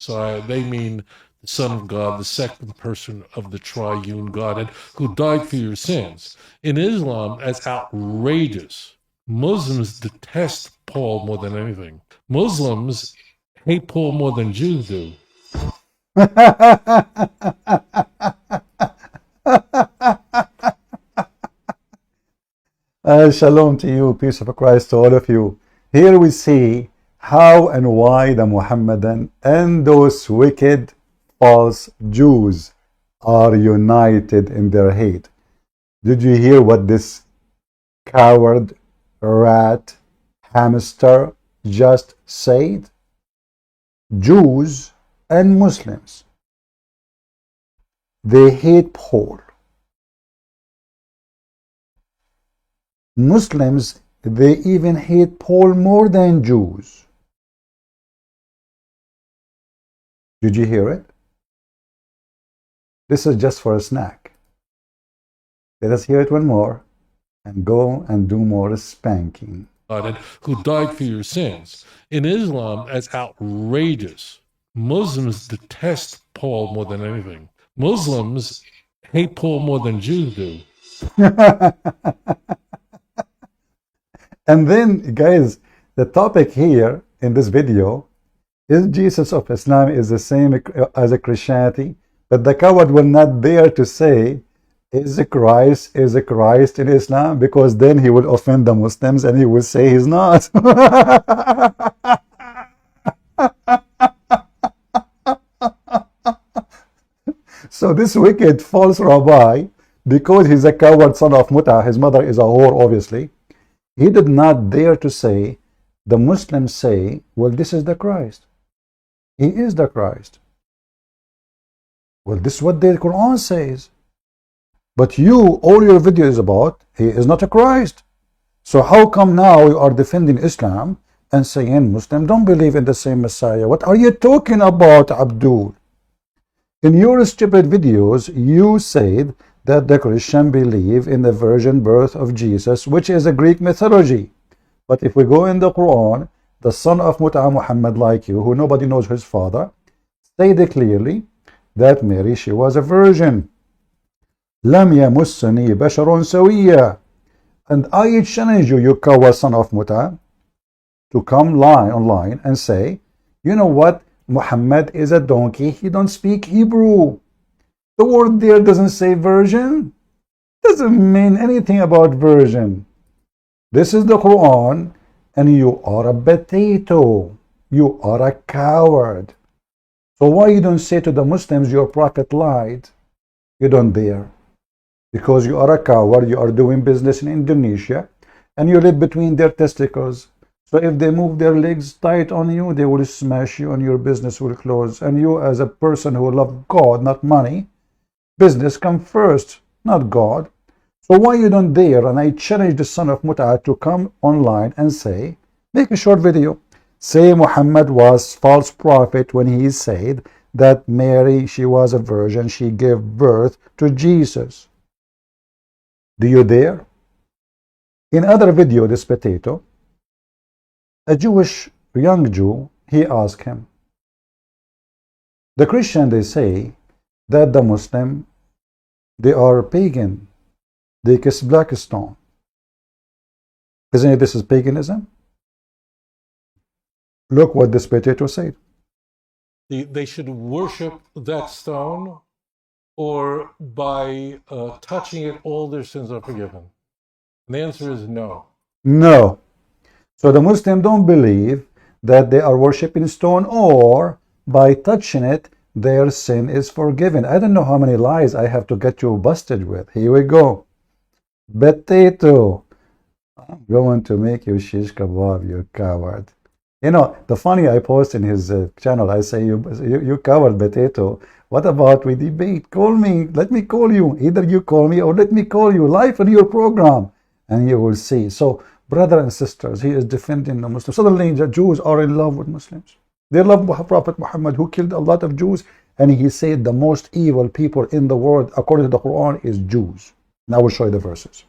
Messiah. They mean the Son of God, the second person of the triune Godhead, who died for your sins. In Islam, that's outrageous. Muslims detest Paul more than anything. Muslims hate Paul more than Jews do. Shalom to you, peace of Christ to all of you. Here we see how and why the Muhammadan and those wicked false Jews are united in their hate. Did you hear what this coward, rat, hamster just said? Jews and Muslims, they hate Paul. Muslims, they even hate Paul more than Jews. Did you hear it? This is just for a snack. Let us hear it one more and go and do more spanking. Who died for your sins. In Islam, that's outrageous. Muslims detest Paul more than anything. Muslims hate Paul more than Jews do. And then, guys, the topic here in this video is Jesus of Islam is the same as a Christianity, but the coward will not dare to say, is Christ in Islam? Because then he will offend the Muslims and he will say he's not. So this wicked false rabbi, because he's a coward son of Muta, his mother is a whore, obviously, he did not dare to say, the Muslims say, well, this is the Christ. He is the Christ. Well, this is what the Quran says. But you, all your video is about, he is not a Christ. So how come now you are defending Islam and saying Muslims don't believe in the same Messiah? What are you talking about, Abdul? In your stupid videos, you said that the Christian believe in the virgin birth of Jesus, which is a Greek mythology. But if we go in the Quran, the son of Mut'a Muhammad, like you, who nobody knows his father, stated clearly that Mary, she was a virgin. لم يمسني بشر سويا. And I challenge you, you coward son of Mut'a, to come online and say, you know what? Muhammad is a donkey. He don't speak Hebrew. The word there doesn't say virgin. Doesn't mean anything about virgin. This is the Quran, and you are a potato. You are a coward. So why you don't say to the Muslims your prophet lied? You don't dare. Because you are a coward, you are doing business in Indonesia, and you live between their testicles. So if they move their legs tight on you, they will smash you and your business will close. And you, as a person who loves God, not money, business come first, not God. So why you don't dare? And I challenge the son of Mut'a to come online and say, make a short video, say Muhammad was false prophet when he said that Mary, she was a virgin, she gave birth to Jesus. Do you dare? In other video, this potato, a Jewish young Jew, he asked him, the Christian, they say that the Muslim, they are pagan, they kiss black stone. Isn't it this is paganism? Look what this potato said. They should worship that stone, or by touching it, all their sins are forgiven. And the answer is no. No. So the Muslims don't believe that they are worshiping stone, or by touching it, their sin is forgiven. I don't know how many lies I have to get you busted with. Here we go. Potato. I'm going to make you shish kebab, you coward. You know, the funny I post in his channel, I say, you coward potato. What about we debate? Call me. Let me call you. Either you call me or let me call you live on your program. And you will see. So, brothers and sisters, he is defending the Muslims. Suddenly, the Jews are in love with Muslims. They love Prophet Muhammad, who killed a lot of Jews. And he said the most evil people in the world, according to the Quran, is Jews. Now I will show you the verses.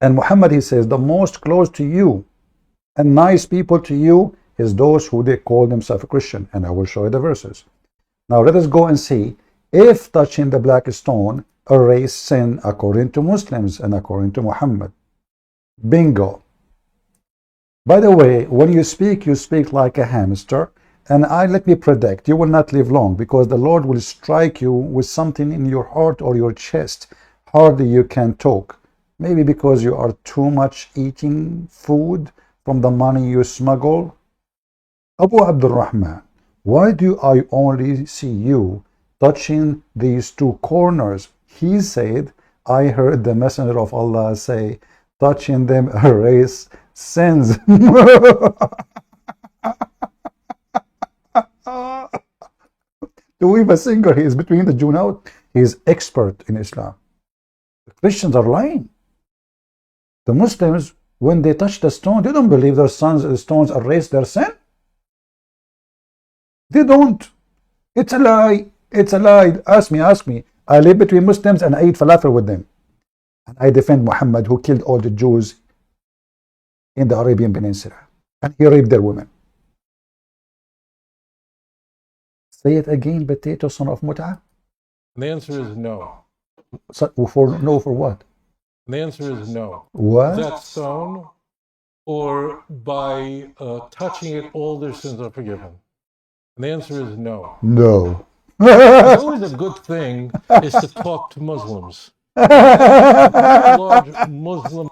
And Muhammad, he says, the most close to you and nice people to you is those who they call themselves a Christian, and I will show you the verses. Now let us go and see if touching the black stone erase sin according to Muslims and according to Muhammad. Bingo. By the way, when you speak like a hamster, and let me predict, you will not live long, because the Lord will strike you with something in your heart or your chest. Hardly you can talk. Maybe because you are too much eating food from the money you smuggle. Abu Abdul Rahman, why do I only see you touching these two corners? He said, I heard the Messenger of Allah say, touching them erase sins. Tovia Singer, he is between the Jew now. He is expert in Islam. The Christians are lying. The Muslims, when they touch the stone, they don't believe their stones erase their sin. They don't. It's a lie. It's a lie. Ask me. I live between Muslims and I eat falafel with them. And I defend Muhammad, who killed all the Jews in the Arabian Peninsula. And he raped their women. Say it again, potato, son of Mut'ah. And the answer is no. So, for what? And the answer is no. What? That stone, or by touching it, all their sins are forgiven. And the answer is no. No. It's always a good thing is to talk to Muslims. A very large Muslim.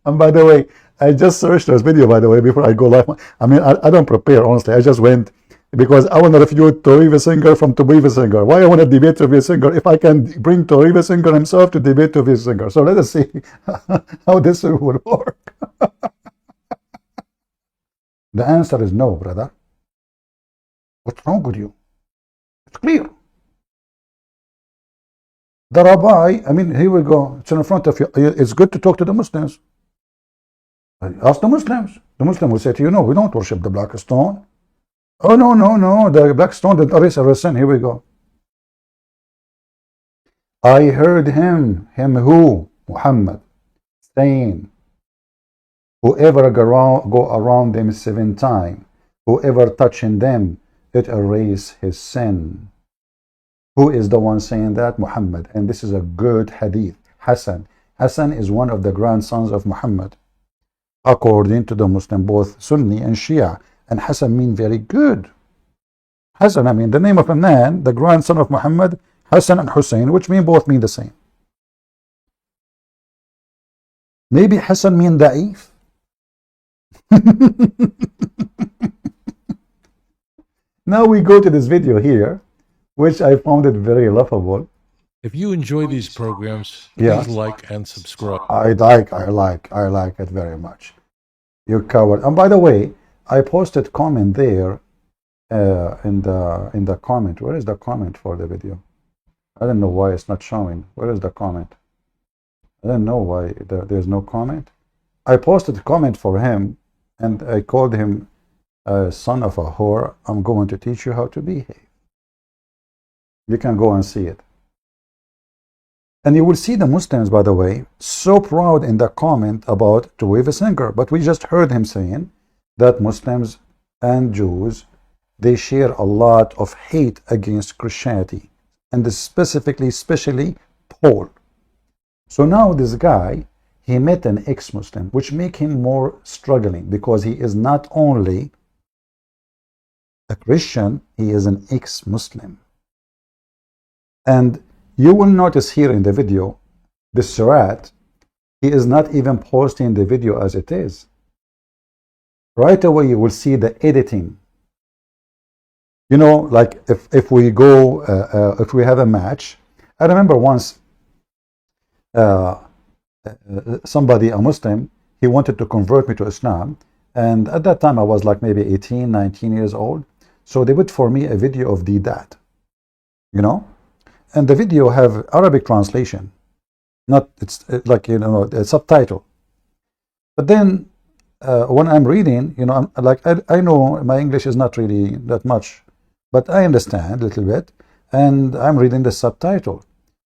And by the way, I just searched this video, by the way, before I go live. I mean, I don't prepare, honestly. I just went because I want to refute Tovia Singer from Tovia Singer. Why I want to debate Tovia Singer if I can bring Tovia Singer himself to debate Tovia Singer? So let us see how this would work. The answer is no, brother. What's wrong with you? It's clear. The rabbi, I mean, here we go. It's in front of you. It's good to talk to the Muslims. Ask the Muslims. The Muslim will say to you, no, we don't worship the black stone. Oh, no. The black stone that erase our sin. Here we go. I heard him who? Muhammad, saying, whoever go around them 7 times, whoever touching them, it erase his sin. Who is the one saying that? Muhammad. And this is a good hadith. Hassan. Hassan is one of the grandsons of Muhammad, according to the Muslim, both Sunni and Shia. And Hassan means very good. Hassan, I mean, the name of a man, the grandson of Muhammad, Hassan and Hussein, which both mean the same. Maybe Hassan mean da'if. Now we go to this video here, which I found it very laughable. If you enjoy these programs, please like and subscribe. I like it very much. You coward. And by the way, I posted comment there in the comment. Where is the comment for the video? I don't know why it's not showing. Where is the comment? I don't know why there's no comment. I posted a comment for him, and I called him son of a whore. I'm going to teach you how to behave. You can go and see it. And you will see the Muslims, by the way, so proud in the comment about Tovia Singer. But we just heard him saying that Muslims and Jews, they share a lot of hate against Christianity, and especially Paul. So now this guy, he met an ex-Muslim, which make him more struggling, because he is not only a Christian, he is an ex-Muslim. And you will notice here in the video, the Surat, he is not even posting the video as it is. Right away you will see the editing. You know, like if we go, if we have a match. I remember once somebody, a Muslim, he wanted to convert me to Islam. And at that time I was like maybe 18, 19 years old. So they put for me a video of that, you know. And the video have Arabic translation, not it's like, you know, a subtitle. But then when I'm reading, you know, I know my English is not really that much, but I understand a little bit. and I'm reading the subtitle.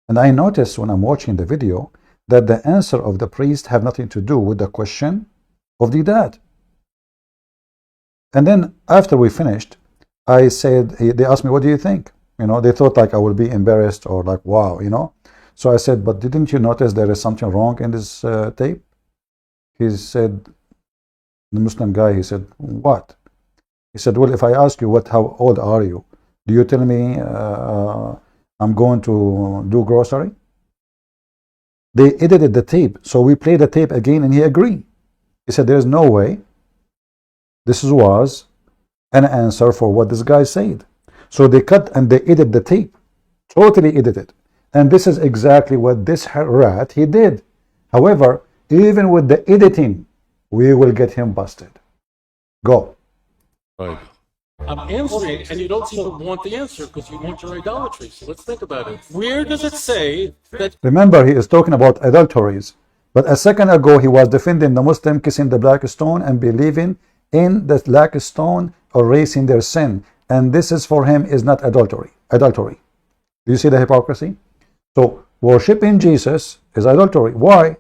And I noticed when I'm watching the video that the answer of the priest have nothing to do with the question of the dad. And then after we finished, I said, they asked me, what do you think? You know, they thought like I would be embarrassed or like, wow, you know. So I said, but didn't you notice there is something wrong in this tape? He said, the Muslim guy, he said, what? He said, well, if I ask you, how old are you? Do you tell me I'm going to do grocery? They edited the tape. So we played the tape again and he agreed. He said, there's no way this was an answer for what this guy said. So they cut and they edited the tape. Totally edited. And this is exactly what this rat, he did. However, even with the editing, we will get him busted. Go. Right. I'm answering, and you don't seem to want the answer because you want your idolatry. So let's think about it. Where does it say that? Remember, he is talking about adulteries. But a second ago, he was defending the Muslim kissing the black stone and believing in the black stone erasing their sin. And this is for him is not adultery. Adultery. Do you see the hypocrisy? So worshiping Jesus is adultery. Why?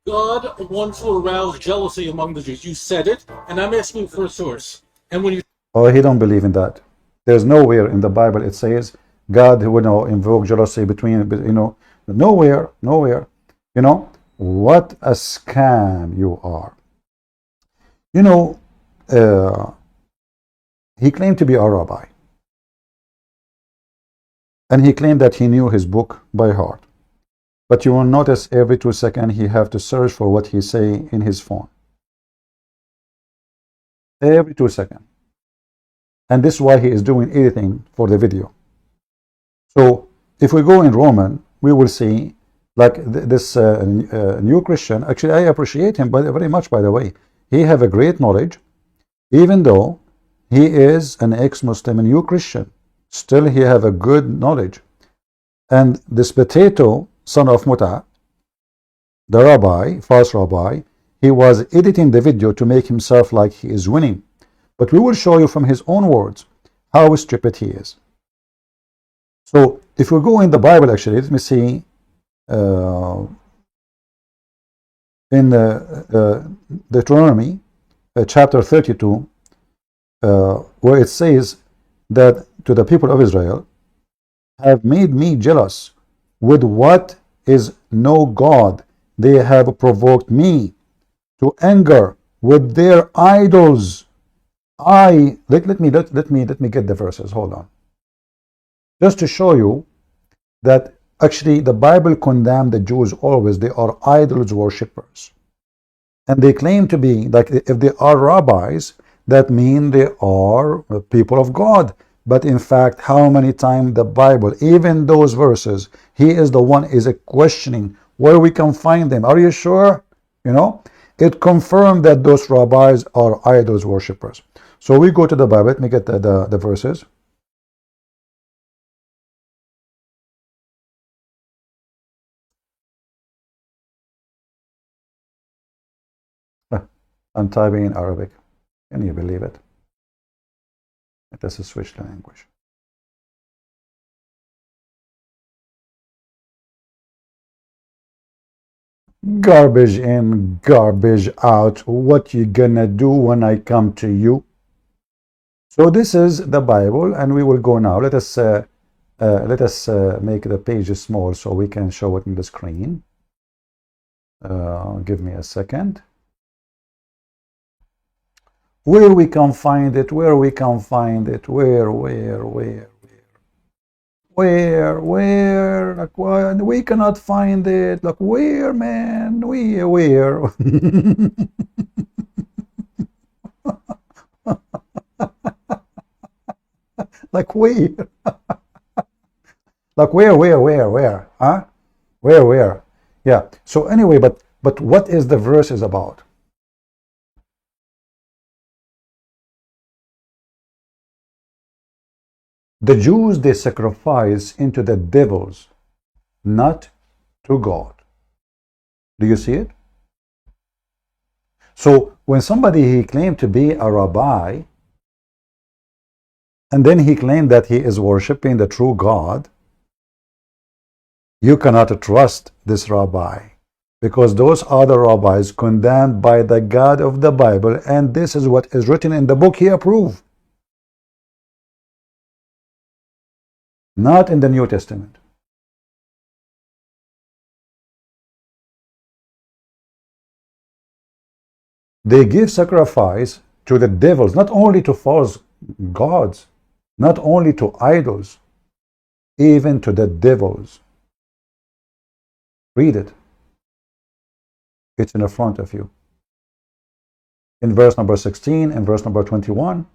God wants to arouse jealousy among the Jews. You said it, and I'm asking for a source. And when you Oh, he don't believe in that. There's nowhere in the Bible it says God will invoke jealousy between, nowhere. What a scam you are. He claimed to be a rabbi. And he claimed that he knew his book by heart. But you will notice every 2 seconds he have to search for what he say in his phone. Every 2 seconds. And this is why he is doing anything for the video. So if we go in Roman, we will see like this new Christian. Actually, I appreciate him very much, by the way. He have a great knowledge, even though he is an ex-Muslim, a new Christian. Still, he have a good knowledge. And this potato, son of Muta, the rabbi, false rabbi, he was editing the video to make himself like he is winning. But we will show you from his own words how stupid he is. So if we go in the Bible, actually, let me see in Deuteronomy chapter 32, where it says that to the people of Israel, have made me jealous with what is no God. They have provoked me to anger with their idols. Let me get the verses. Hold on. Just to show you that actually the Bible condemned the Jews always. They are idols worshippers. And they claim to be, like if they are rabbis, that mean they are people of God. But in fact, how many times the Bible, even those verses, he is the one is questioning where we can find them. Are you sure? It confirmed that those rabbis are idols worshippers. So we go to the Bible. Let me get the verses. I'm typing in Arabic. Can you believe it? Let us switch the language. Garbage in, garbage out. What you gonna do when I come to you? So this is the Bible, and we will go now. Let us make the page small so we can show it in the screen. Give me a second. Where we can find it? Where we can find it? Where? Like, why? We cannot find it. Like, where, man? Where? Like, where? Like, where? Huh? Where? Yeah. So anyway, but what is the verse is about? The Jews, they sacrifice into the devils, not to God. Do you see it? So when somebody he claimed to be a rabbi, and then he claimed that he is worshiping the true God, you cannot trust this rabbi, because those other rabbis condemned by the God of the Bible, and this is what is written in the book he approved, not in the New Testament. They give sacrifice to the devils, not only to false gods, not only to idols, even to the devils. Read it. It's in the front of you. In verse number 16 and verse number 21.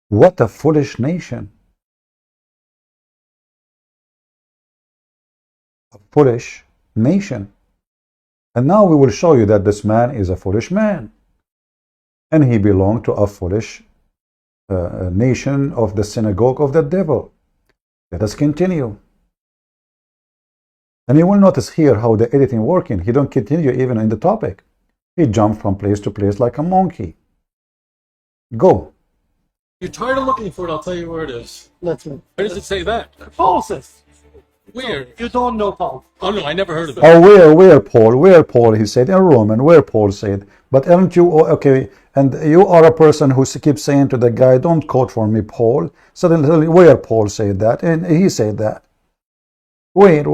What a foolish nation. A foolish nation. And now we will show you that this man is a foolish man. And he belonged to a foolish nation of the synagogue of the devil. Let us continue. And you will notice here how the editing working. He don't continue even in the topic. He jumped from place to place like a monkey. Go. You're tired of looking for it, I'll tell you where it is. Let's move. Where does it say that? Paul says. Where? You don't know Paul. Oh no, I never heard of it. Oh, where Paul? Where Paul? He said in Roman. Where Paul said. But aren't you okay? And you are a person who keeps saying to the guy, "Don't quote for me, Paul." Suddenly, where Paul said that, and he said that. Where?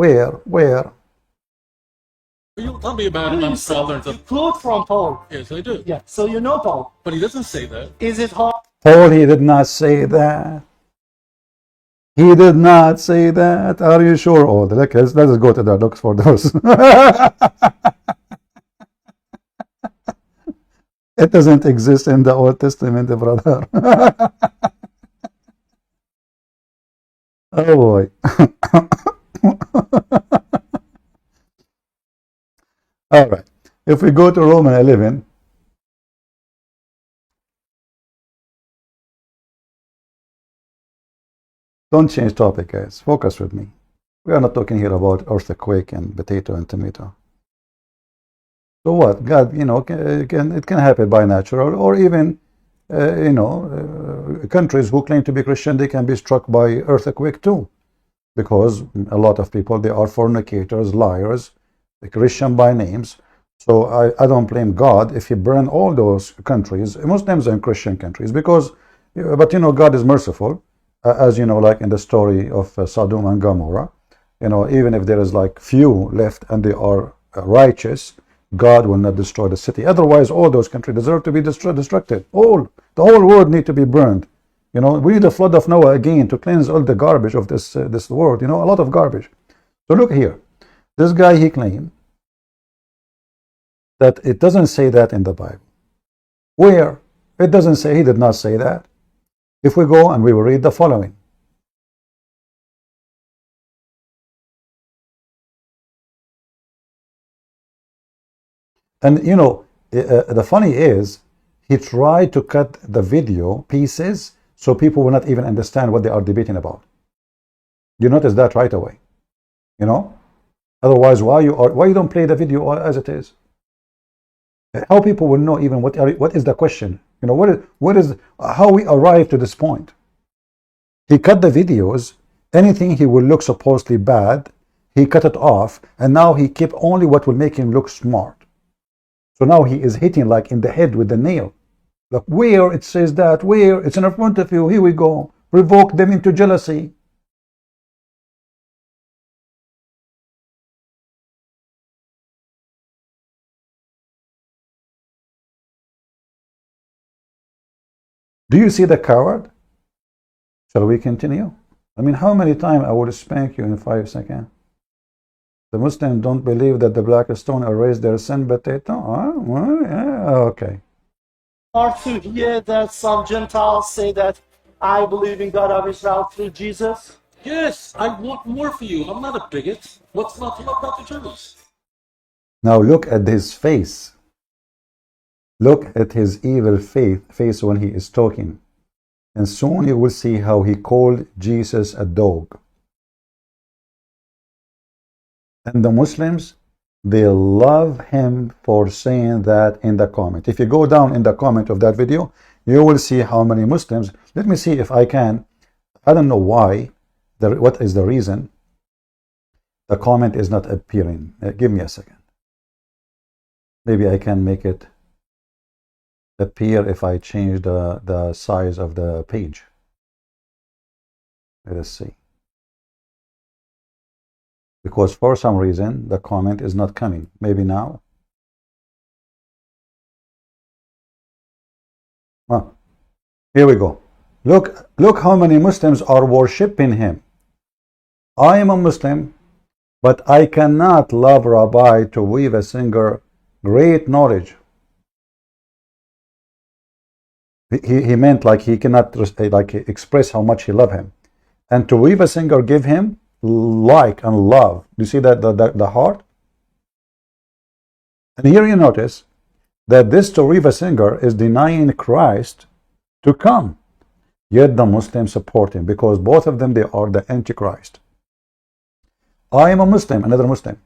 You tell me about it. I'm southern. You quote from Paul. Yes, I do. Yeah. So you know Paul. But he doesn't say that. Is it hard? Paul, he did not say that. He did not say that. Are you sure? Oh, let's go to the looks for those. It doesn't exist in the Old Testament, brother. Oh boy. All right. If we go to Romans 11, don't change topic, guys. Focus with me. We are not talking here about earthquake and potato and tomato. So what? God, it can happen by natural, or even, countries who claim to be Christian, they can be struck by earthquake too, because a lot of people, they are fornicators, liars, Christian by names. So I don't blame God if he burn all those countries, Muslims and Christian countries, but God is merciful, as you know, like in the story of Sodom and Gomorrah. Even if there is like few left and they are righteous, God will not destroy the city. Otherwise, all those countries deserve to be destructed. The whole world need to be burned. We need the flood of Noah again to cleanse all the garbage of this world. A lot of garbage. So look here. This guy, he claimed that it doesn't say that in the Bible. Where? It doesn't say. He did not say that. If we go and we will read the following. And the funny is, he tried to cut the video pieces so people will not even understand what they are debating about. You notice that right away. Otherwise, why you don't play the video as it is? How people will know even what is the question? What is how we arrived to this point? He cut the videos. Anything he will look supposedly bad, he cut it off, and now he kept only what will make him look smart. So now he is hitting like in the head with the nail. Like, where it says that, where it's in front of you, here we go. Provoke them into jealousy. Do you see the coward? Shall we continue? How many times I would spank you in 5 seconds? The Muslims don't believe that the black stone erased their sin, but they don't. Well, yeah, okay. Hard to hear that some Gentiles say that I believe in God of Israel through Jesus. Yes, I want more for you. I'm not a bigot. What's not to love about the Jews? Now look at his face. Look at his evil face when he is talking. And soon you will see how he called Jesus a dog. And the Muslims, they love him for saying that in the comment. If you go down in the comment of that video, you will see how many Muslims. Let me see if I can. I don't know why. What is the reason? The comment is not appearing. Give me a second. Maybe I can make it appear if I change the size of the page. Let us see. Because for some reason the comment is not coming. Maybe now. Here we go. Look how many Muslims are worshipping him. I am a Muslim, but I cannot love Rabbi Tovia Singer great knowledge. He meant like he cannot like express how much he love him. And Tovia Singer give him like and love. You see that the heart? And here you notice that this Tovia Singer is denying Christ to come. Yet the Muslims support him because both of them, they are the Antichrist. I am a Muslim, another Muslim.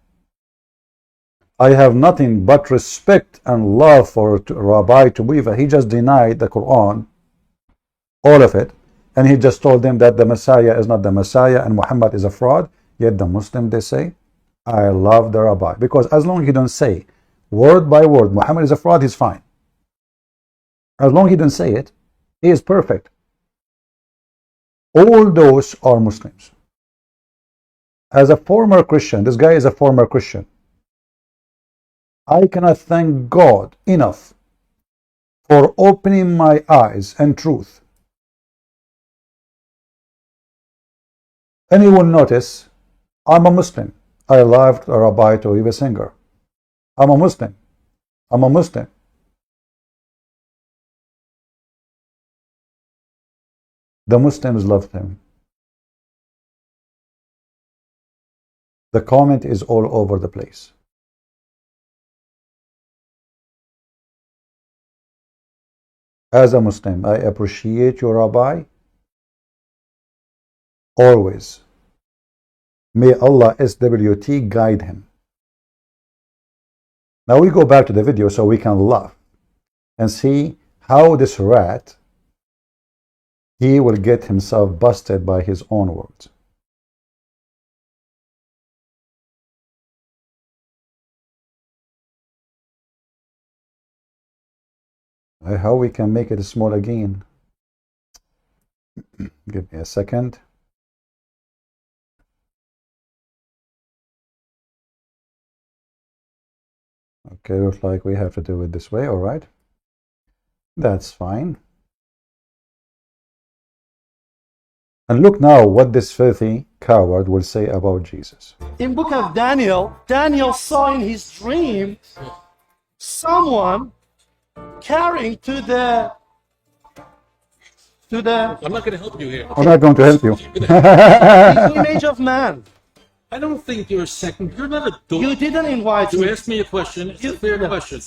I have nothing but respect and love for Rabbi Tovia. He just denied the Quran, all of it, and he just told them that the Messiah is not the Messiah and Muhammad is a fraud. Yet the Muslim, they say, I love the Rabbi. Because as long as he don't say word by word, Muhammad is a fraud, he's fine. As long as he don't say it, he is perfect. All those are Muslims. As a former Christian, this guy is a former Christian. I cannot thank God enough for opening my eyes and truth. And you will notice, I'm a Muslim. I loved Rabbi Tovia Singer. I'm a Muslim. I'm a Muslim. The Muslims loved him. The comment is all over the place. As a Muslim, I appreciate your Rabbi always. May Allah SWT guide him. Now we go back to the video so we can laugh and see how this rat, he will get himself busted by his own words. How we can make it small again? Give me a second. Okay, looks like we have to do it this way. All right, that's fine. And look now what this filthy coward will say about Jesus. In book of Daniel, Daniel saw in his dream someone carrying to the I'm not going to help you here. I'm not going to help you. image of man. I don't think you're second. You're not a dog. You didn't invite You me. asked me a question. It's a fair question.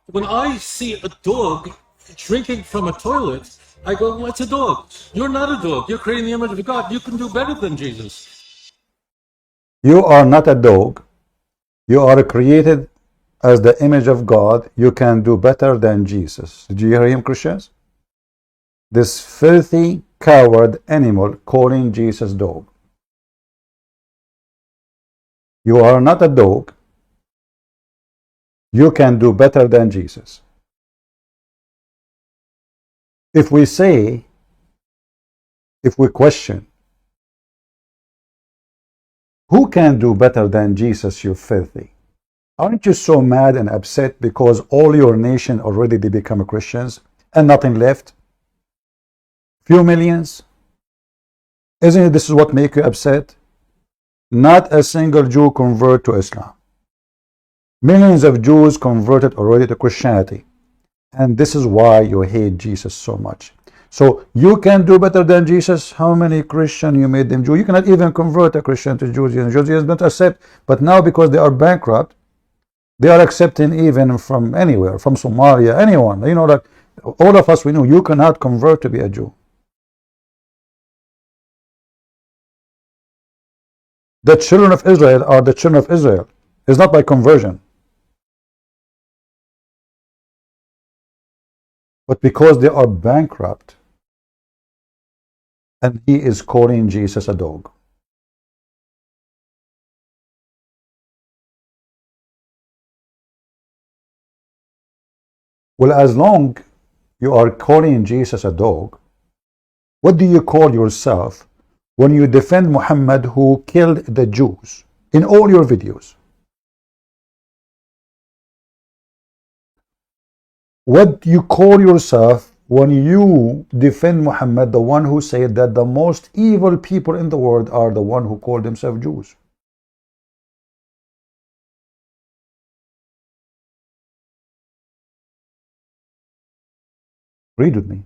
When I see a dog drinking from a toilet, I go, well, it's a dog. You're not a dog. You're creating the image of God. You can do better than Jesus. You are not a dog. You are created as the image of God. You can do better than Jesus. Did you hear him, Christians? This filthy coward animal calling Jesus dog. You are not a dog. You can do better than Jesus. If we question, who can do better than Jesus, you filthy? Aren't you so mad and upset because all your nation already they become Christians and nothing left? Few millions? Isn't it this is what makes you upset? Not a single Jew convert to Islam. Millions of Jews converted already to Christianity. And this is why you hate Jesus so much. So you can do better than Jesus. How many Christians you made them Jew? You cannot even convert a Christian to Judaism. Judaism don't accept. But now because they are bankrupt, they are accepting even from anywhere, from Somalia, anyone. You know, like all of us, we know you cannot convert to be a Jew. The children of Israel are the children of Israel. It's not by conversion. But because they are bankrupt, and he is calling Jesus a dog. Well, as long you are calling Jesus a dog, what do you call yourself when you defend Muhammad who killed the Jews in all your videos? What do you call yourself when you defend Muhammad, the one who said that the most evil people in the world are the one who call themselves Jews? Read with me.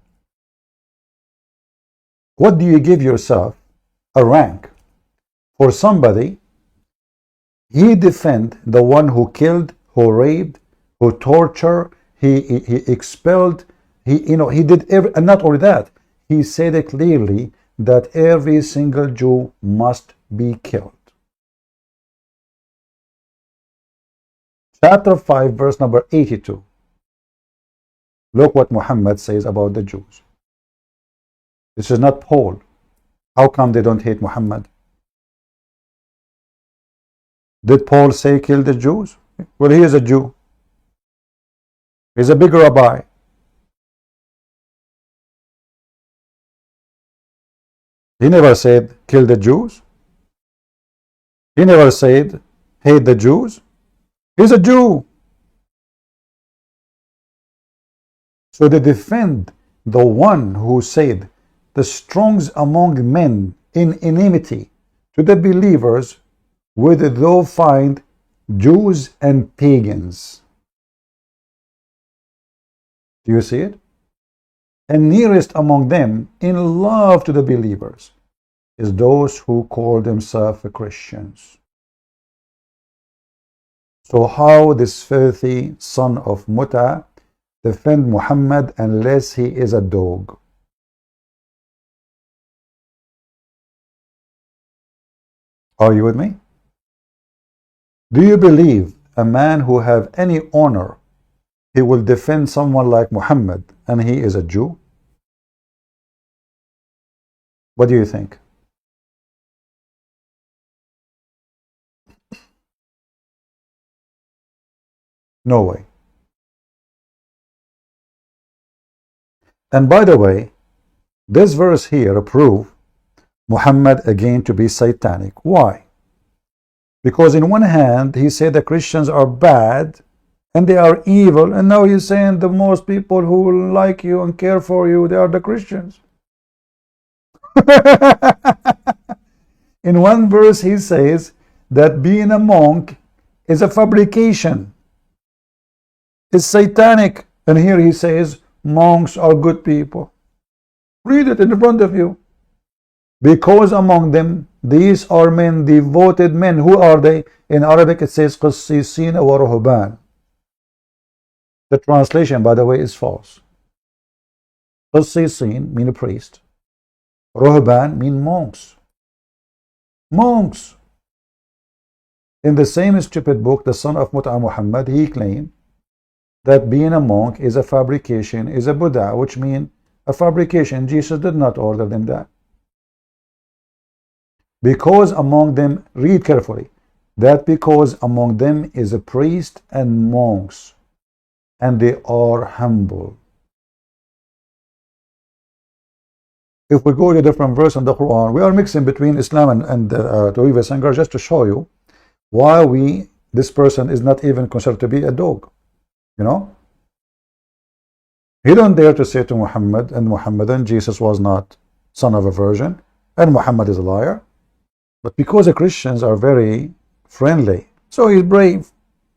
What do you give yourself a rank for somebody? He defend the one who killed, who raped, who tortured, he expelled, he did every, and not only that, he said it clearly that every single Jew must be killed. Chapter 5, verse number 82. Look what Muhammad says about the Jews. This is not Paul. How come they don't hate Muhammad? Did Paul say kill the Jews? Well, he is a Jew. He's a big rabbi. He never said kill the Jews. He never said hate the Jews. He's a Jew. So they defend the one who said the strongs among men in enmity to the believers whether thou find Jews and pagans. Do you see it? And nearest among them in love to the believers is those who call themselves Christians. So how this filthy son of Muta defend Muhammad unless he is a dog? Are you with me? Do you believe a man who have any honor, he will defend someone like Muhammad and he is a Jew? What do you think? No way. And by the way, this verse here proves Muhammad again to be satanic. Why? Because in one hand he said the Christians are bad and they are evil, and now he's saying the most people who will like you and care for you, they are the Christians. In one verse he says that being a monk is a fabrication, it's satanic, and here he says monks are good people. Read it in front of you. Because among them these are men, devoted men. Who are they? In Arabic it says قسيسين ورهبان. The translation, by the way, is false. قسيسين mean a priest. Ruhban mean monks. Monks. In the same stupid book, the son of Mut'a Muhammad, he claimed that being a monk is a fabrication, is a Buddha, which means a fabrication. Jesus did not order them that. Because among them, read carefully, that because among them is a priest and monks, and they are humble. If we go to a different verse in the Quran, we are mixing between Islam and Tovia Sangar just to show you why this person is not even considered to be a dog. You know? He don't dare to say to Muhammad and Muhammadan, Jesus was not son of a virgin, and Muhammad is a liar. But because the Christians are very friendly, so he's brave.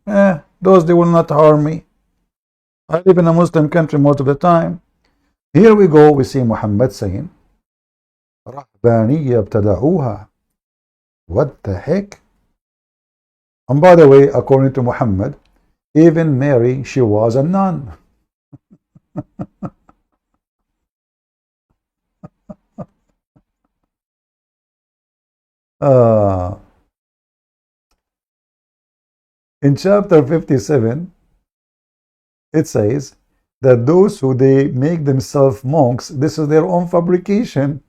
Those, they will not harm me. I live in a Muslim country most of the time. Here we go, we see Muhammad saying, رَهْبَانِيَّ ابْتَدَعُوهَا. What the heck? And by the way, according to Muhammad, even Mary, she was a nun. In chapter 57, it says that those who they make themselves monks, this is their own fabrication.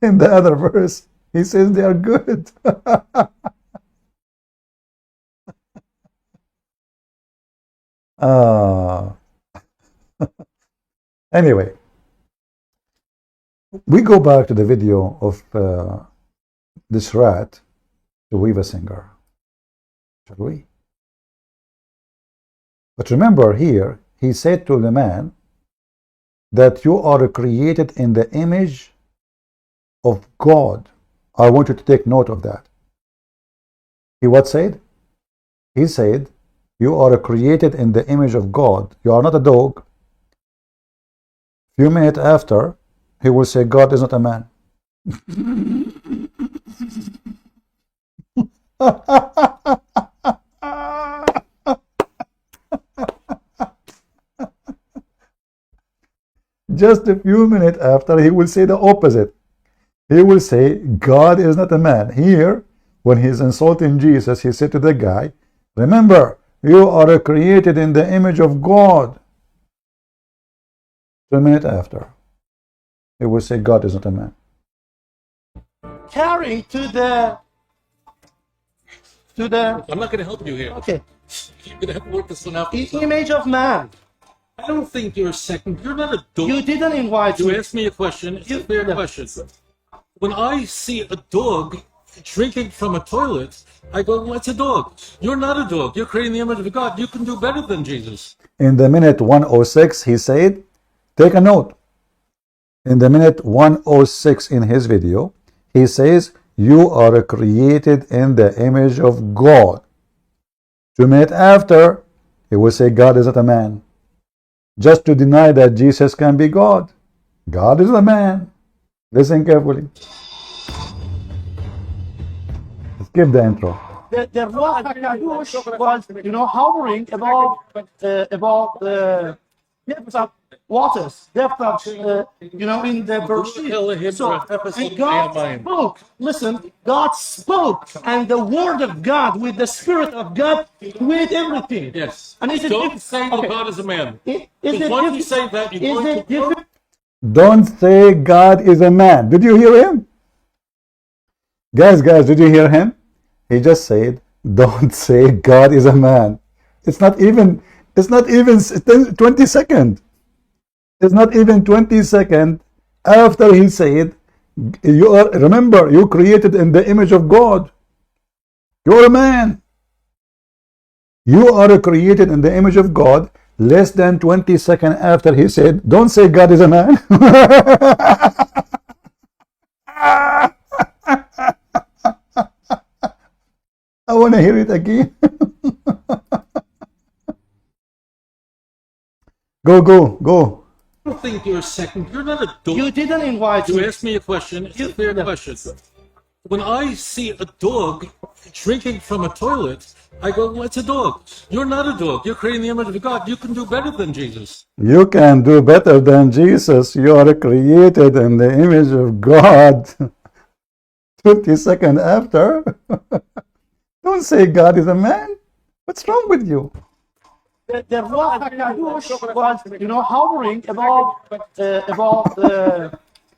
In the other verse, he says they are good. Anyway, we go back to the video of this rat, the Weaver singer, shall we? But remember here, he said to the man that you are created in the image of God. I want you to take note of that. He what said? He said, you are created in the image of God. You are not a dog. Few minutes after, he will say, God is not a man. Just a few minutes after, he will say the opposite. He will say, God is not a man. Here, when he's insulting Jesus, he said to the guy, remember, you are created in the image of God. 2 minutes after, he will say, God is not a man. Carrying to the I'm not going to help you here. okay, You're going to have to work this one out. image of man. I don't think you're a second. You're not a dog. You didn't invite You me. asked me a question. It's a fair question. When I see a dog drinking from a toilet, I go, well, it's a dog. You're not a dog. You're creating the image of God. You can do better than Jesus. In the minute 106, he said, take a note. In the minute 106 in his video, he says, you are created in the image of God. 2 minutes after, he will say, God is not a man. Just to deny that Jesus can be God. God is a man. Listen carefully. Skip the intro. The Ruach HaKadosh was, hovering above the depth of waters, depth of, in the Bereshit. So, and God spoke. Listen, God spoke, and the Word of God, with the Spirit of God, with everything. Yes. And Don't say that God is a man. Because once you say that, you're going to different? Don't say God is a man. Did you hear him? Guys, did you hear him? He just said, don't say God is a man. It's not even 20 seconds. It's not even 20 seconds after he said, remember, you created in the image of God. You're a man. You are created in the image of God. Less than 20 seconds after he said, don't say God is a man. I want to hear it again. Go. I don't think you're a second. You're not a dog. You didn't invite me. You asked me a question. It's a fair question. When I see a dog drinking from a toilet, I go, well, it's a dog. You're not a dog. You're creating the image of God. You can do better than Jesus. You can do better than Jesus. You are created in the image of God. 20 seconds after. Don't say God is a man. What's wrong with you? The Ruach HaKadosh was, hovering above the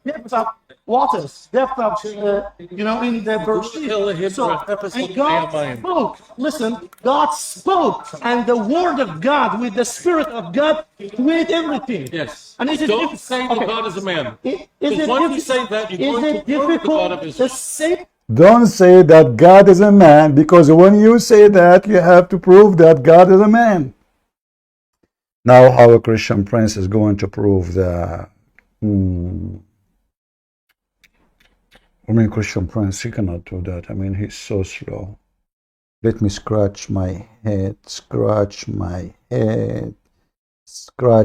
depth of waters, depth of, in the Bereshit. So, and God spoke. Listen, God spoke, and the Word of God, with the Spirit of God, with everything. Yes. And Don't say that God is a man. Because once you say that, you're going to prove the God of Israel. Don't say that God is a man, because when you say that, you have to prove that God is a man. Now, how a Christian prince is going to prove that? Christian prince, he cannot do that. He's so slow. Let me scratch my head, scratch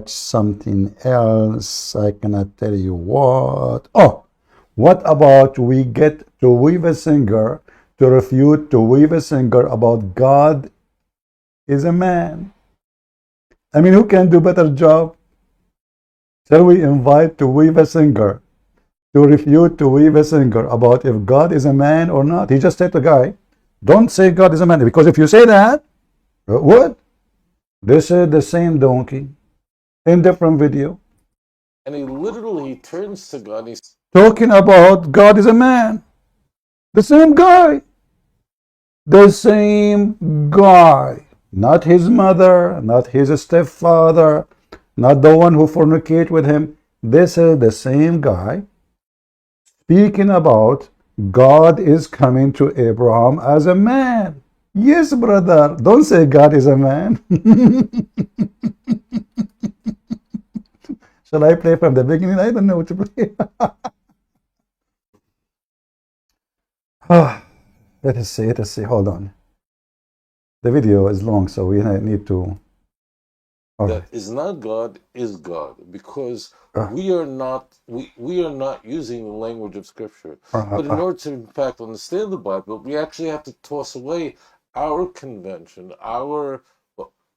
something else. I cannot tell you what. Oh, what about we get Tovia singer to refute Tovia singer about God is a man? Who can do better job? Shall we invite Tovia singer to refute Tovia Singer about if God is a man or not. He just said to the guy, don't say God is a man, because if you say that, what? This is the same donkey in different video And he literally turns to God and he's talking about God is a man. The same guy. The same guy. Not his mother, not his stepfather, not the one who fornicate with him. This is the same guy speaking about God is coming to Abraham as a man. Yes, brother. Don't say God is a man. Shall I play from the beginning? I don't know what to play. Let us see. Let us see. Hold on. The video is long, so we need to. that is not God is God, because we are not using the language of Scripture. But in order to, in fact, understand the Bible, we actually have to toss away our convention, our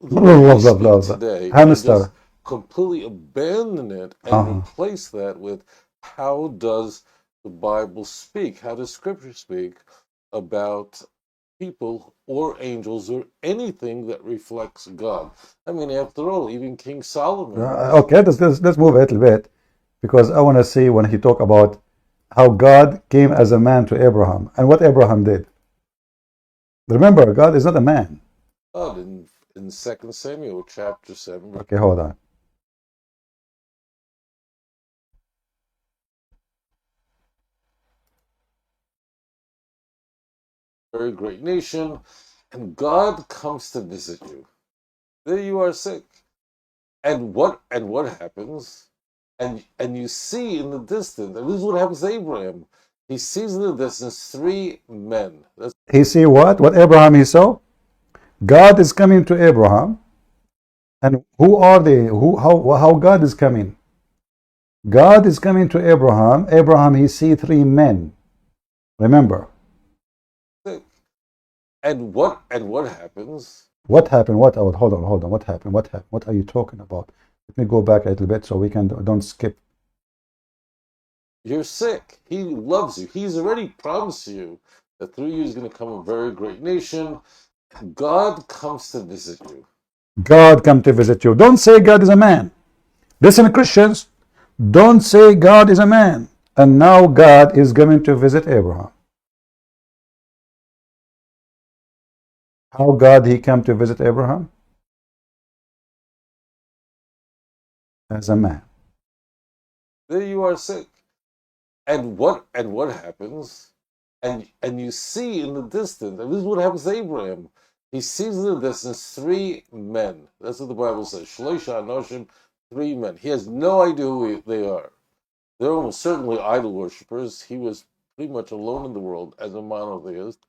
the way we speak today, and just completely abandon it and replace that with how does the Bible speak? How does Scripture speak about people or angels or anything that reflects God? I mean, after all, even King Solomon. Okay, let's move a little bit, because I want to see when he talk about how God came as a man to Abraham and what Abraham did. Remember, God is not a man. God in 2 Samuel chapter 7. Okay, hold on. Very great nation, and God comes to visit you. There you are sick. And what happens? And you see in the distance, and this is what happens to Abraham. He sees in the distance 3 men. He see what? What Abraham he saw? God is coming to Abraham. And who are they? How God is coming? God is coming to Abraham. Abraham, he see 3 men. Remember. And what happens? What happened? What? Oh, hold on. What happened? What happened? What are you talking about? Let me go back a little bit so we can don't skip. You're sick. He loves you. He's already promised you that through you is going to come a very great nation. God comes to visit you. God come to visit you. Don't say God is a man. Listen, Christians, don't say God is a man. And now God is coming to visit Abraham. How God he came to visit Abraham? As a man. There you are sick. And what happens? And you see in the distance, and this is what happens to Abraham. He sees in the distance 3 men. That's what the Bible says. Shloisha Anoshim, 3 men. He has no idea who they are. They're almost certainly idol worshippers. He was pretty much alone in the world as a monotheist.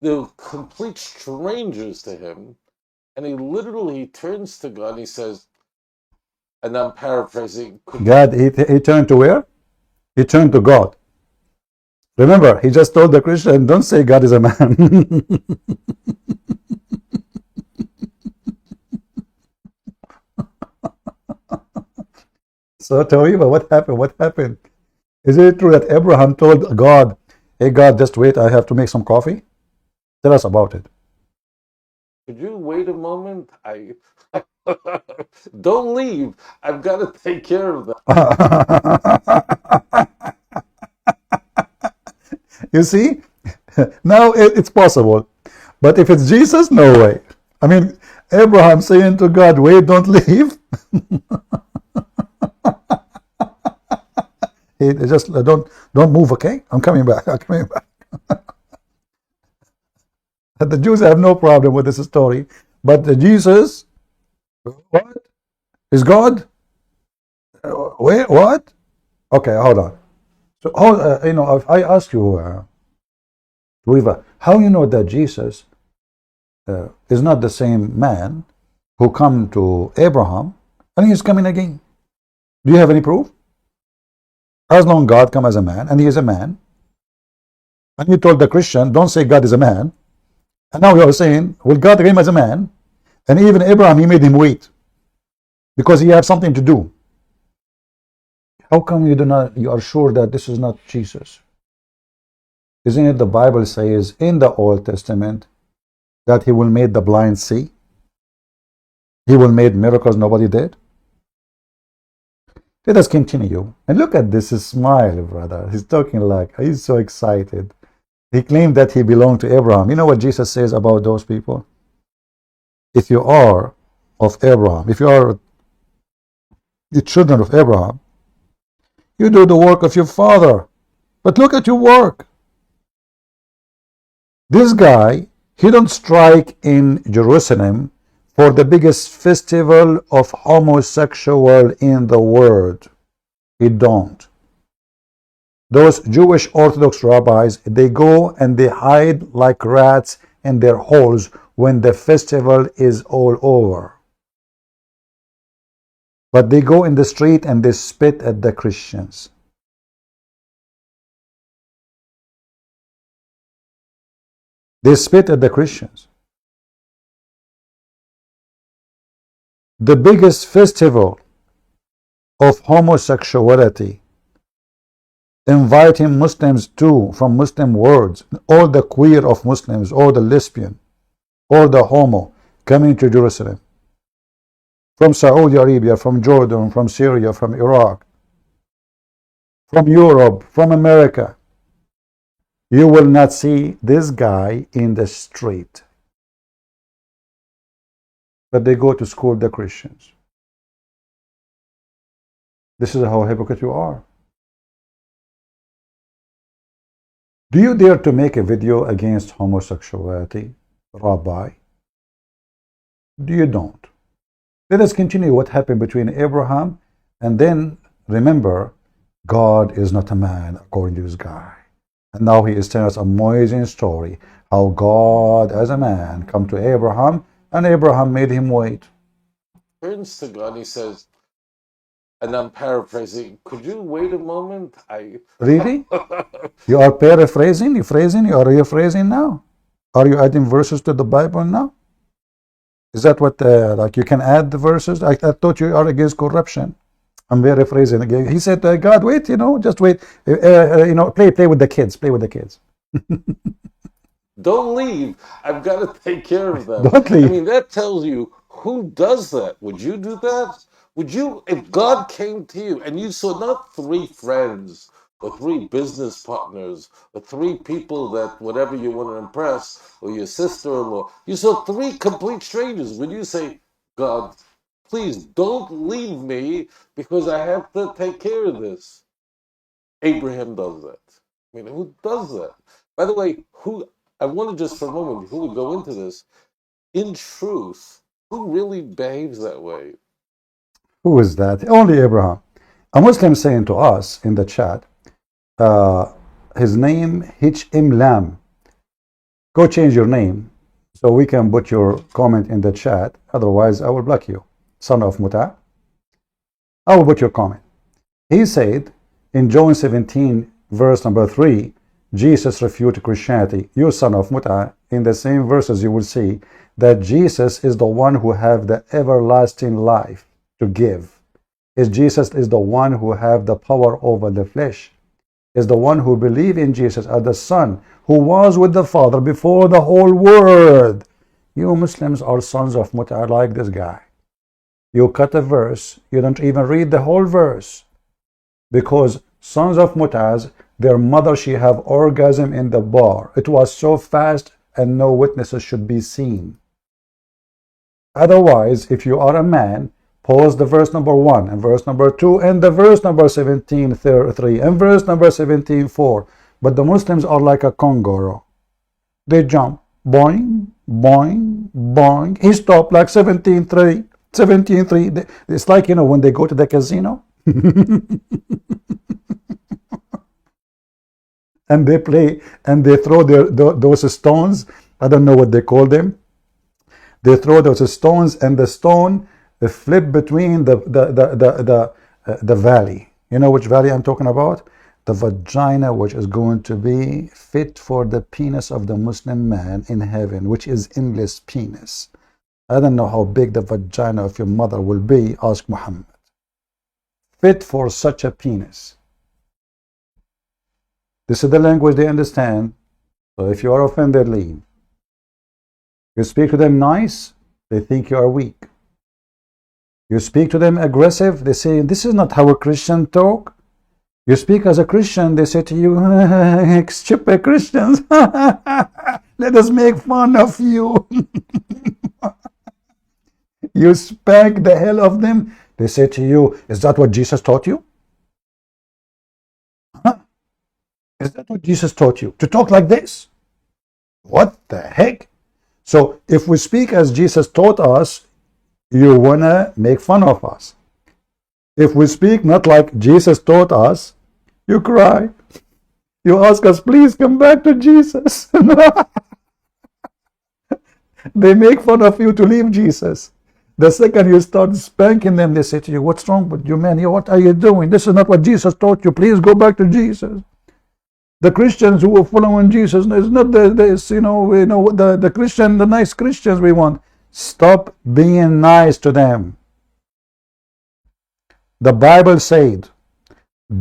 They're complete strangers to him. And he literally turns to God and he says, and I'm paraphrasing. God, he turned to where? He turned to God. Remember, he just told the Christian, don't say God is a man. So Tovia, what happened? What happened? Is it true that Abraham told God, hey God, just wait, I have to make some coffee? Tell us about it. Could you wait a moment? Don't leave. I've got to take care of that. You see? Now it's possible. But if it's Jesus, no way. I mean, Abraham saying to God, wait, don't leave. He just don't move, okay? I'm coming back. I'm coming back. The Jews have no problem with this story, but Jesus, what is God? Wait, what? Okay, hold on. So, if I ask you, Tovia, how you know that Jesus is not the same man who come to Abraham and he's coming again? Do you have any proof? As long God come as a man and he is a man, and you told the Christian, don't say God is a man, and now you are saying, well, God came as a man, and even Abraham, he made him wait because he had something to do. How come you are sure that this is not Jesus? Isn't it the Bible says in the Old Testament that he will make the blind see? He will make miracles nobody did? Let us continue. And look at this smile, brother. He's talking like, he's so excited. He claimed that he belonged to Abraham. You know what Jesus says about those people? If you are of Abraham, if you are the children of Abraham, you do the work of your father. But look at your work. This guy, he don't strike in Jerusalem for the biggest festival of homosexual in the world. He don't. Those Jewish Orthodox rabbis, they go and they hide like rats in their holes when the festival is all over. But they go in the street and they spit at the Christians. They spit at the Christians. The biggest festival of homosexuality, inviting Muslims too from Muslim worlds, all the queer of Muslims, all the lesbian, all the homo coming to Jerusalem from Saudi Arabia, from Jordan, from Syria, from Iraq, from Europe, from America. You will not see this guy in the street. But they go to school the Christians. This is how hypocrite you are. Do you dare to make a video against homosexuality, Rabbi? Do you don't? Let us continue what happened between Abraham, and then remember, God is not a man according to this guy. And now he is telling us an amazing story, how God as a man come to Abraham, and Abraham made him wait. Turns to God, he says, and I'm paraphrasing, could you wait a moment? Really? You are paraphrasing? You phrasing? You are rephrasing now? Are you adding verses to the Bible now? Is that what, like you can add the verses? I thought you are against corruption. I'm paraphrasing again. He said, God, wait, just wait. Play with the kids. Play with the kids. Don't leave. I've got to take care of them. Don't leave. I mean, that tells you who does that. Would you do that? Would you, if God came to you and you saw not 3 friends or 3 business partners or 3 people that whatever you want to impress or your sister-in-law, you saw 3 complete strangers, would you say, God, please don't leave me because I have to take care of this? Abraham does that. I mean, who does that? By the way, I want to just for a moment, before we go into this, in truth, who really behaves that way? Who is that? Only Abraham. A Muslim saying to us in the chat, his name H.M. Lam. Go change your name so we can put your comment in the chat. Otherwise, I will block you. Son of Muta. I will put your comment. He said in John 17, verse number 3, Jesus refuted Christianity. You son of Muta, in the same verses you will see that Jesus is the one who have the everlasting life to give. Jesus is the one who have the power over the flesh. Is the one who believe in Jesus as the Son who was with the Father before the whole world. You Muslims are sons of Muta like this guy. You cut a verse, you don't even read the whole verse. Because sons of Mutaz, their mother, she have orgasm in the bar. It was so fast and no witnesses should be seen. Otherwise, if you are a man, pause the verse number 1 and verse number 2 and the verse number 17:3 and verse number 17:4. But the Muslims are like a kangaroo. They jump, boing, boing, boing. He stopped like 17:3, 17:3. It's like, when they go to the casino. And they play and they throw those stones. I don't know what they call them. They throw those stones and the stone flip between the valley. You know which valley I'm talking about? The vagina, which is going to be fit for the penis of the Muslim man in heaven, which is endless penis. I don't know how big the vagina of your mother will be. Ask Muhammad. fit for such a penis. This is the language they understand. So if you are offended, leave. You speak to them nice, they think you are weak. You speak to them aggressive, they say, this is not how a Christian talk. You speak as a Christian, they say to you, stupid Christians, let us make fun of you. You spank the hell of them, they say to you, is that what Jesus taught you? Huh? Is that what Jesus taught you? To talk like this? What the heck? So if we speak as Jesus taught us, you wanna make fun of us. If we speak not like Jesus taught us, you cry. You ask us, please come back to Jesus. They make fun of you to leave Jesus. The second you start spanking them, they say to you, what's wrong with you, man? What are you doing? This is not what Jesus taught you. Please go back to Jesus. The Christians who are following Jesus is not the Christian, the nice Christians we want. Stop being nice to them. The Bible said,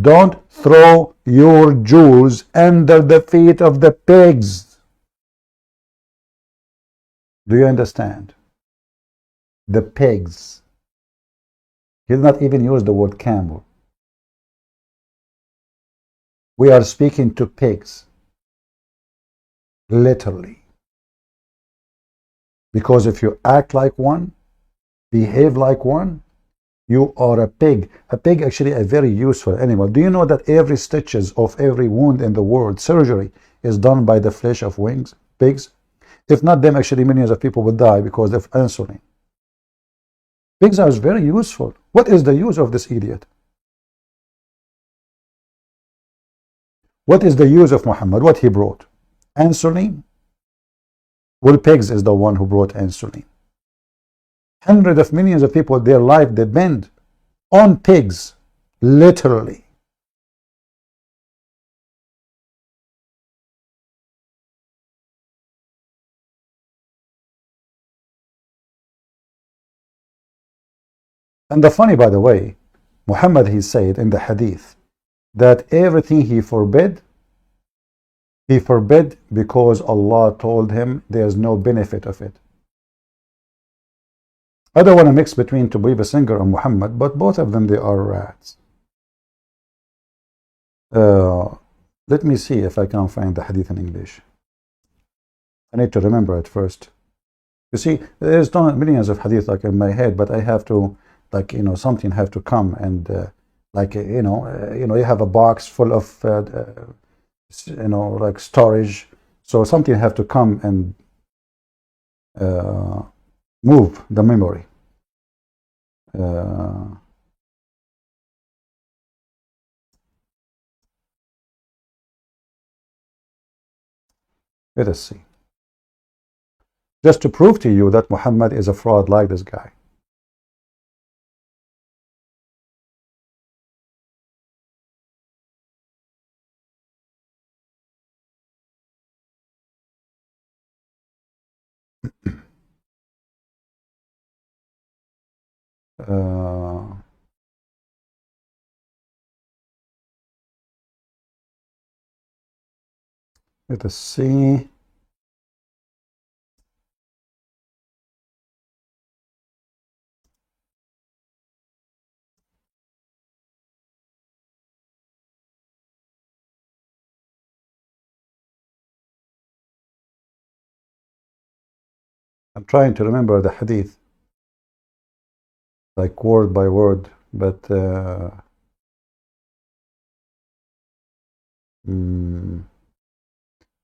don't throw your jewels under the feet of the pigs. Do you understand? The pigs. He did not even use the word camel. We are speaking to pigs. Literally. Because if you act like one, behave like one, you are a pig. A pig actually a very useful animal. Do you know that every stitches of every wound in the world, surgery, is done by the flesh of pigs? If not them, actually millions of people would die because of insulin. Pigs are very useful. What is the use of this idiot? What is the use of Muhammad? What he brought? Insulin? Well, pigs is the one who brought insulin. Hundreds of millions of people, their life depend on pigs, literally. And the funny, by the way, Muhammad, he said in the hadith that everything he forbid because Allah told him there's no benefit of it. I don't want to mix between Tovia Singer and Muhammad, but both of them, they are rats. Let me see if I can find the hadith in English. I need to remember it first. You see, there's not millions of hadith like in my head, but I have to, like, something have to come and, you have a box full of, like storage. So something have to come and move the memory. Let us see. Just to prove to you that Muhammad is a fraud like this guy. Let us see. I'm trying to remember the hadith, like word by word, but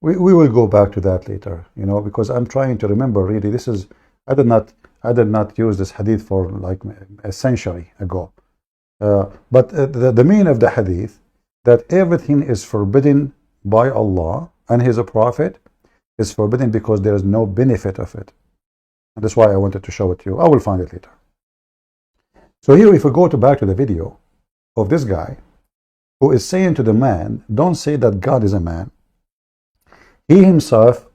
we will go back to that later, because I'm trying to remember really. This is I did not use this hadith for like a century ago. But the meaning of the hadith, that everything is forbidden by Allah and His Prophet is forbidden because there is no benefit of it. And that's why I wanted to show it to you. I will find it later. So here, if we go back to the video of this guy who is saying to the man, don't say that God is a man. He himself,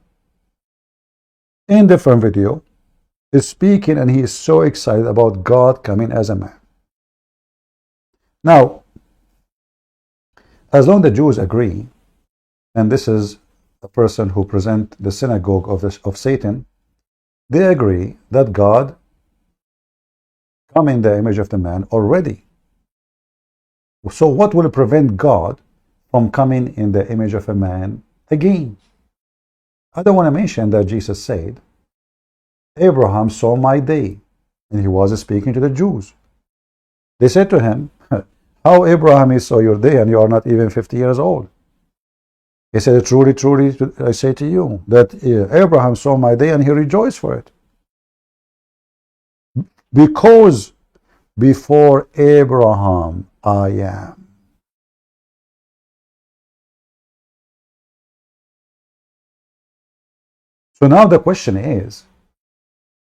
in different video, is speaking and he is so excited about God coming as a man. Now, as long as the Jews agree, and this is a person who present the synagogue of Satan, they agree that God come in the image of the man already. So what will prevent God from coming in the image of a man again? I don't want to mention that Jesus said, Abraham saw my day, and he was speaking to the Jews. They said to him, how Abraham saw your day and you are not even 50 years old? He said, truly, truly, I say to you that Abraham saw my day and he rejoiced for it. Because before Abraham I am. So now the question is,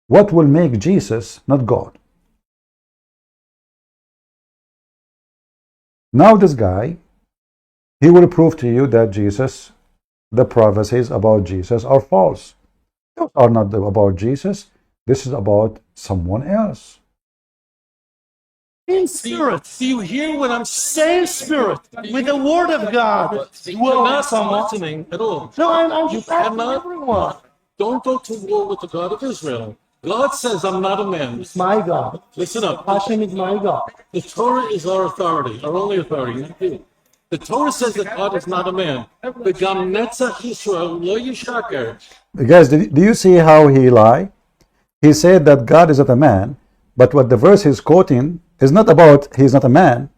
what will make Jesus not God? Now this guy, he will prove to you that Jesus, the prophecies about Jesus are false. Those are not about Jesus. This is about someone else. In spirit. Do you hear what I'm Same spirit. With the word of God. You're Dwell in not someone. listening at all. No, I'm You just asking cannot. everyone. Don't go to war with the God of Israel. God says, I'm not a man. My God. Listen up. Hashem is my God. The Torah is our authority, our only authority, not you. The Torah says that God is not a man. V'gam netzach Yisrael lo yishaker. Guys, do you see how he lied? He said that God is not a man, but what the verse he's quoting is not about he's not a man.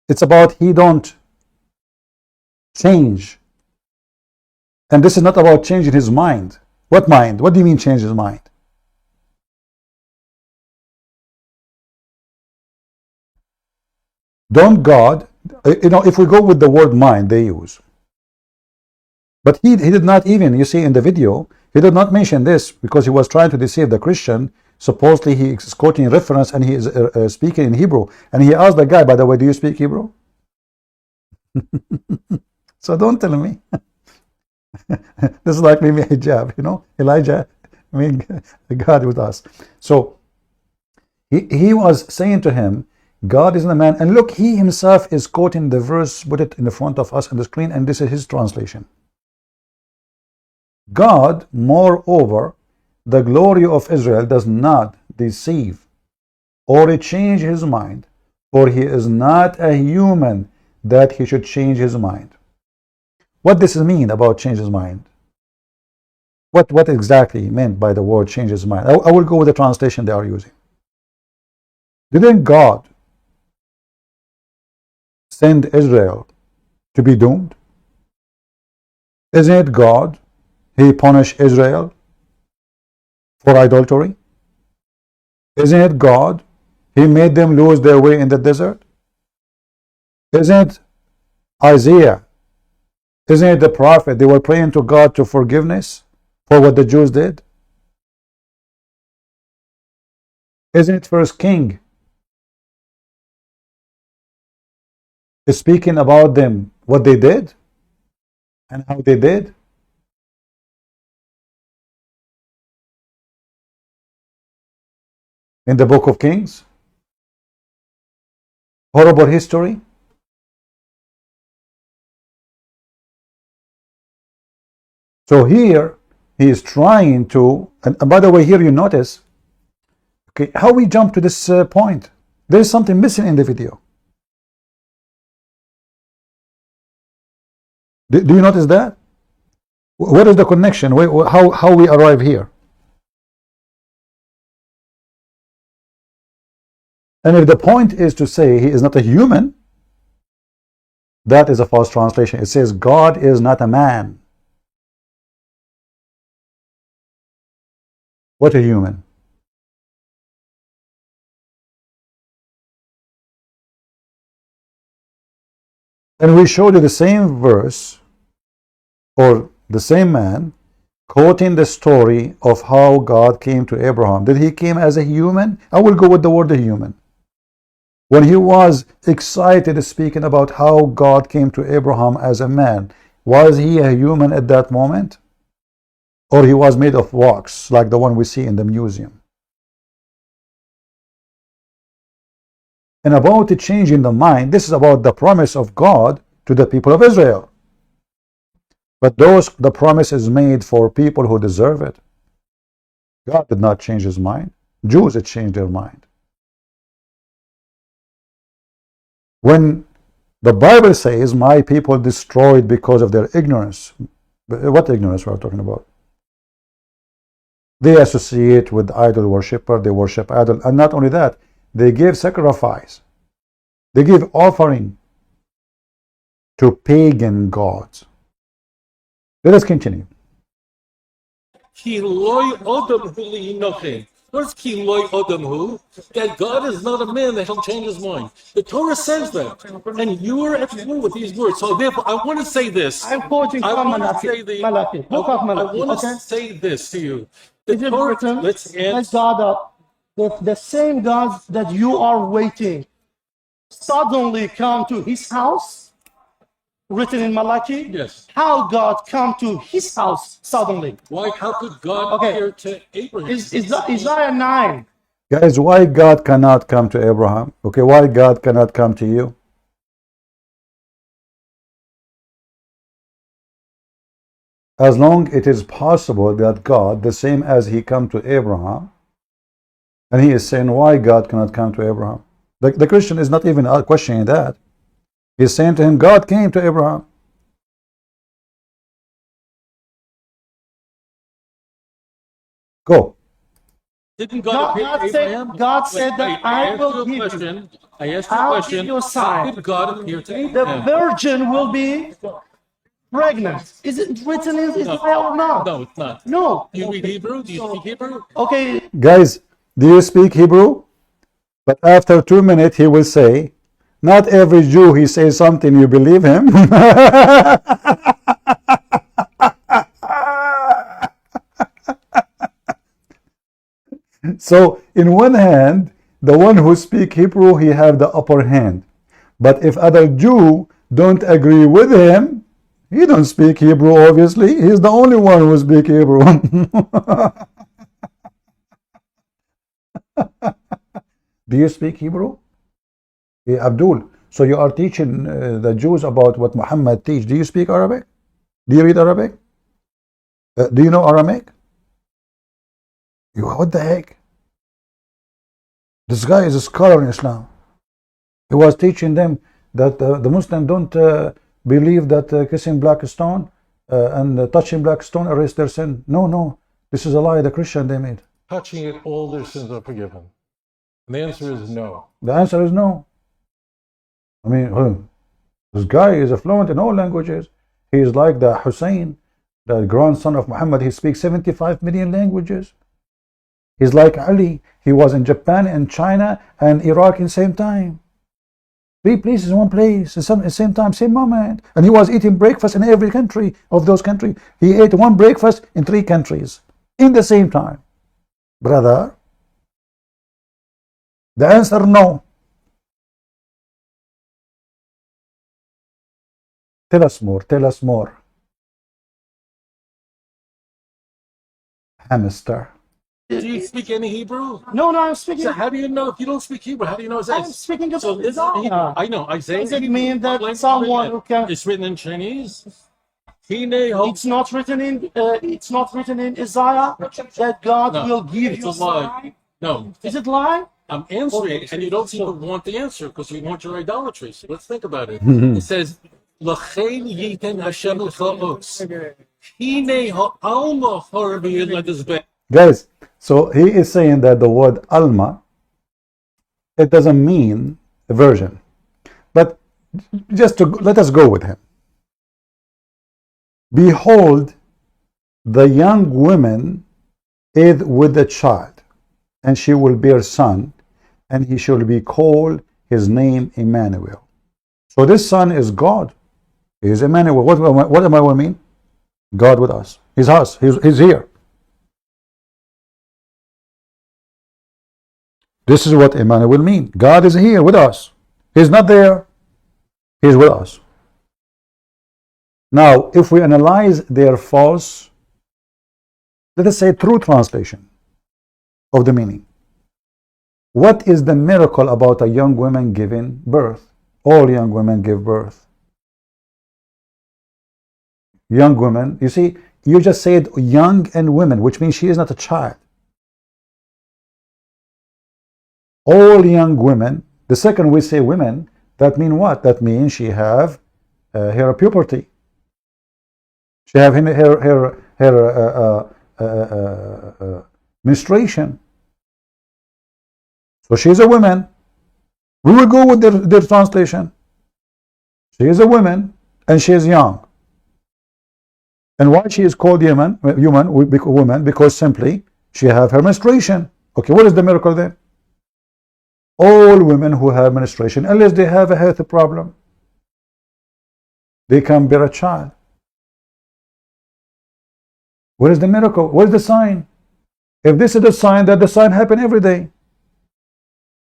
It's about he don't change. And this is not about changing his mind. What mind? What do you mean change his mind? Don't God, if we go with the word mind they use. But he did not even, you see in the video, he did not mention this because he was trying to deceive the Christian. Supposedly he is quoting reference and he is speaking in Hebrew. And he asked the guy, by the way, do you speak Hebrew? So don't tell me. This is like maybe hijab, Elijah, God with us. So he was saying to him, God isn't a man. And look, he himself is quoting the verse, put it in the front of us on the screen, and this is his translation. God, moreover, the glory of Israel does not deceive or change his mind, for he is not a human that he should change his mind. What does it mean about change his mind? What exactly meant by the word change his mind? I will go with the translation they are using. Didn't God send Israel to be doomed? Isn't it God? He punished Israel for idolatry. Isn't it God? He made them lose their way in the desert. Isn't it Isaiah? Isn't it the prophet? They were praying to God to forgiveness for what the Jews did. Isn't it First King? Is speaking about them, what they did and how they did. In the book of Kings, horrible history. So here he is trying to, and by the way, here you notice, okay, how we jump to this point. There is something missing in the video. Do you notice that? What is the connection? How we arrive here? And if the point is to say he is not a human, that is a false translation. It says God is not a man. What a human. And we showed you the same verse or the same man quoting the story of how God came to Abraham. Did he came as a human? I will go with the word human. When he was excited speaking about how God came to Abraham as a man, was he a human at that moment? Or he was made of wax, like the one we see in the museum? And about the change in the mind, this is about the promise of God to the people of Israel. But the promise is made for people who deserve it. God did not change his mind. Jews had changed their mind. When the Bible says, my people destroyed because of their ignorance, what ignorance we're talking about? They associate with idol worshiper, they worship idol, and not only that, they give sacrifice. They give offering to pagan gods. Let us continue. Ki loy odom hu li'inochim. What is ki loy odom hu? That God is not a man that he'll change his mind. The Torah says that. And you are at war with these words. So therefore, I want to say this. I'm quoting I from want to Malachi. say the. Malachi. Look at Malachi. I want to Okay? say this to you. The Is it Torah. written? Let's Let answer. God up. The same God that you are waiting suddenly come to his house, written in Malachi. Yes. How God come to his house suddenly? Why? How could God Okay. appear to Abraham? Is Isaiah 9. Guys, why God cannot come to Abraham? Okay, why God cannot come to you? As long it is possible that God, the same as he come to Abraham, and he is saying why God cannot come to Abraham. The Christian is not even questioning that. He's saying to him, God came to Abraham. Go. Didn't God appear to Abraham? God said that I will give you. question. I asked you a I'll question. give you a How sign. did God appear to The Abraham? virgin will be pregnant. Is it written in Isaiah or not? No, it's not. No. Do you read Hebrew? Do you speak Hebrew? Okay. Guys, do you speak Hebrew? But after 2 minutes he will say, not every Jew he says something you believe him. So in one hand, the one who speak Hebrew, he have the upper hand. But if other Jew don't agree with him, he don't speak Hebrew, obviously. He's the only one who speak Hebrew. Do you speak Hebrew? Hey, Abdul, so you are teaching the Jews about what Muhammad teach. Do you speak Arabic? Do you read Arabic? Do you know Aramaic? What the heck? This guy is a scholar in Islam. He was teaching them that the Muslims don't believe that kissing black stone and touching black stone erase their sin. No, no. This is a lie the Christian they made. Touching it, all their sins are forgiven. And the answer is no. The answer is no. I mean, this guy is fluent in all languages. He is like the Hussein, the grandson of Muhammad. He speaks 75 million languages. He's like Ali. He was in Japan and China and Iraq in the same time. 3 places in one place, at the same time, same moment. And he was eating breakfast in every country of those countries. He ate one breakfast in 3 countries in the same time. Brother, the answer no. Tell us more, tell us more. Hamster. Do you speak any Hebrew? No, I'm speaking. So how do you know if you don't speak Hebrew? How do you know I'm Isaiah? speaking about So this is Isaiah. I know Isaiah. Does it mean that What language someone is who it? can? It's written in Chinese. It's not written in. It's not written in Isaiah that God will give it's you a lie. No, Is it lie? I'm answering, and you don't seem to want the answer because you want your idolatry. So let's think about it. It says, "L'chein yiten Hashem l'chaos, hine ha'alma harbi l'dezbeh." Guys, so he is saying that the word Alma, it doesn't mean a virgin. But just to let us go with him. Behold, the young woman is with a child, and she will bear son, and he shall be called his name Emmanuel. So this son is God. He is Emmanuel. What Emmanuel mean? God with us. He's us. He's here. This is what Emmanuel mean. God is here with us. He's not there. He's with us. Now, if we analyze their false, let us say true translation of the meaning. What is the miracle about a young woman giving birth? All young women give birth. Young women, you see, you just said young and women, which means she is not a child. All young women. The second we say women, that means what? That means she have her puberty. She have her menstruation. So she is a woman. We will go with their translation. She is a woman and she is young. And why she is called woman? Because simply she have her menstruation. Okay, what is the miracle there? All women who have menstruation, unless they have a health problem, they can bear a child. What is the miracle? What is the sign? If this is a sign, that the sign happen every day,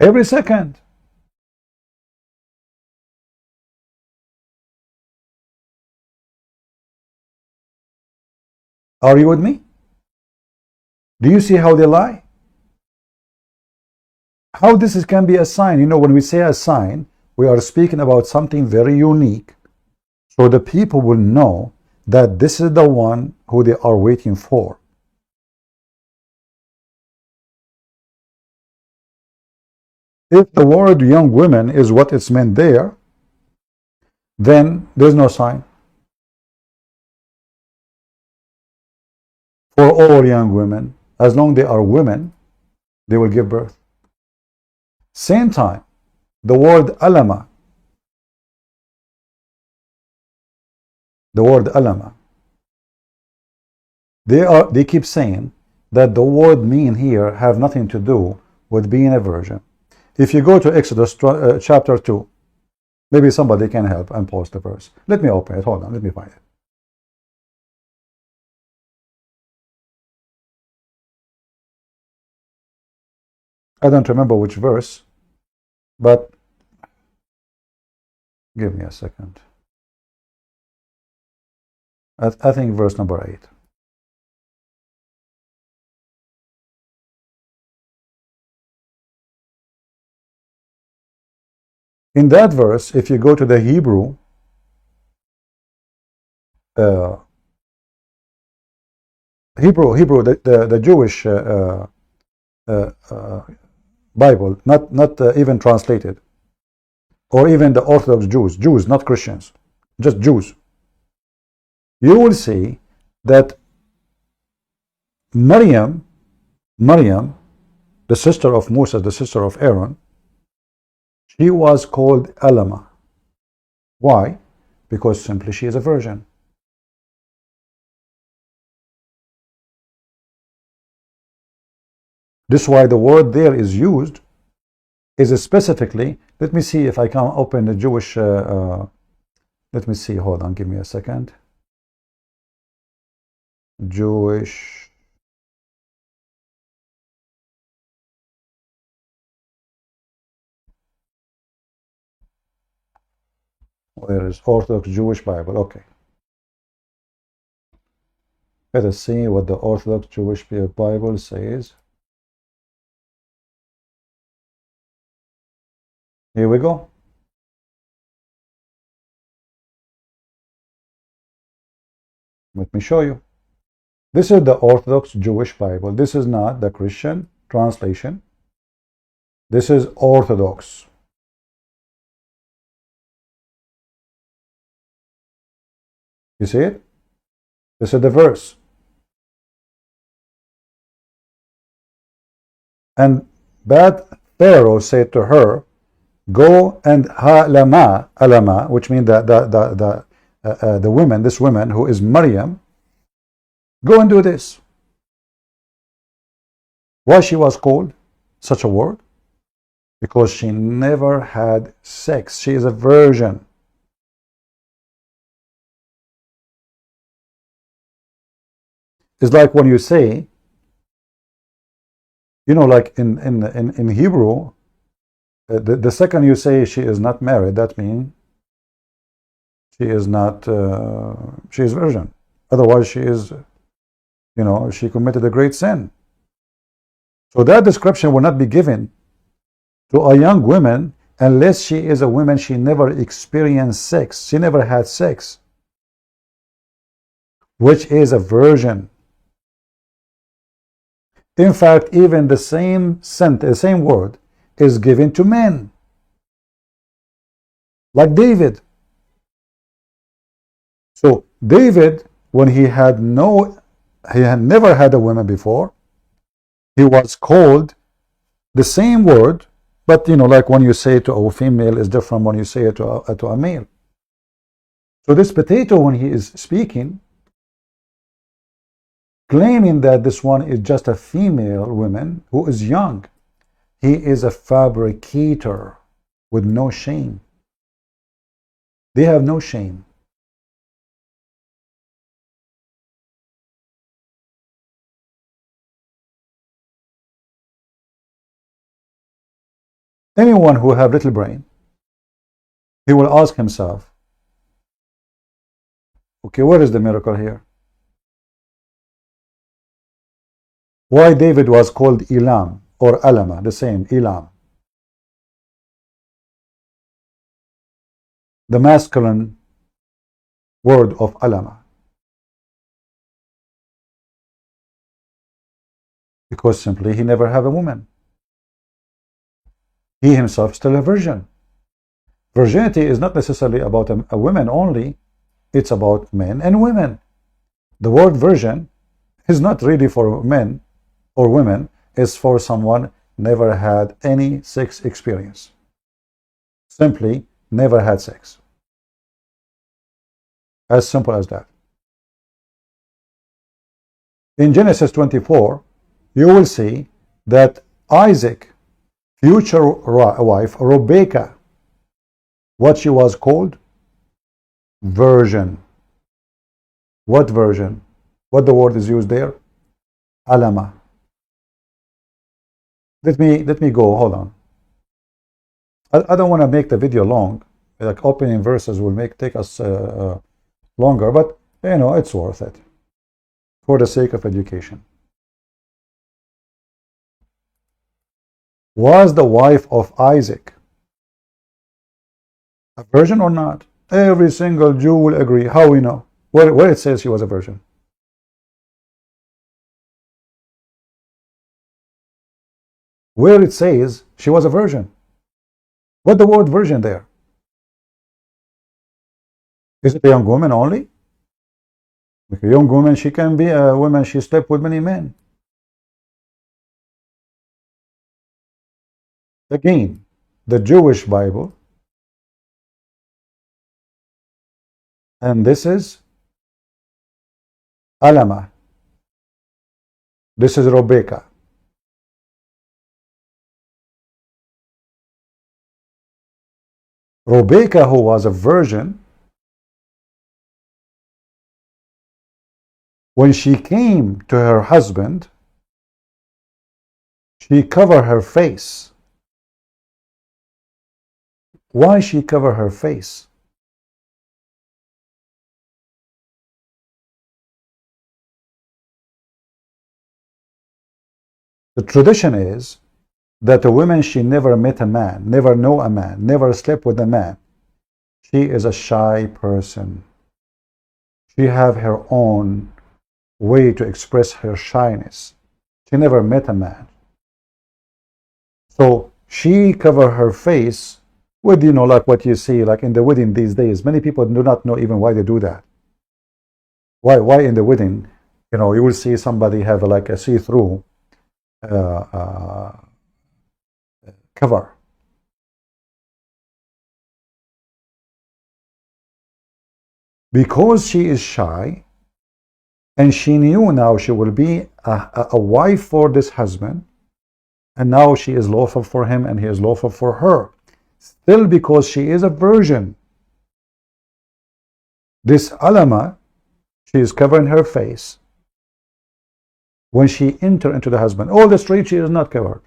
every second. Are you with me? Do you see how they lie? How this can be a sign? You know, when we say a sign, we are speaking about something very unique, so the people will know that this is the one who they are waiting for. If the word young women is what it's meant there, then there's no sign. For all young women, as long as they are women, they will give birth. Same time, the word alama, they keep saying that the word mean here have nothing to do with being a virgin. If you go to Exodus chapter 2, maybe somebody can help and post the verse. Let me open it. Hold on, let me find it. I don't remember which verse, but give me a second. I think verse number 8. In that verse, if you go to the Hebrew, the Jewish Bible, not even translated, or even the Orthodox Jews, not Christians, just Jews, you will see that Maryam, the sister of Moses, the sister of Aaron, she was called Alama. Why? Because simply she is a virgin. This is why the word there is used, is specifically, let me see if I can open the Jewish, let me see, hold on, give me a second. Jewish, where is Orthodox Jewish Bible? Okay. Let us see what the Orthodox Jewish Bible says. Here we go. Let me show you. This is the Orthodox Jewish Bible. This is not the Christian translation. This is Orthodox. You see it? This is the verse. And bad Pharaoh said to her, go and alama, which means the woman, this woman who is Maryam, go and do this. Why she was called such a word? Because she never had sex. She is a virgin. It's like when you say, you know, like in Hebrew, the second you say she is not married, that means she is not, she is virgin. Otherwise she is, you know, she committed a great sin. So that description will not be given to a young woman, unless she is a woman, she never experienced sex. She never had sex, which is a virgin. In fact, even the same sentence, the same word is given to men, like David. So David, when he had never had a woman before, he was called the same word, but like when you say it to a female is different when you say it to a male. So this potato, when he is speaking, claiming that this one is just a female woman who is young, he is a fabricator with no shame. They have no shame. Anyone who have little brain, he will ask himself, okay, what is the miracle here? Why David was called Elam or Alama, the same, Elam. The masculine word of Alama. Because simply he never had a woman. He himself still a virgin. Virginity is not necessarily about a woman only, it's about men and women. The word virgin is not really for men or women, it's for someone never had any sex experience. Simply never had sex. As simple as that. In Genesis 24, you will see that Isaac, future wife, Rebecca, what she was called? Virgin. What virgin? What the word is used there? Alama. Let me go, hold on. I don't want to make the video long. Like opening verses will take us longer, but it's worth it for the sake of education. Was the wife of Isaac a virgin or not? Every single Jew will agree. How we know? Where it says she was a virgin. Where it says she was a virgin. What the word virgin there? Is it a young woman only? Like a young woman, she can be a woman, she slept with many men. Again, the Jewish Bible, and this is Alama. This is Rebecca. Rebecca, who was a virgin, when she came to her husband, she covered her face. Why she covered her face? The tradition is that a woman, she never met a man, never know a man, never slept with a man. She is a shy person. She have her own way to express her shyness. She never met a man. So she covered her face with, like what you see, like in the wedding these days. Many people do not know even why they do that. Why in the wedding, you will see somebody have like a see-through cover. Because she is shy, and she knew now she will be a wife for this husband, and now she is lawful for him and he is lawful for her. Still, because she is a virgin, this Alama, she is covering her face. When she entered into the husband, all the street she is not covered.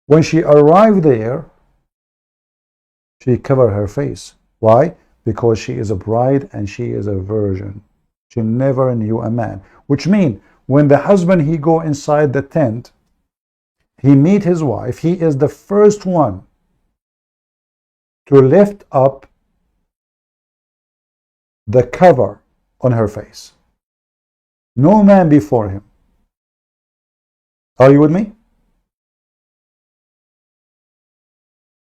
When she arrived there, she covered her face. Why? Because she is a bride and she is a virgin. She never knew a man. Which means when the husband he go inside the tent, he meet his wife, he is the first one to lift up the cover on her face. No man before him. Are you with me?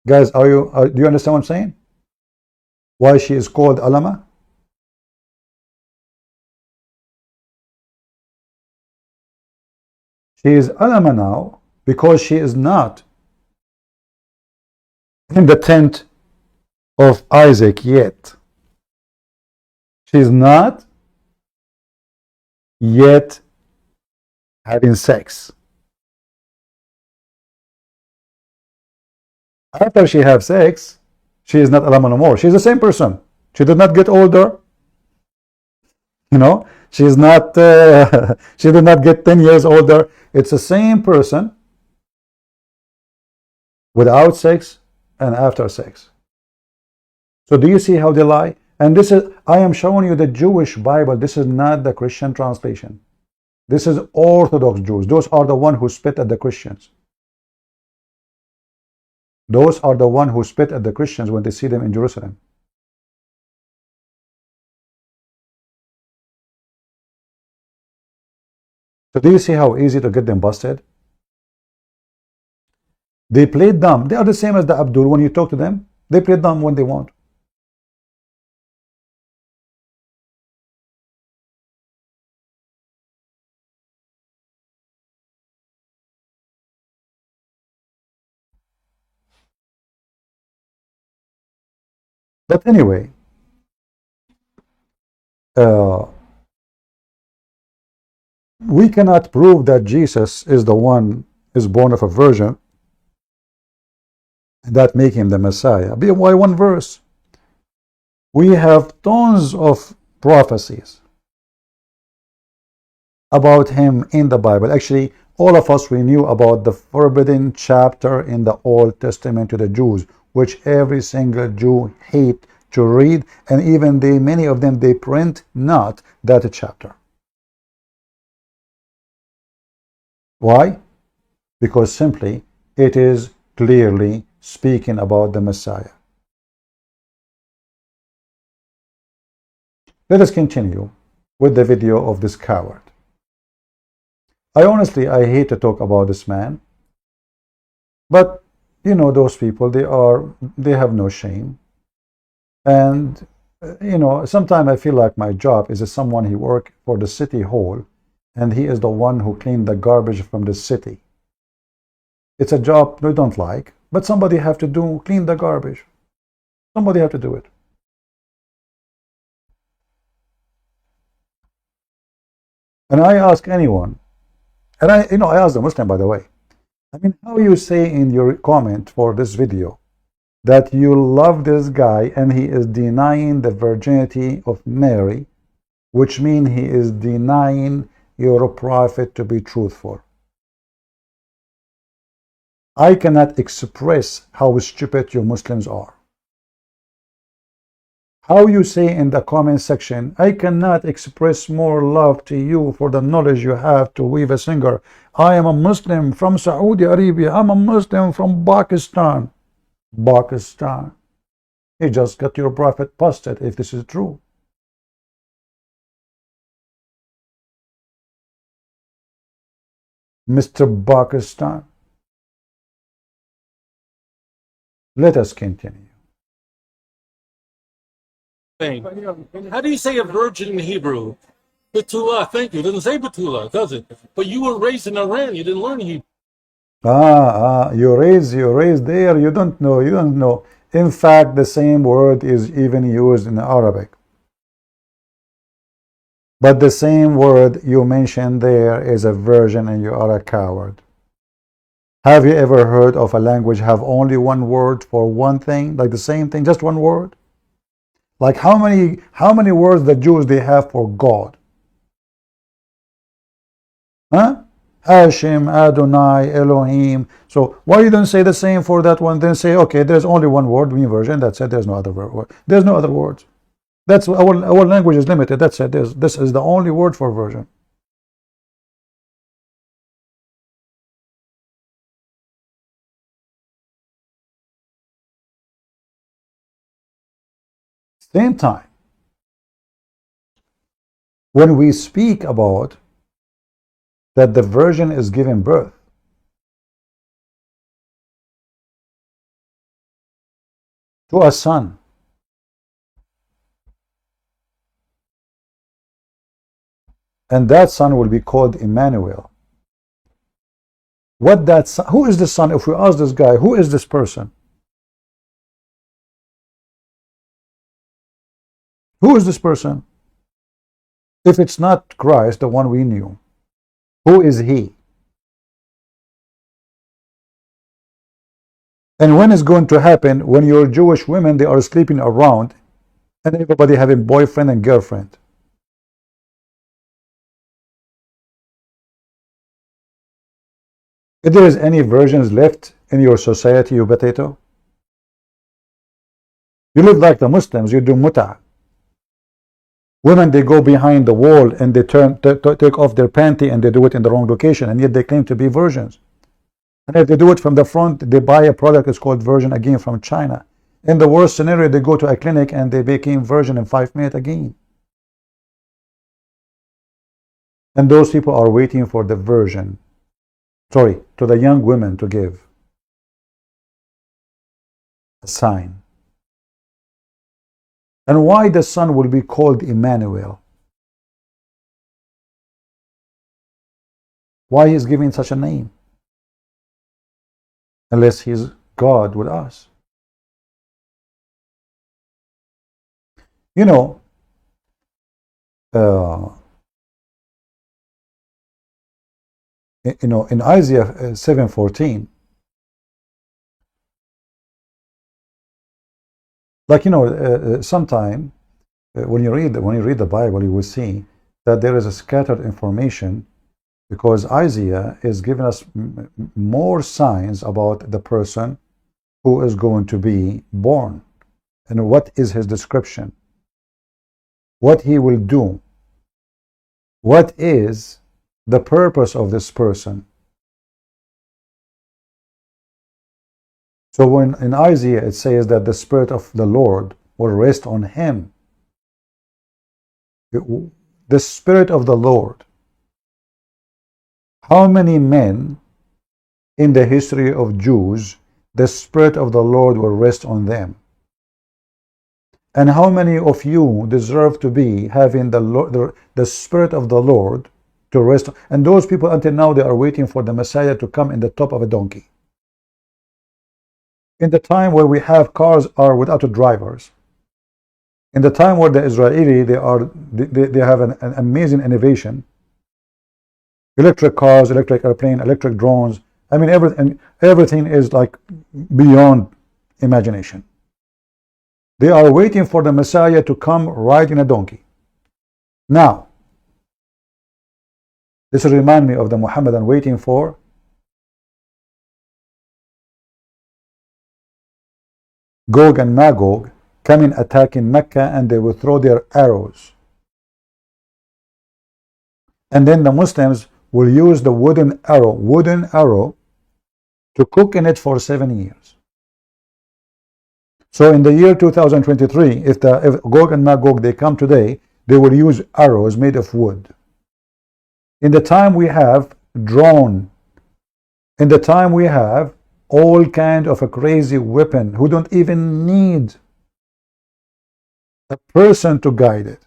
Guys, do you understand what I'm saying? Why she is called Alama? She is Alama now because she is not in the tent of Isaac yet. She is not yet having sex. After she have sex, she is not Alama no more. She is the same person. She did not get older. You know, she is not. She did not get 10 years older. It's the same person without sex and after sex. So do you see how they lie? And this is, I am showing you the Jewish Bible. This is not the Christian translation. This is Orthodox Jews. Those are the one who spit at the Christians. Those are the one who spit at the Christians when they see them in Jerusalem. So do you see how easy to get them busted? They play dumb. They are the same as the Abdul. When you talk to them, they play dumb when they want. But anyway, we cannot prove that Jesus is the one is born of a virgin and that make him the Messiah. Why one verse? We have tons of prophecies about him in the Bible. Actually, all of us, we knew about the forbidden chapter in the Old Testament to the Jews, which every single Jew hate to read, and even they, many of them, they print not that chapter. Why? Because simply it is clearly speaking about the Messiah. Let us continue with the video of this coward. I hate to talk about this man, but you know, those people, they have no shame. And you know, sometimes I feel like my job is as someone who work for the city hall, and he is the one who cleaned the garbage from the city. It's a job we don't like, but somebody have to clean the garbage. Somebody have to do it. And I ask anyone, and I ask the Muslim, by the way, I mean, how you say in your comment for this video that you love this guy and he is denying the virginity of Mary, which means he is denying your prophet to be truthful. I cannot express how stupid you Muslims are. How you say in the comment section, I cannot express more love to you for the knowledge you have to weave a singer. I am a Muslim from Saudi Arabia. I'm a Muslim from Pakistan. Pakistan. You just got your prophet busted if this is true. Mr. Pakistan. Let us continue. How do you say a virgin in Hebrew? Betula, thank you. It doesn't say Betula, does it? But you were raised in Iran. You didn't learn Hebrew. You raised there. You don't know. In fact, the same word is even used in Arabic. But the same word you mentioned there is a virgin, and you are a coward. Have you ever heard of a language have only one word for one thing, like the same thing, just one word? Like how many words the Jews they have for God? Huh? Hashem, Adonai, Elohim. So why you don't say the same for that one? Then say, okay, there's only one word, mean version. That's it. There's no other word. There's no other words. That's our language is limited. That's it. This is the only word for version. Same time, when we speak about that the virgin is giving birth to a son, and that son will be called Emmanuel. What that son, who is the son? If we ask this guy, who is this person? Who is this person? If it's not Christ, the one we knew, who is he? And when is going to happen? When your Jewish women, they are sleeping around and everybody having boyfriend and girlfriend. If there is any virgins left in your society, you potato, you live like the Muslims, you do muta. Women, they go behind the wall and they take off their panty and they do it in the wrong location, and yet they claim to be virgins. And if they do it from the front, they buy a product that's called virgin again from China. In the worst scenario, they go to a clinic and they became virgin in 5 minutes again. And those people are waiting for the virgin, sorry, to the young women to give a sign. And why the son will be called Emmanuel? Why he is giving such a name? Unless he's God with us. You know, in Isaiah 7:14, like sometime when you read the Bible, you will see that there is a scattered information, because Isaiah is giving us more signs about the person who is going to be born and what is his description, what he will do, what is the purpose of this person. So when in Isaiah it says that the Spirit of the Lord will rest on him, the Spirit of the Lord. How many men in the history of Jews the Spirit of the Lord will rest on them? And how many of you deserve to be having the Spirit of the Lord to rest? And those people until now, they are waiting for the Messiah to come in the top of a donkey. In the time where we have cars are without drivers, in the time where the Israeli, they have an amazing innovation, electric cars, electric airplane, electric drones. I mean, everything is like beyond imagination. They are waiting for the Messiah to come riding a donkey. Now, this reminds me of the Muhammadan waiting for Gog and Magog coming attacking Mecca, and they will throw their arrows. And then the Muslims will use the wooden arrow to cook in it for 7 years. So in the year 2023, if Gog and Magog, they come today, they will use arrows made of wood. In the time we have drone, in the time we have all kind of a crazy weapon who don't even need a person to guide it.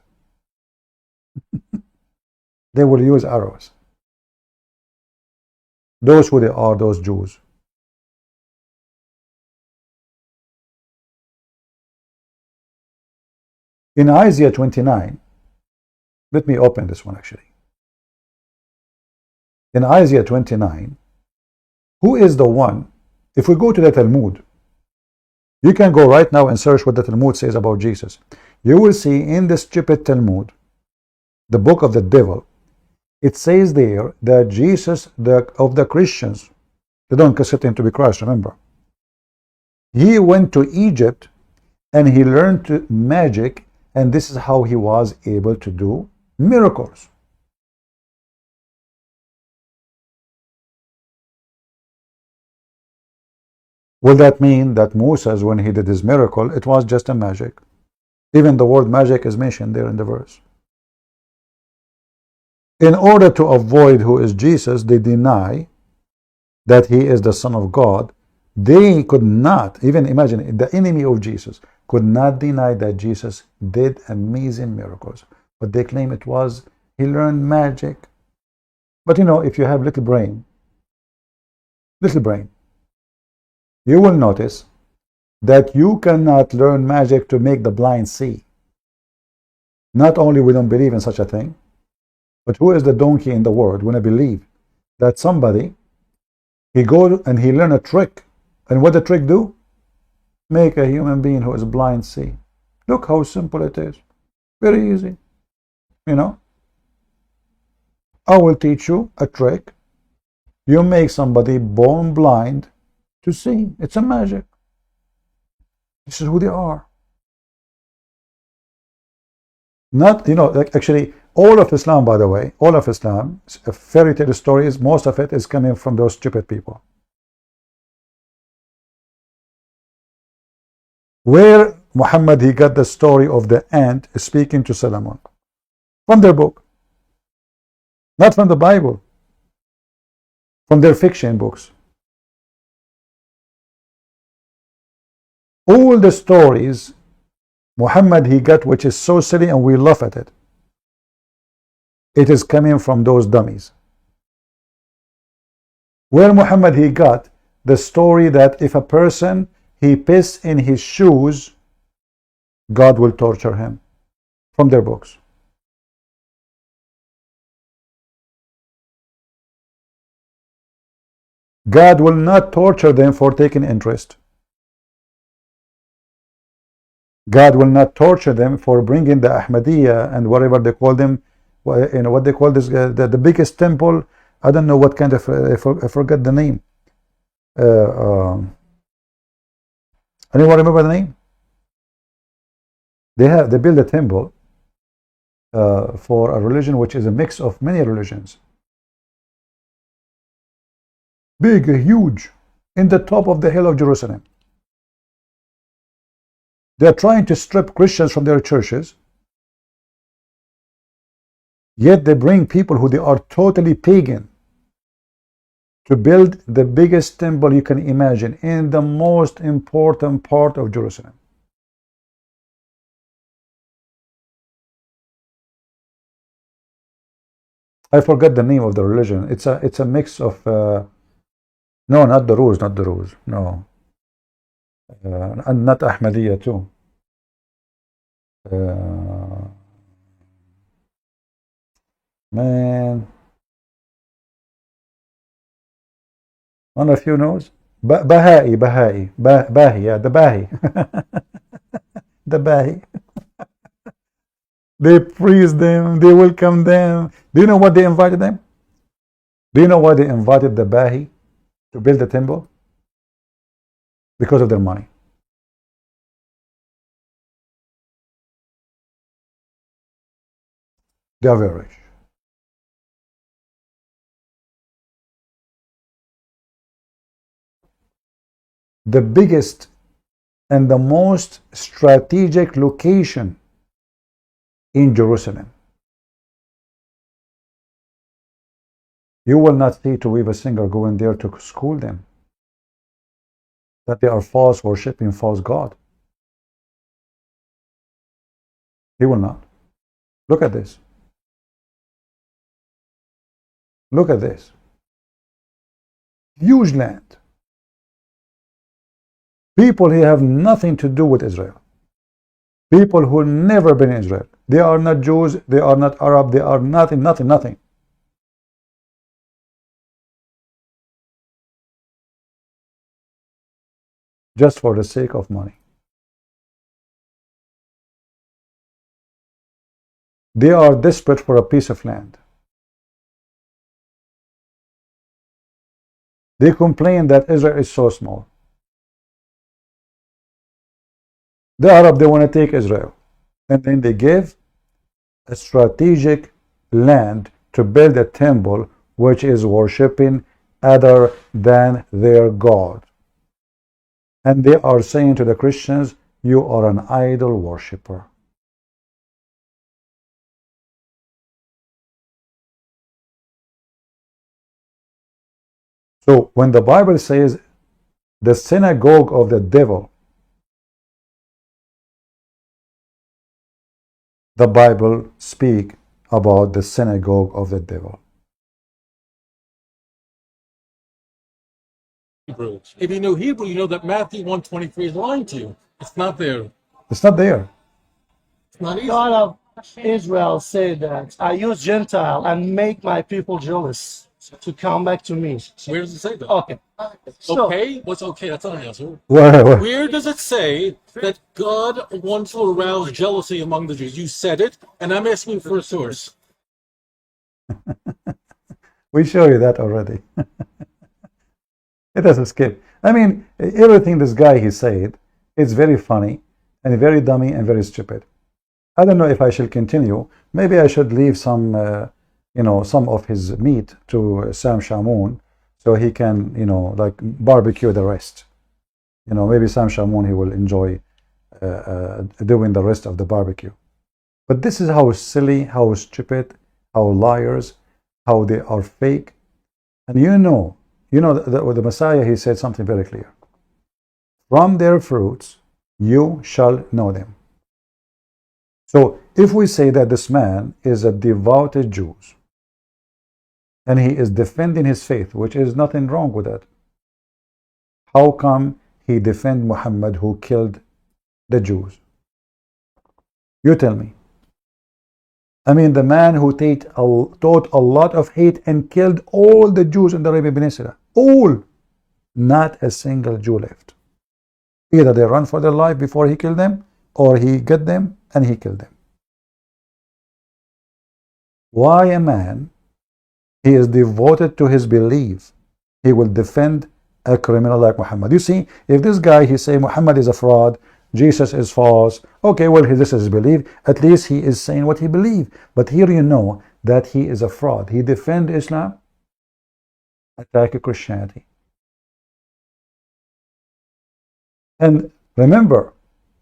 They will use arrows. Those who they are, those Jews. In Isaiah 29, let me open this one actually. In Isaiah 29, who is the one? If we go to the Talmud, you can go right now and search what the Talmud says about Jesus. You will see in the stupid Talmud, the book of the devil, it says there that Jesus, of the Christians, they don't consider him to be Christ, remember. He went to Egypt and he learned magic, and this is how he was able to do miracles. Will that mean that Moses, when he did his miracle, it was just a magic? Even the word magic is mentioned there in the verse. In order to avoid who is Jesus, they deny that he is the Son of God. They could not, even imagine, the enemy of Jesus could not deny that Jesus did amazing miracles. But they claim it was, he learned magic. But if you have little brain, you will notice that you cannot learn magic to make the blind see. Not only we don't believe in such a thing, but who is the donkey in the world when I believe that somebody, he go and he learn a trick, and what the trick do? Make a human being who is blind see. Look how simple it is. Very easy. I will teach you a trick. You make somebody born blind to see. It's a magic. This is who they are. Not, actually, all of Islam, by the way, all of Islam, fairy tale stories, most of it is coming from those stupid people. Where Muhammad, he got the story of the ant speaking to Solomon? From their book. Not from the Bible. From their fiction books. All the stories Muhammad, he got, which is so silly and we laugh at it, it is coming from those dummies. Where Muhammad, he got the story that if a person, he piss in his shoes, God will torture him. From their books. God will not torture them for taking interest. God will not torture them for bringing the Ahmadiyya and whatever they call them, what they call this, the biggest temple. I don't know what kind of, I forgot the name. Anyone remember the name? They built a temple for a religion which is a mix of many religions. Big, huge, in the top of the hill of Jerusalem. They are trying to strip Christians from their churches, yet they bring people who they are totally pagan to build the biggest temple you can imagine in the most important part of Jerusalem. I forgot the name of the religion. It's a mix of no, not the Rus, no. And not Ahmadiyya too. Man, one of you knows? Baha'i, yeah, the Baha'i. The Baha'i. They praise them, they welcome them. Do you know what they invited them? Do you know why they invited the Baha'i to build the temple? Because of their money. They are very rich. The biggest and the most strategic location in Jerusalem. You will not see Tovia singer going there to school them that they are false, worshipping false God. He will not. Look at this. Look at this. Huge land. People who have nothing to do with Israel. People who never been in Israel. They are not Jews, they are not Arab, they are nothing. Just for the sake of money. They are desperate for a piece of land. They complain that Israel is so small. The Arab, they want to take Israel. And then they give a strategic land to build a temple which is worshipping other than their God. And they are saying to the Christians, you are an idol worshipper. So when the Bible says the synagogue of the devil, the Bible speak about the synagogue of the devil. Hebrew. If you know Hebrew, you know that Matthew 1:23 is lying to you. It's not there. It's not there. It's not easy. God of Israel said that I use Gentile and make my people jealous to come back to me. Where does it say that? Okay. So, Okay? What's okay? That's not an answer. Where? Where does it say that God wants to arouse jealousy among the Jews? You said it, and I'm asking for a source. We show you that already. It doesn't skip. I mean, everything this guy he said, it's very funny and very dummy and very stupid. I don't know if I should continue. Maybe I should leave some, some of his meat to Sam Shamoun, so he can, like barbecue the rest. Maybe Sam Shamoun, he will enjoy doing the rest of the barbecue. But this is how silly, how stupid, how liars, how they are fake. And the Messiah, he said something very clear. From their fruits, you shall know them. So if we say that this man is a devoted Jew, and he is defending his faith, which is nothing wrong with that, how come he defend Muhammad who killed the Jews? You tell me. I mean, the man who taught a lot of hate and killed all the Jews in the Arabian Peninsula. All. Not a single Jew left. Either they run for their life before he killed them, or he got them and he killed them. Why a man, he is devoted to his belief, he will defend a criminal like Muhammad? You see, if this guy, he say Muhammad is a fraud, Jesus is false, okay, well, this is his belief, at least he is saying what he believes. But here you know that he is a fraud. He defend Islam, attack Christianity. And remember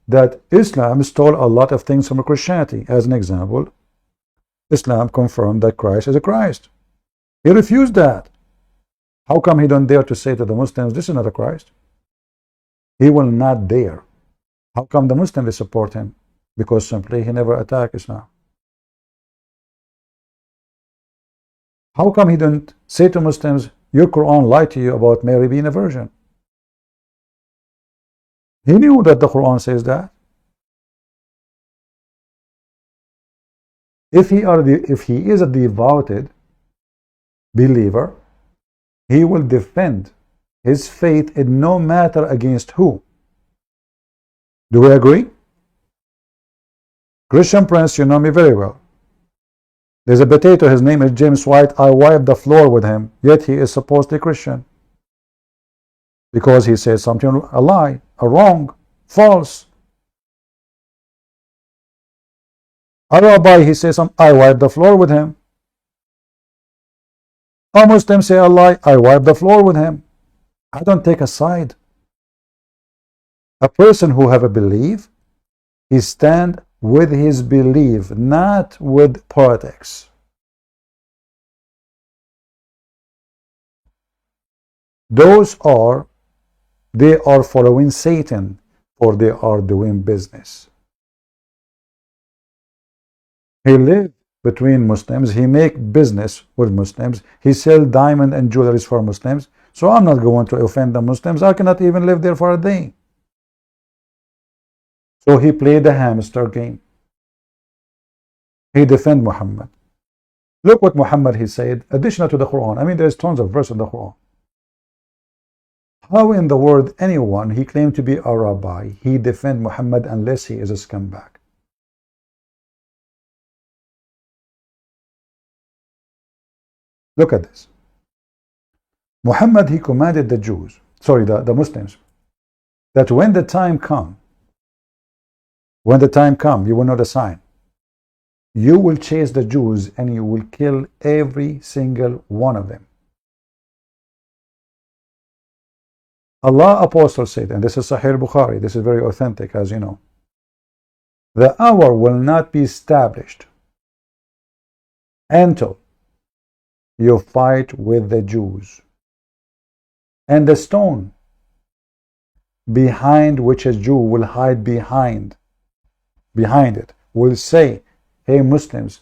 that Islam stole a lot of things from Christianity. As an example, Islam confirmed that Christ is a Christ. He refused that. How come he don't dare to say to the Muslims, this is not a Christ? He will not dare. How come the Muslims support him? Because simply he never attacked Islam. How come he don't say to Muslims, your Quran lied to you about Mary being a virgin? He knew that the Quran says that. If he is a devoted believer, he will defend his faith in no matter against who. Do we agree? Christian Prince, you know me very well. There's a potato, his name is James White. I wiped the floor with him, yet he is supposedly Christian. Because he said something, a lie, a wrong, false. A rabbi, he says something, I wiped the floor with him. A Muslim say a lie, I wipe the floor with him. I don't take a side. A person who have a belief, he stand with his belief, not with politics. They are following Satan, or they are doing business. He live between Muslims, he make business with Muslims, he sell diamond and jewelries for Muslims. So I'm not going to offend the Muslims. I cannot even live there for a day. So he played the hamster game. He defend Muhammad. Look what Muhammad he said, additional to the Quran. I mean, there's tons of verses in the Quran. How in the world anyone, he claimed to be a rabbi, he defend Muhammad unless he is a scumbag? Look at this. Muhammad, he commanded the Jews, the Muslims, that when the time come, you will know the sign. You will chase the Jews and you will kill every single one of them. Allah Apostle said, and this is Sahih Bukhari, this is very authentic, as you know, the hour will not be established until you fight with the Jews. And the stone behind which a Jew will hide behind it will say, hey Muslims,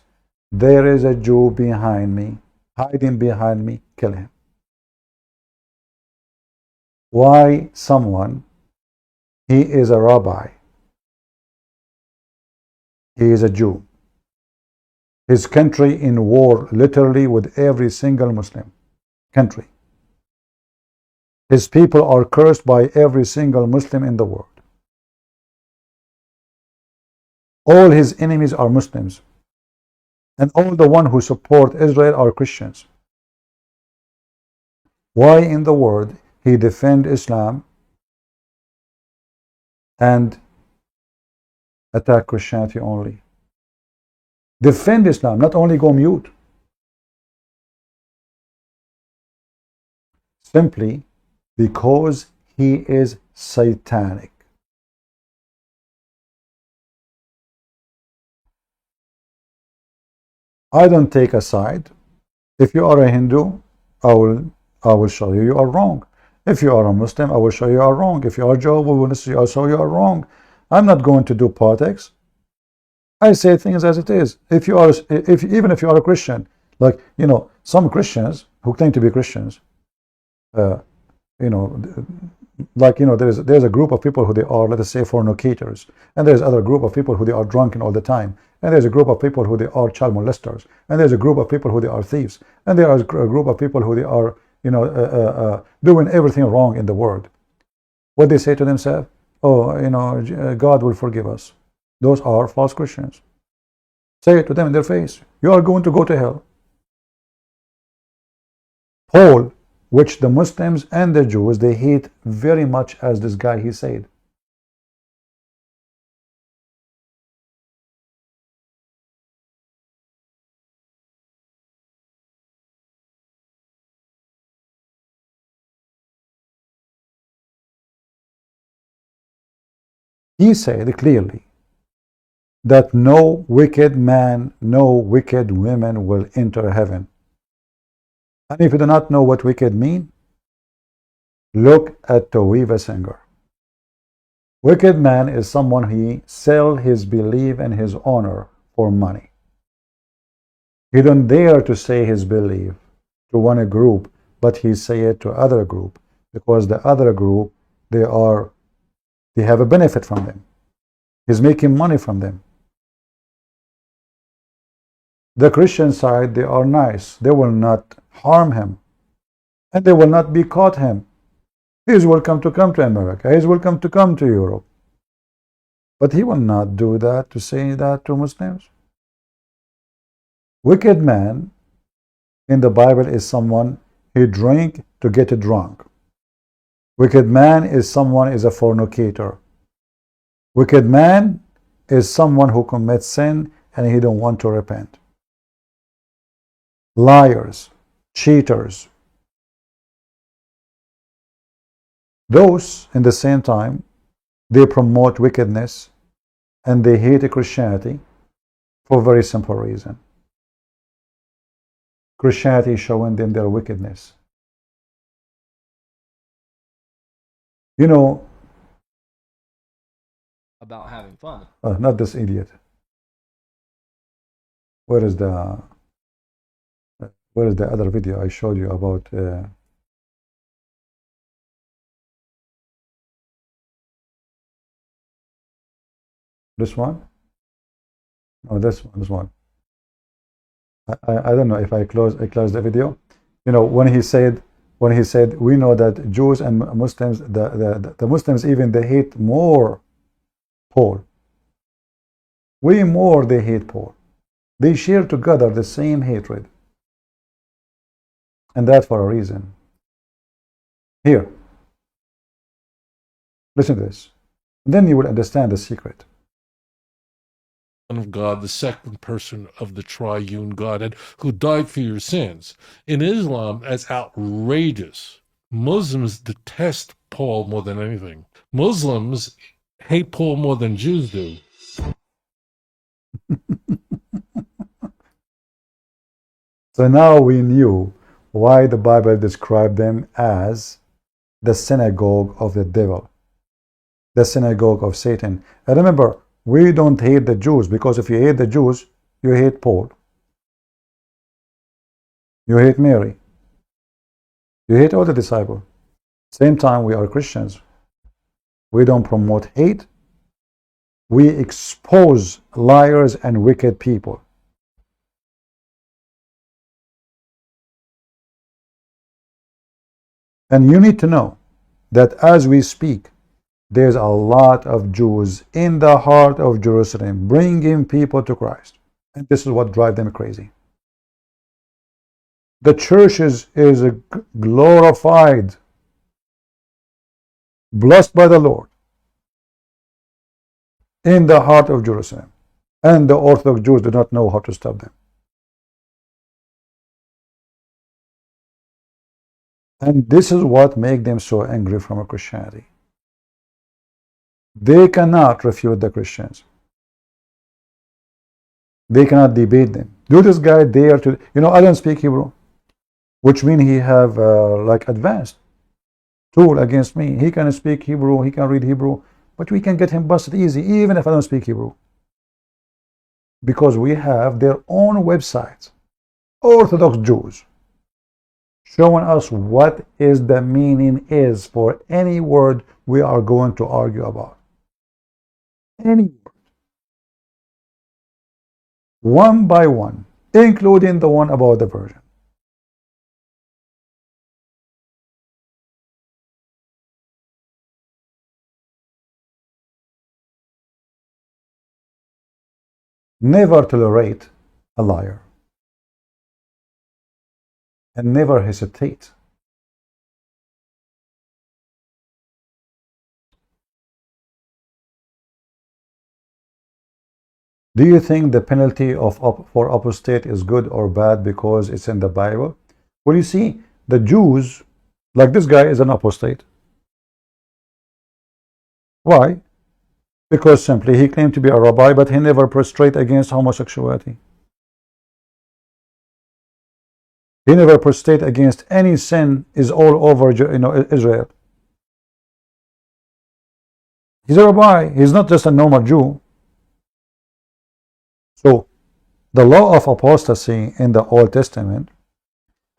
there is a Jew behind me, hiding behind me, kill him. Why someone, he is a rabbi, he is a Jew, his country in war literally with every single Muslim country. His people are cursed by every single Muslim in the world. All his enemies are Muslims. And all the ones who support Israel are Christians. Why in the world he defend Islam and attack Christianity only? Defend Islam, not only go mute. Simply because he is satanic. I don't take a side. If you are a Hindu, I will show you are wrong. If you are a Muslim, I will show you are wrong. If you are Jehovah's Witness, I will show you are wrong. I'm not going to do politics. I say things as it is. Even if you are a Christian, like some Christians who claim to be Christians, there's a group of people who they are, let us say, fornicators, and there's other group of people who they are drunken all the time, and there's a group of people who they are child molesters, and there's a group of people who they are thieves, and there is a group of people who they are doing everything wrong in the world. What they say to themselves? Oh, God will forgive us. Those are false Christians. Say it to them in their face. You are going to go to hell. Paul, which the Muslims and the Jews, they hate very much, as this guy he said. He said clearly that no wicked man, no wicked women will enter heaven. And if you do not know what wicked mean, look at Tovia singer. Wicked man is someone he sell his belief and his honor for money. He don't dare to say his belief to one group, but he say it to other group, because the other group, they have a benefit from them. He's making money from them. The Christian side, they are nice. They will not harm him, and they will not be caught him. He is welcome to come to America. He is welcome to come to Europe. But he will not do that, to say that to Muslims. Wicked man in the Bible is someone he drink to get drunk. Wicked man is someone is a fornicator. Wicked man is someone who commits sin and he don't want to repent. Liars, cheaters. Those, in the same time, they promote wickedness and they hate Christianity for a very simple reason. Christianity is showing them their wickedness. About having fun. Not this idiot. Where is the other video I showed you about? This one? No, this one. I don't know if I close the video. When he said we know that Jews and Muslims, the Muslims even they hate more Paul. Way more they hate Paul. They share together the same hatred. And that for a reason. Here. Listen to this. And then you will understand the secret. Of God, the second person of the triune Godhead, who died for your sins. In Islam, that's outrageous. Muslims detest Paul more than anything. Muslims hate Paul more than Jews do. So now we knew why the Bible described them as the synagogue of the devil, the synagogue of Satan. And remember, we don't hate the Jews, because if you hate the Jews, you hate Paul, you hate Mary, you hate all the disciples. Same time, we are Christians. We don't promote hate. We expose liars and wicked people. And you need to know that as we speak, there's a lot of Jews in the heart of Jerusalem bringing people to Christ. And this is what drives them crazy. The church is glorified, blessed by the Lord, in the heart of Jerusalem. And the Orthodox Jews do not know how to stop them. And this is what makes them so angry from Christianity. They cannot refute the Christians. They cannot debate them. Do this guy dare to, I don't speak Hebrew, which means he have like advanced tool against me. He can speak Hebrew, he can read Hebrew, but we can get him busted easy, even if I don't speak Hebrew. Because we have their own websites, Orthodox Jews, showing us what is the meaning is for any word we are going to argue about. Any word. One by one, including the one about the virgin. Never tolerate a liar. And never hesitate. Do you think the penalty for apostate is good or bad because it's in the Bible? Well, you see, the Jews, like this guy is an apostate. Why? Because simply he claimed to be a rabbi, but he never prostrate against homosexuality. He never prostrate against any sin is all over Israel. He's a rabbi. He's not just a normal Jew. So, the law of apostasy in the Old Testament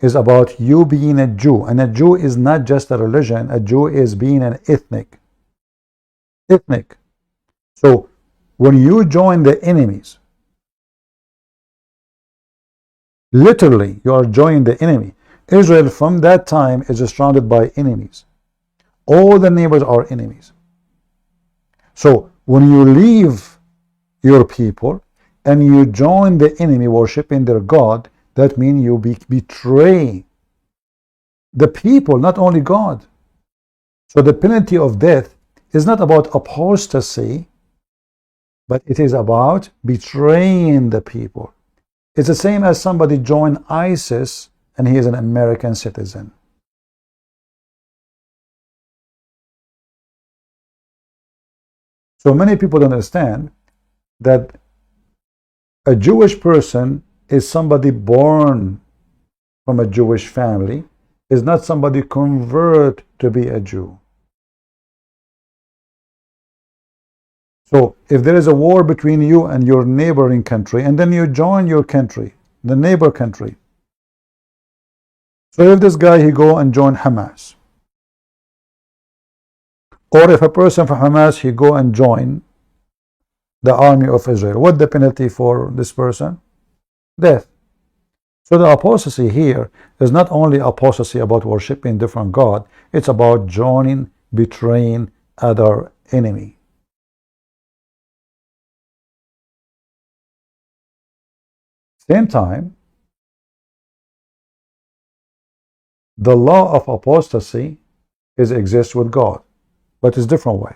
is about you being a Jew. And a Jew is not just a religion. A Jew is being an ethnic. Ethnic. So, when you join the enemies, literally, you are joining the enemy. Israel from that time is surrounded by enemies. All the neighbors are enemies. So, when you leave your people and you join the enemy worshiping their God, that means you betray the people, not only God. So the penalty of death is not about apostasy, but it is about betraying the people. It's the same as somebody join ISIS and he is an American citizen. So many people don't understand that a Jewish person is somebody born from a Jewish family, is not somebody convert to be a Jew. So if there is a war between you and your neighboring country, and then you join your country, the neighbor country. So if this guy, he go and join Hamas, or if a person from Hamas, he go and join the army of Israel, what the penalty for this person? Death. So the apostasy here is not only apostasy about worshiping different God, it's about joining, betraying other enemy. Same time, the law of apostasy exists with God, but it's a different way.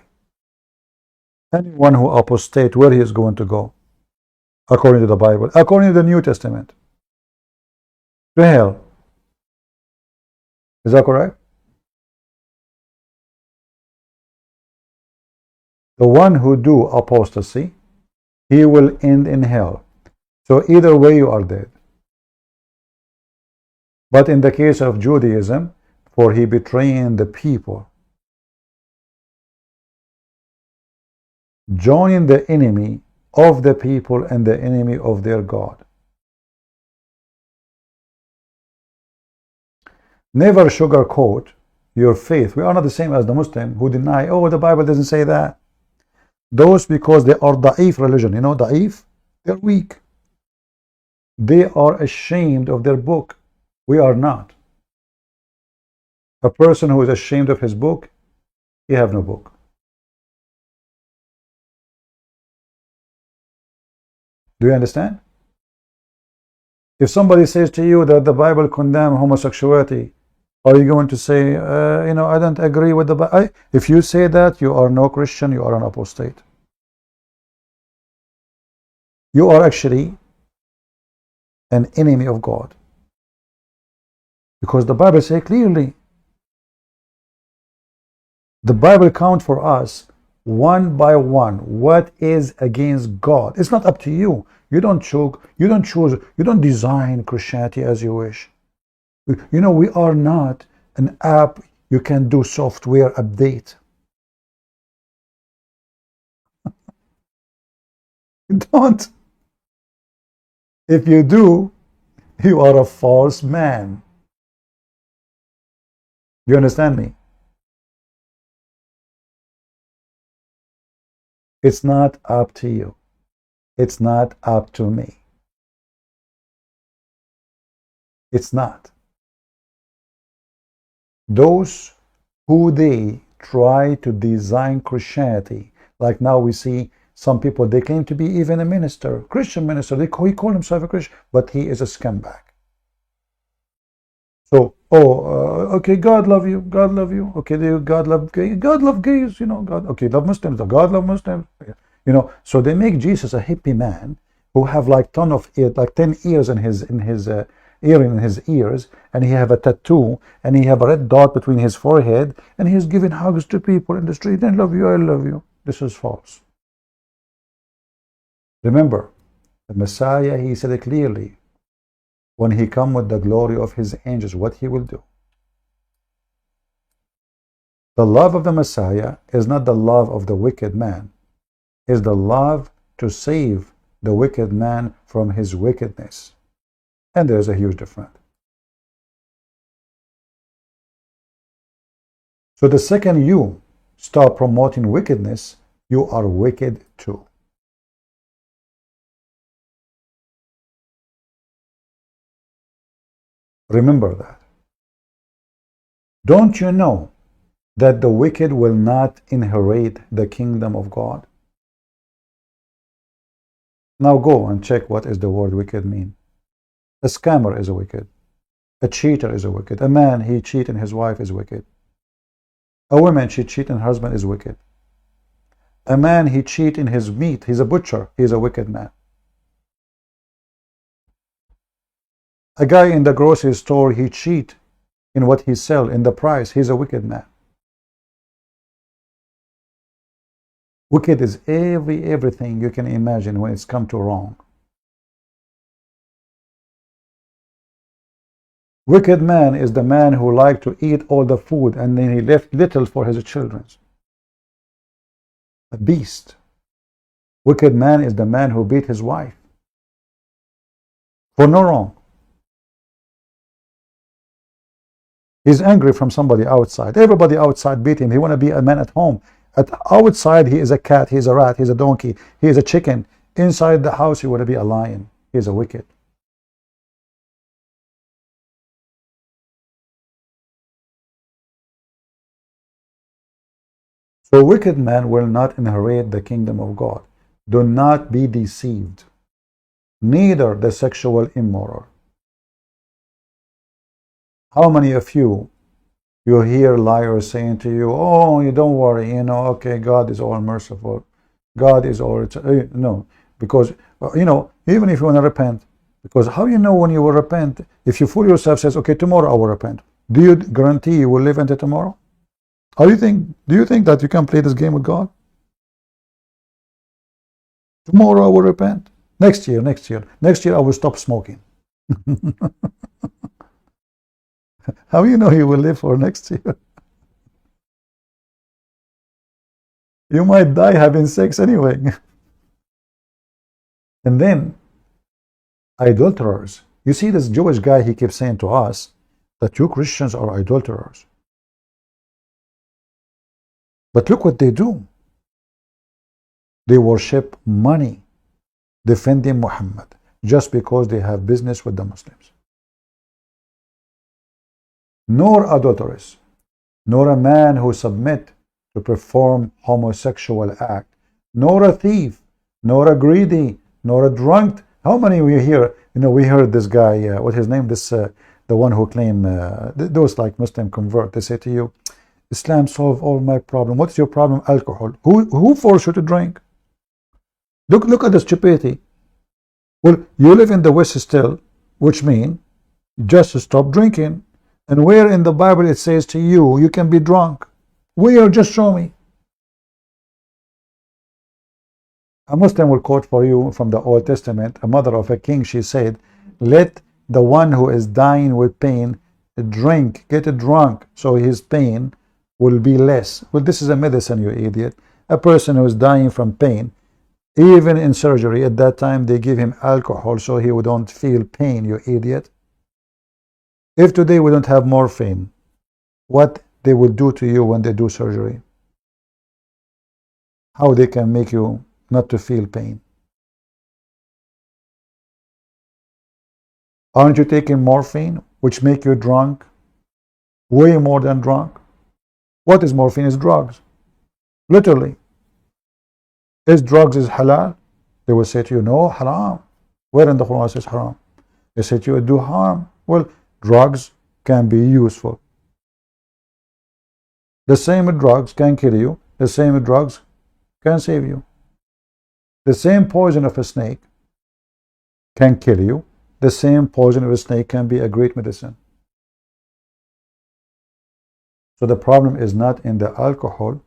Anyone who apostate, where he is going to go? According to the Bible, according to the New Testament, to hell. Is that correct? The one who do apostasy, he will end in hell. So either way you are dead. But in the case of Judaism, for he betraying the people, joining the enemy of the people and the enemy of their God. Never sugarcoat your faith. We are not the same as the Muslim who deny, oh, the Bible doesn't say that. Those, because they are da'if religion, you know, da'if, they're weak. They are ashamed of their book. We are not. A person who is ashamed of his book, he have no book. Do you understand? If somebody says to you that the Bible condemns homosexuality, are you going to say, you know, I don't agree with the Bible? If you say that, you are no Christian, you are an apostate. You are actually an enemy of God. Because the Bible says clearly, the Bible counts for us one by one what is against God. It's not up to you. You don't choose, you don't design Christianity as you wish. You know, we are not an app you can do software update. You don't. If you do, you are a false man. You understand me? It's not up to you. It's not up to me. It's not. Those who they try to design Christianity, like now we see some people, they claim to be even a minister, Christian minister, he call himself a Christian, but he is a scumbag. So, okay, God love you, God love you. Okay, God love gays, God love gays, you know, God, okay, love Muslims, God love Muslims. You know, so they make Jesus a hippie man who have like ton of like 10 ears in his earring in his ears, and he have a tattoo, and he have a red dot between his forehead, and he's giving hugs to people in the street. I love you, I love you. This is false. Remember, the Messiah, he said it clearly, when he come with the glory of his angels, what he will do. The love of the Messiah is not the love of the wicked man, is the love to save the wicked man from his wickedness. And there's a huge difference. So the second you start promoting wickedness, you are wicked too. Remember that. Don't you know that the wicked will not inherit the kingdom of God? Now go and check what is the word wicked mean. A scammer is a wicked. A cheater is a wicked. A man, he cheat on his wife is wicked. A woman, she cheat on her husband is wicked. A man, he cheat in his meat. He's a butcher. He's a wicked man. A guy in the grocery store, he cheat in what he sell, in the price. He's a wicked man. Wicked is everything you can imagine when it's come to wrong. Wicked man is the man who liked to eat all the food and then he left little for his children. A beast. Wicked man is the man who beat his wife for no wrong. He's angry from somebody outside. Everybody outside beat him. He want to be a man at home. Outside he is a cat, he is a rat, he is a donkey, he is a chicken. Inside the house he want to be a lion. He is a wicked. So wicked man will not inherit the kingdom of God. Do not be deceived. Neither the sexual immoral. How many of you hear liars saying to you, oh, you don't worry, you know, okay, God is all merciful. God is all, no, because, you know, even if you want to repent, because how you know when you will repent? If you fool yourself, says, okay, tomorrow I will repent. Do you guarantee you will live until tomorrow? Do you think that you can play this game with God? Tomorrow I will repent. Next year I will stop smoking. How you know you will live for next year? You might die having sex anyway. And then idolaters. You see this Jewish guy, he keeps saying to us that you Christians are idolaters. But look what they do. They worship money, defending Muhammad, just because they have business with the Muslims. Nor adulteress, nor a man who submit to perform homosexual act, nor a thief, nor a greedy, nor a drunk. How many we hear? You know, we heard this guy, what his name? This the one who claimed those like Muslim convert. They say to you, Islam solve all my problem. What's your problem? Alcohol. Who forced you to drink? Look at the stupidity. Well, you live in the West still, which means just stop drinking. And where in the Bible it says to you, you can be drunk? Where? Just show me. A Muslim will quote for you from the Old Testament, a mother of a king, she said, let the one who is dying with pain drink, get drunk, so his pain will be less. Well, this is a medicine, you idiot. A person who is dying from pain, even in surgery, at that time they give him alcohol so he don't feel pain, you idiot. If today we don't have morphine, what they will do to you when they do surgery? How they can make you not to feel pain? Aren't you taking morphine, which make you drunk? Way more than drunk. What is morphine? Is drugs. Literally. Is drugs is halal? They will say to you, no, haram. Where in the Quran says haram? They say to you, do harm. Well, drugs can be useful. The same drugs can kill you. The same drugs can save you. The same poison of a snake can kill you. The same poison of a snake can be a great medicine. So the problem is not in the alcohol.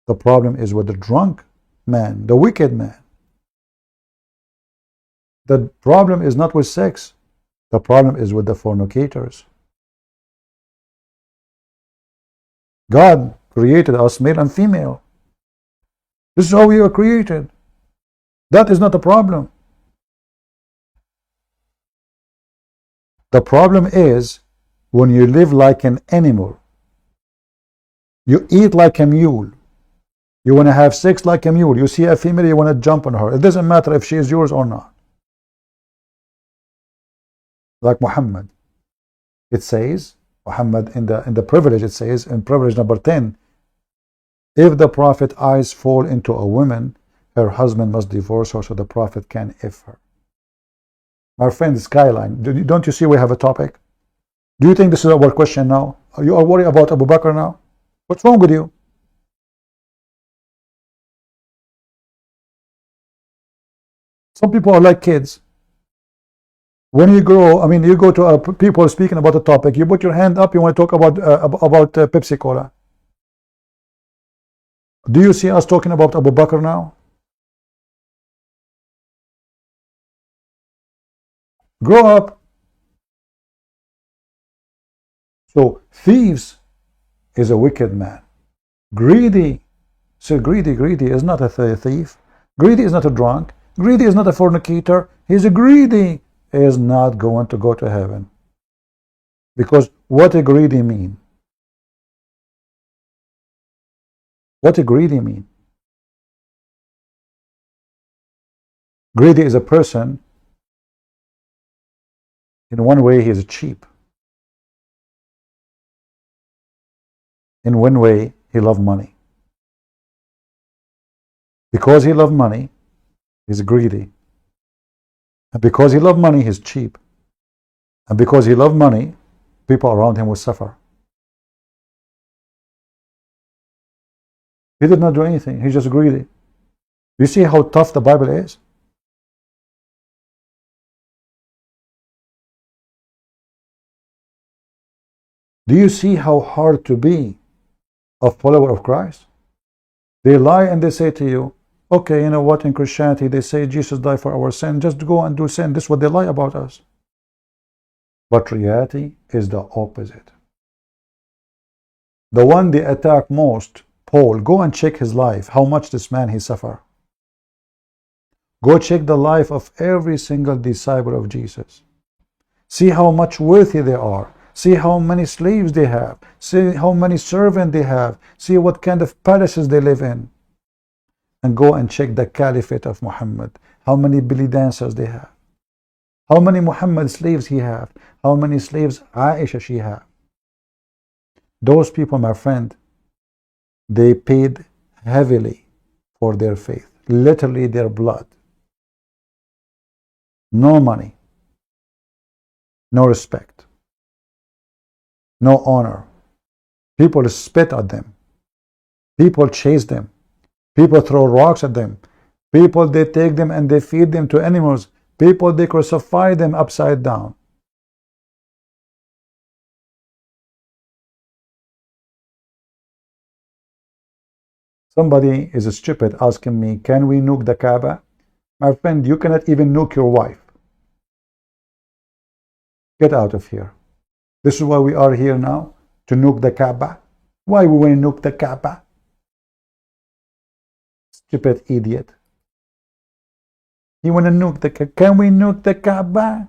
The problem is with the drunk man, the wicked man. The problem is not with sex. The problem is with the fornicators. God created us male and female. This is how we were created. That is not a problem. The problem is when you live like an animal. You eat like a mule. You want to have sex like a mule. You see a female, you want to jump on her. It doesn't matter if she is yours or not. Like Muhammad. It says, Muhammad in the privilege, it says, in privilege number 10, if the Prophet eyes fall into a woman, her husband must divorce her so the Prophet can F her. My friend Skyline, don't you see we have a topic? Do you think this is our question now? Are you all worried about Abu Bakr now? What's wrong with you? Some people are like kids. When you grow, I mean, you go to people speaking about a topic, you put your hand up, you want to talk about Pepsi Cola. Do you see us talking about Abu Bakr now? Grow up. So thieves is a wicked man. Greedy. So greedy is not a thief. Greedy is not a drunk. Greedy is not a fornicator. He's a greedy. He is not going to go to heaven. Because what a greedy mean? What a greedy mean? Greedy is a person, in one way he is cheap. In one way he loves money. Because he loves money, he's greedy. And because he loves money, he's cheap. And because he loves money, people around him will suffer. He did not do anything. He's just greedy. You see how tough the Bible is? Do you see how hard to be a follower of Christ? They lie and they say to you, okay, you know what, in Christianity they say Jesus died for our sin, just go and do sin. This is what they lie about us. But reality is the opposite. The one they attack most, Paul, go and check his life, how much this man he suffered. Go check the life of every single disciple of Jesus. See how much worthy they are. See how many slaves they have. See how many servants they have. See what kind of palaces they live in. And go and check the caliphate of Muhammad. How many belly dancers they have. How many Muhammad slaves he have. How many slaves Aisha she have. Those people, my friend, they paid heavily for their faith. Literally their blood. No money. No respect. No honor. People spit at them. People chase them. People throw rocks at them. People, they take them and they feed them to animals. People, they crucify them upside down. Somebody is stupid asking me, can we nuke the Kaaba? My friend, you cannot even nuke your wife. Get out of here. This is why we are here now, to nuke the Kaaba. Why we want to nuke the Kaaba? Stupid idiot. You want to nuke the Kaaba? Can we nuke the Kaaba?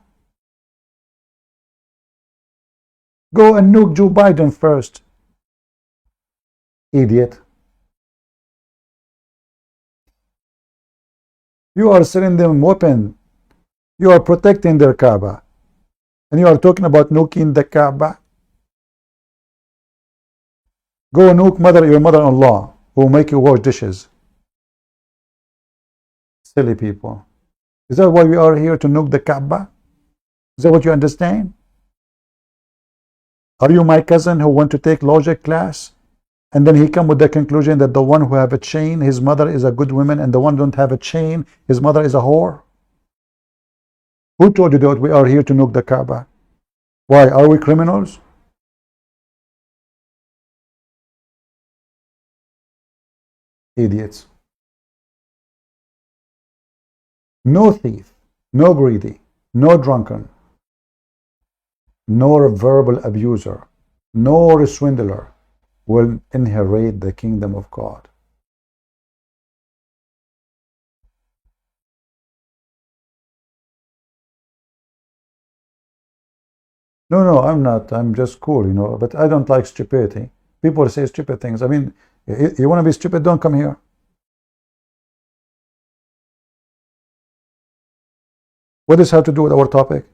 Go and nuke Joe Biden first. Idiot. You are selling them weapons. You are protecting their Kaaba. And you are talking about nuking the Kaaba. Go nuke your mother-in-law who will make you wash dishes. Silly people. Is that why we are here, to nuke the Kaaba? Is that what you understand? Are you my cousin who went to take logic class? And then he come with the conclusion that the one who have a chain, his mother is a good woman, and the one who don't have a chain, his mother is a whore? Who told you that we are here to nuke the Kaaba? Why? Are we criminals? Idiots. No thief, no greedy, no drunken, nor verbal abuser, nor swindler will inherit the kingdom of God. No, I'm not. I'm just cool, you know. But I don't like stupidity. People say stupid things. I mean, you want to be stupid, don't come here. What does this have to do with our topic?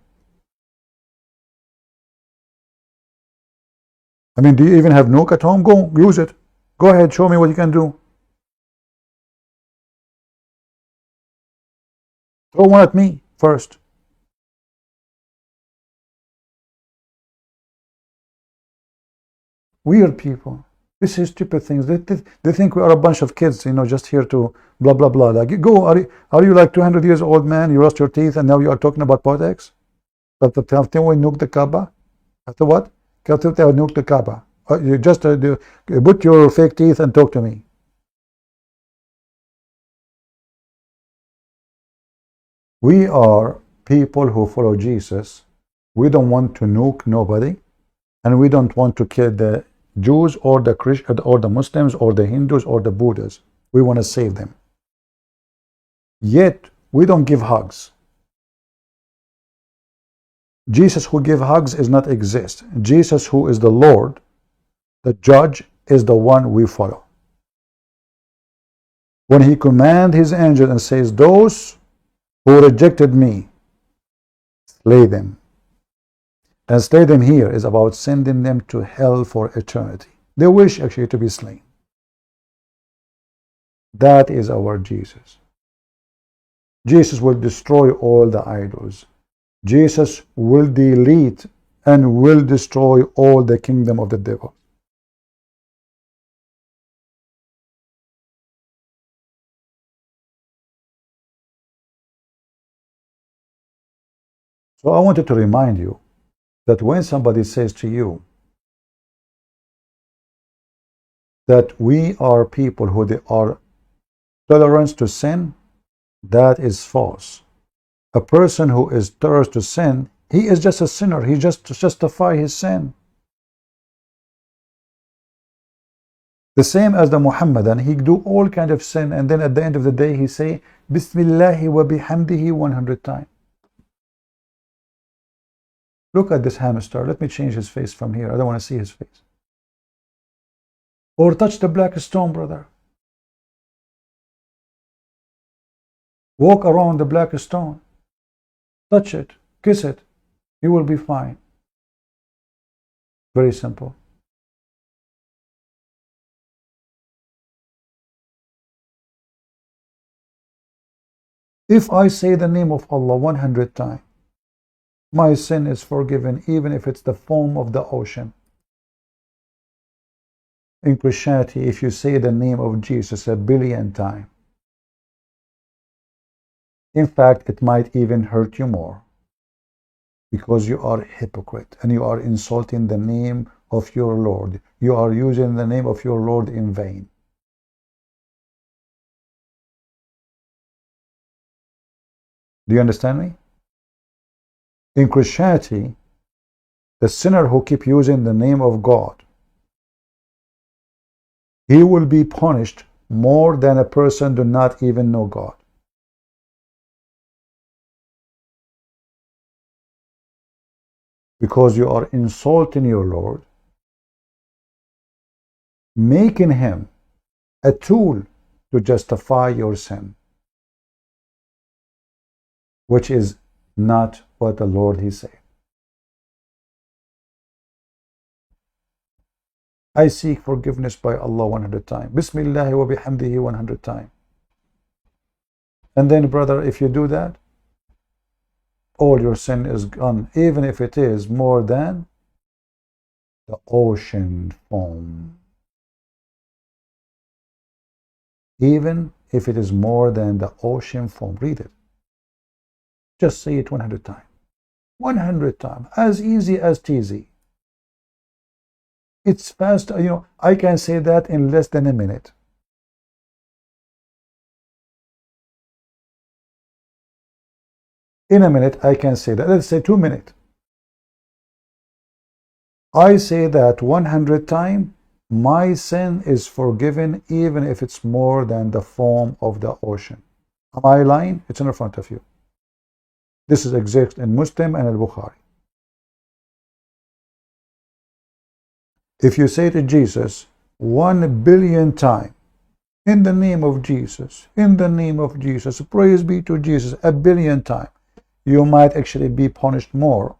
I mean, do you even have nuke at home? Go use it. Go ahead, show me what you can do. Throw one at me first. Weird people. This is stupid things. They think we are a bunch of kids, you know, just here to blah, blah, blah. Like, go, are you like 200 years old man? You lost your teeth and now you are talking about politics? But we nuke the Kaaba? After what? Nuke the Kaaba. You just put your fake teeth and talk to me. We are people who follow Jesus. We don't want to nuke nobody, and we don't want to kill the Jews or the Christians or the Muslims or the Hindus or the Buddhists. We want to save them. Yet we don't give hugs. Jesus who gives hugs is not exist. Jesus who is the Lord, the judge, is the one we follow. When he commands his angel and says, those who rejected me, slay them. And slay them here is about sending them to hell for eternity. They wish actually to be slain. That is our Jesus. Jesus will destroy all the idols. Jesus will delete and will destroy all the kingdom of the devil. So I wanted to remind you that when somebody says to you that we are people who they are tolerant to sin, that is false. A person who is tolerant to sin, He is just a sinner. He just to justify his sin. The same as the Muhammadan, he do all kind of sin, and then at the end of the day he say Bismillahi wa bihamdihi 100 times. Look at this hamster. Let me change his face from here. I don't want to see his face. Or touch the black stone, brother. Walk around the black stone. Touch it. Kiss it. You will be fine. Very simple. If I say the name of Allah 100 times, my sin is forgiven, even if it's the foam of the ocean. In Christianity, if you say the name of Jesus 1,000,000,000 times, in fact, it might even hurt you more, because you are a hypocrite and you are insulting the name of your Lord. You are using the name of your Lord in vain. Do you understand me? In Christianity, the sinner who keep using the name of God, he will be punished more than a person do not even know God. Because you are insulting your Lord, making him a tool to justify your sin, which is not what the Lord he said. I seek forgiveness by Allah 100 times. Bismillah wa bihamdihi 100 times. And then, brother, if you do that, all your sin is gone, even if it is more than the ocean foam. Even if it is more than the ocean foam. Read it. Just say it 100 times. 100 times. As easy as teasy. It's fast. You know, I can say that in less than a minute. In a minute, I can say that. Let's say 2 minutes. I say that 100 times, my sin is forgiven, even if it's more than the foam of the ocean. Am I lying? It's in front of you. This is exist in Muslim and Al-Bukhari. If you say to Jesus 1,000,000,000 times, in the name of Jesus, in the name of Jesus, praise be to Jesus, 1,000,000,000 times, you might actually be punished more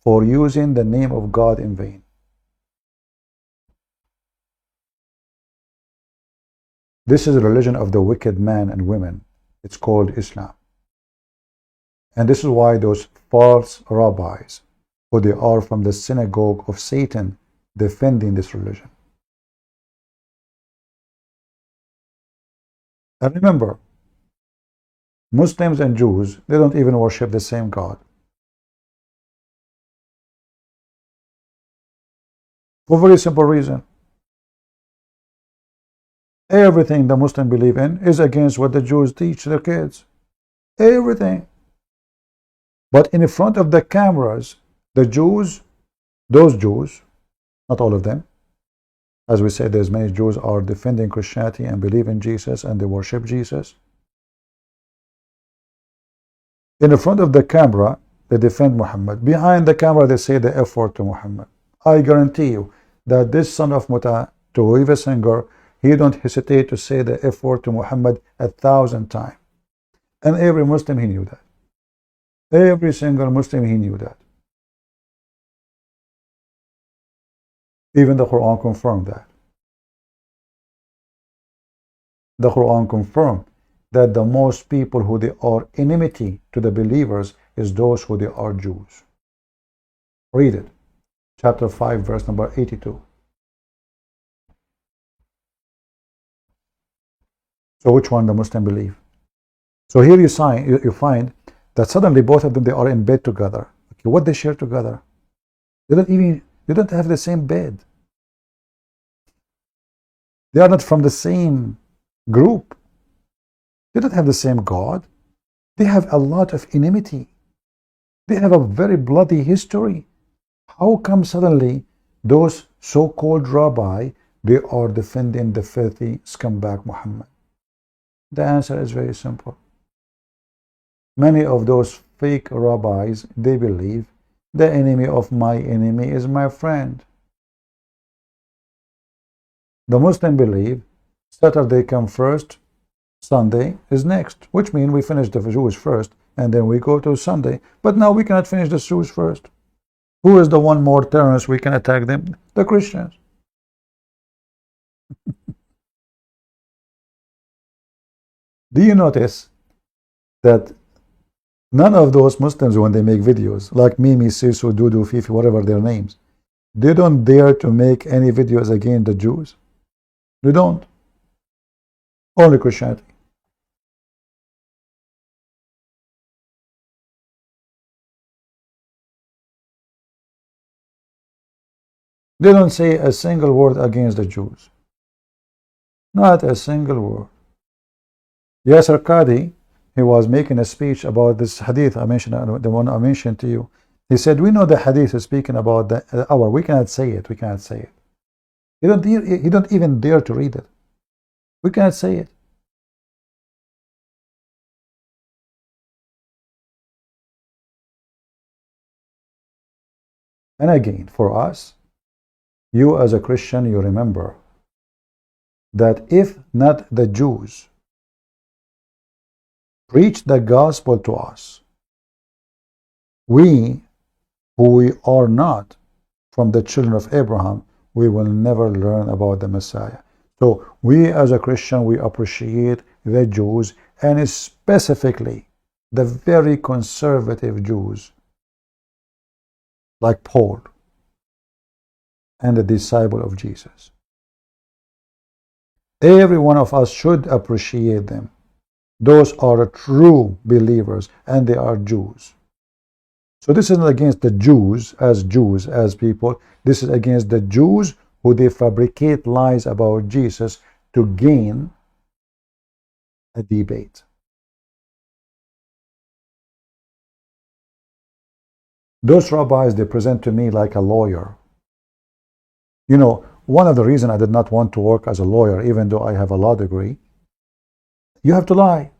for using the name of God in vain. This is the religion of the wicked man and women. It's called Islam. And this is why those false rabbis, who they are from the synagogue of Satan, defending this religion. And remember, Muslims and Jews, they don't even worship the same God. For a very simple reason. Everything the Muslims believe in is against what the Jews teach their kids. Everything. But in front of the cameras, the Jews, those Jews, not all of them, as we said, there's many Jews are defending Christianity and believe in Jesus and they worship Jesus. In the front of the camera, they defend Muhammad. Behind the camera, they say the F word to Muhammad. I guarantee you that this son of Muta, Tovia singer, he don't hesitate to say the F word to Muhammad 1,000 times. And every Muslim, he knew that. Every single Muslim, he knew that. Even the Quran confirmed that. The Quran confirmed that the most people who they are enmity to the believers is those who they are Jews. Read it. Chapter 5, verse number 82. So which one the Muslim believe? So here you find that suddenly both of them, they are in bed together. Okay, what they share together? They don't have the same bed. They are not from the same group. They don't have the same God. They have a lot of enmity. They have a very bloody history. How come suddenly those so-called rabbi, they are defending the filthy scumbag Muhammad? The answer is very simple. Many of those fake rabbis, they believe the enemy of my enemy is my friend. The Muslim believe Saturday comes first, Sunday is next, which means we finish the Jews first and then we go to Sunday. But now we cannot finish the Jews first. Who is the one more terrorist we can attack them? The Christians. Do you notice that none of those Muslims, when they make videos, like Mimi, Sisu, Dudu, Fifi, whatever their names, they don't dare to make any videos against the Jews? They don't. Only Christianity. They don't say a single word against the Jews. Not a single word. Yasser Qadi, he was making a speech about this hadith I mentioned, the one I mentioned to you. He said, we know the hadith is speaking about the hour. We cannot say it. We cannot say it. He don't even dare to read it. We cannot say it. And again, for us, you as a Christian, you remember that if not the Jews preach the gospel to us, we who we are not from the children of Abraham, we will never learn about the Messiah. So we as a Christian, we appreciate the Jews, and specifically the very conservative Jews like Paul and the disciple of Jesus. Every one of us should appreciate them. Those are true believers, and they are Jews. So this isn't against the Jews, as people. This is against the Jews who they fabricate lies about Jesus to gain a debate. Those rabbis, they present to me like a lawyer. You know, one of the reasons I did not want to work as a lawyer, even though I have a law degree, you have to lie.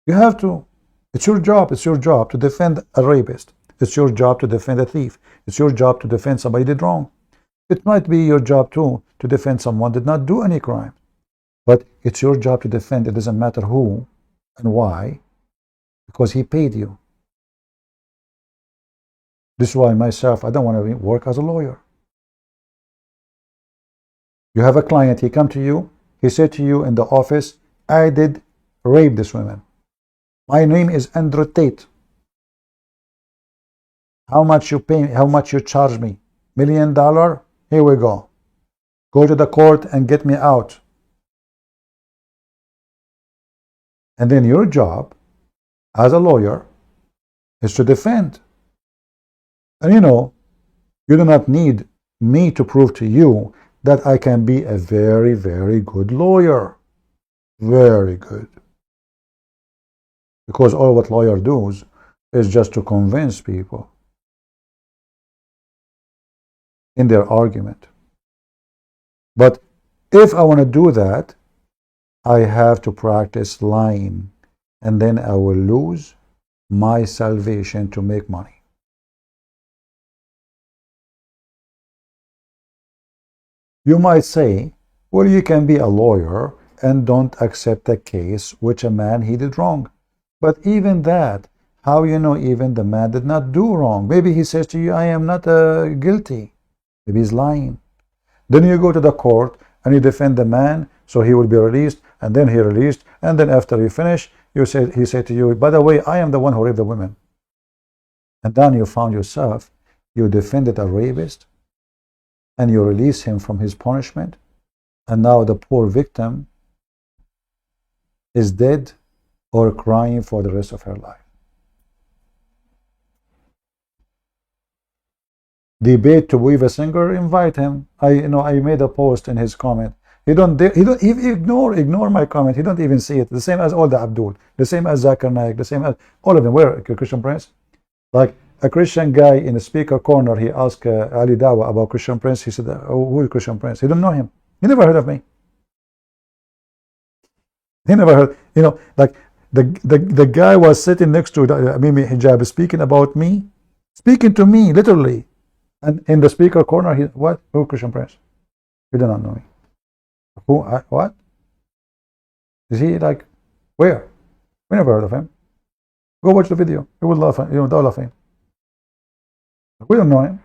You have to. It's your job. It's your job to defend a rapist. It's your job to defend a thief. It's your job to defend somebody did wrong. It might be your job too to defend someone did not do any crime. But it's your job to defend. It doesn't matter who and why, because he paid you. This is why myself, I don't want to work as a lawyer. You have a client, he come to you, he said to you in the office, I did rape this woman. My name is Andrew Tate. How much you pay, how much you charge me? $1 million? Here we go. Go to the court and get me out. And then your job as a lawyer is to defend. And you know, you do not need me to prove to you that I can be a very, very good lawyer. Very good. Because all what lawyer does is just to convince people in their argument. But if I want to do that, I have to practice lying, and then I will lose my salvation to make money. You might say, well, you can be a lawyer and don't accept a case which a man he did wrong. But even that, how you know even the man did not do wrong? Maybe he says to you, I am not guilty. Maybe he's lying. Then you go to the court and you defend the man, so he will be released, and then he released, and then after you finish, he said to you, by the way, I am the one who raped the women. And then you found yourself, you defended a rapist, and you release him from his punishment, and now the poor victim is dead or crying for the rest of her life. Debate to Weave a Singer, invite him. I made a post in his comment. He ignore my comment. He don't even see it. The same as all the Abdul, the same as Zakir Naik, the same as all of them. Where Christian Prince? Like a Christian guy in the speaker corner, he asked Ali Dawa about Christian Prince. He said, oh, who is Christian Prince? He didn't know him. He never heard of me. He never heard, like the guy was sitting next to Mimi Hijab speaking about me, speaking to me, literally. And in the speaker corner, what? Who Christian Prince? He did not know me. Who? What? Is he like, where? We never heard of him. Go watch the video. You will laugh. They'll laugh him. We don't know him.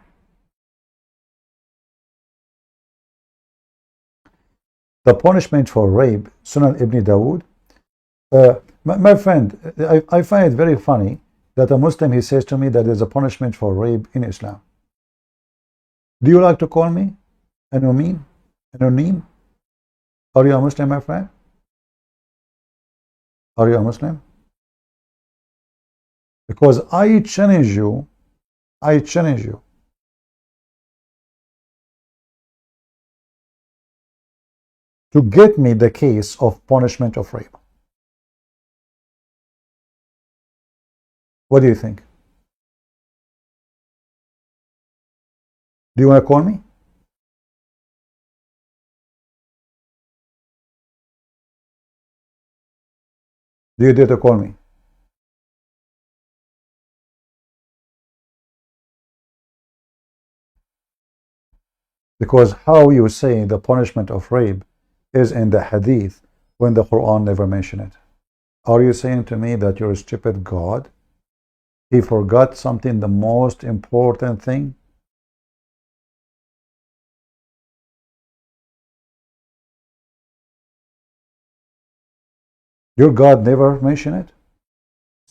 The punishment for rape, Sunan Ibn Dawood. My friend, I find it very funny that a Muslim, he says to me that there's a punishment for rape in Islam. Do you like to call me Anonim? Anonim? Are you a Muslim, my friend? Are you a Muslim? Because I challenge you to get me the case of punishment of rape. What do you think? Do you want to call me? Do you dare to call me? Because how you say the punishment of rape is in the hadith when the Quran never mentioned it? Are you saying to me that you're a stupid God? He forgot something, the most important thing? Your God never mentioned it?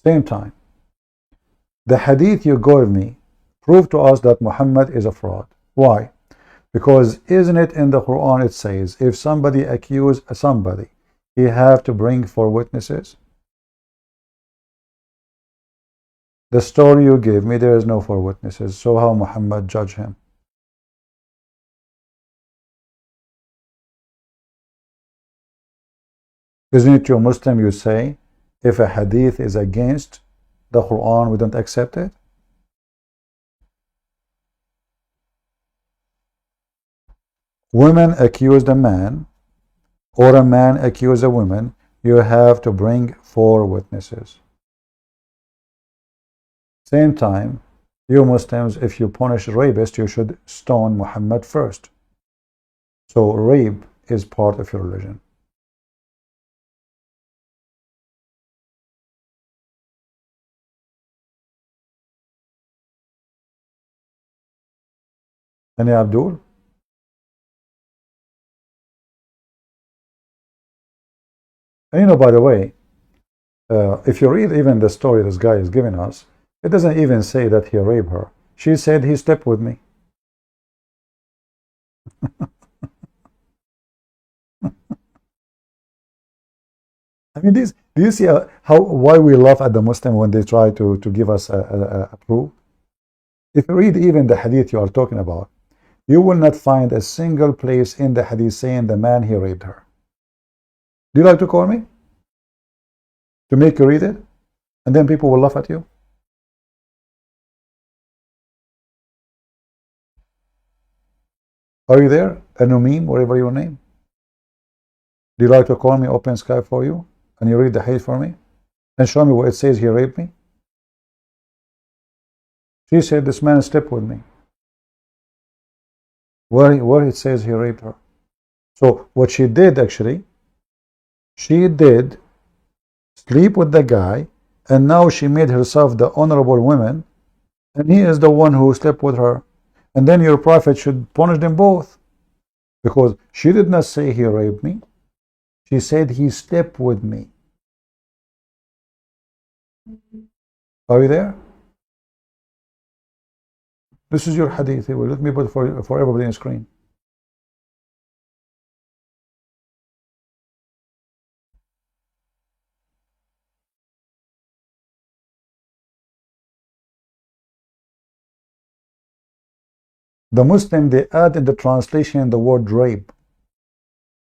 Same time. The hadith you gave me proved to us that Muhammad is a fraud. Why? Because isn't it in the Quran it says, if somebody accuses somebody, he have to bring 4 witnesses? The story you gave me, there is no 4 witnesses. So how Muhammad judge him? Isn't it you Muslim, you say, if a hadith is against the Quran, we don't accept it? Women accuse a man, or a man accuse a woman, you have to bring 4 witnesses. Same time, you Muslims, if you punish rapists, you should stone Muhammad first. So rape is part of your religion. Any Abdul? And by the way, if you read even the story this guy is giving us, it doesn't even say that he raped her. She said he slept with me. I mean, do you see why we laugh at the Muslim when they try to give us a proof? If you read even the hadith you are talking about, you will not find a single place in the hadith saying the man he raped her. Do you like to call me? To make you read it? And then people will laugh at you? Are you there? Anumim, whatever your name. Do you like to call me open sky for you? And you read the hadith for me? And show me where it says he raped me? She said this man slept with me. Where it says he raped her. So what she did actually, she did sleep with the guy, and now she made herself the honorable woman, and he is the one who slept with her. And then your prophet should punish them both, because she did not say he raped me. She said he slept with me. Are you there? This is your hadith. Let me put it for everybody on the screen. The Muslim, they add in the translation the word rape.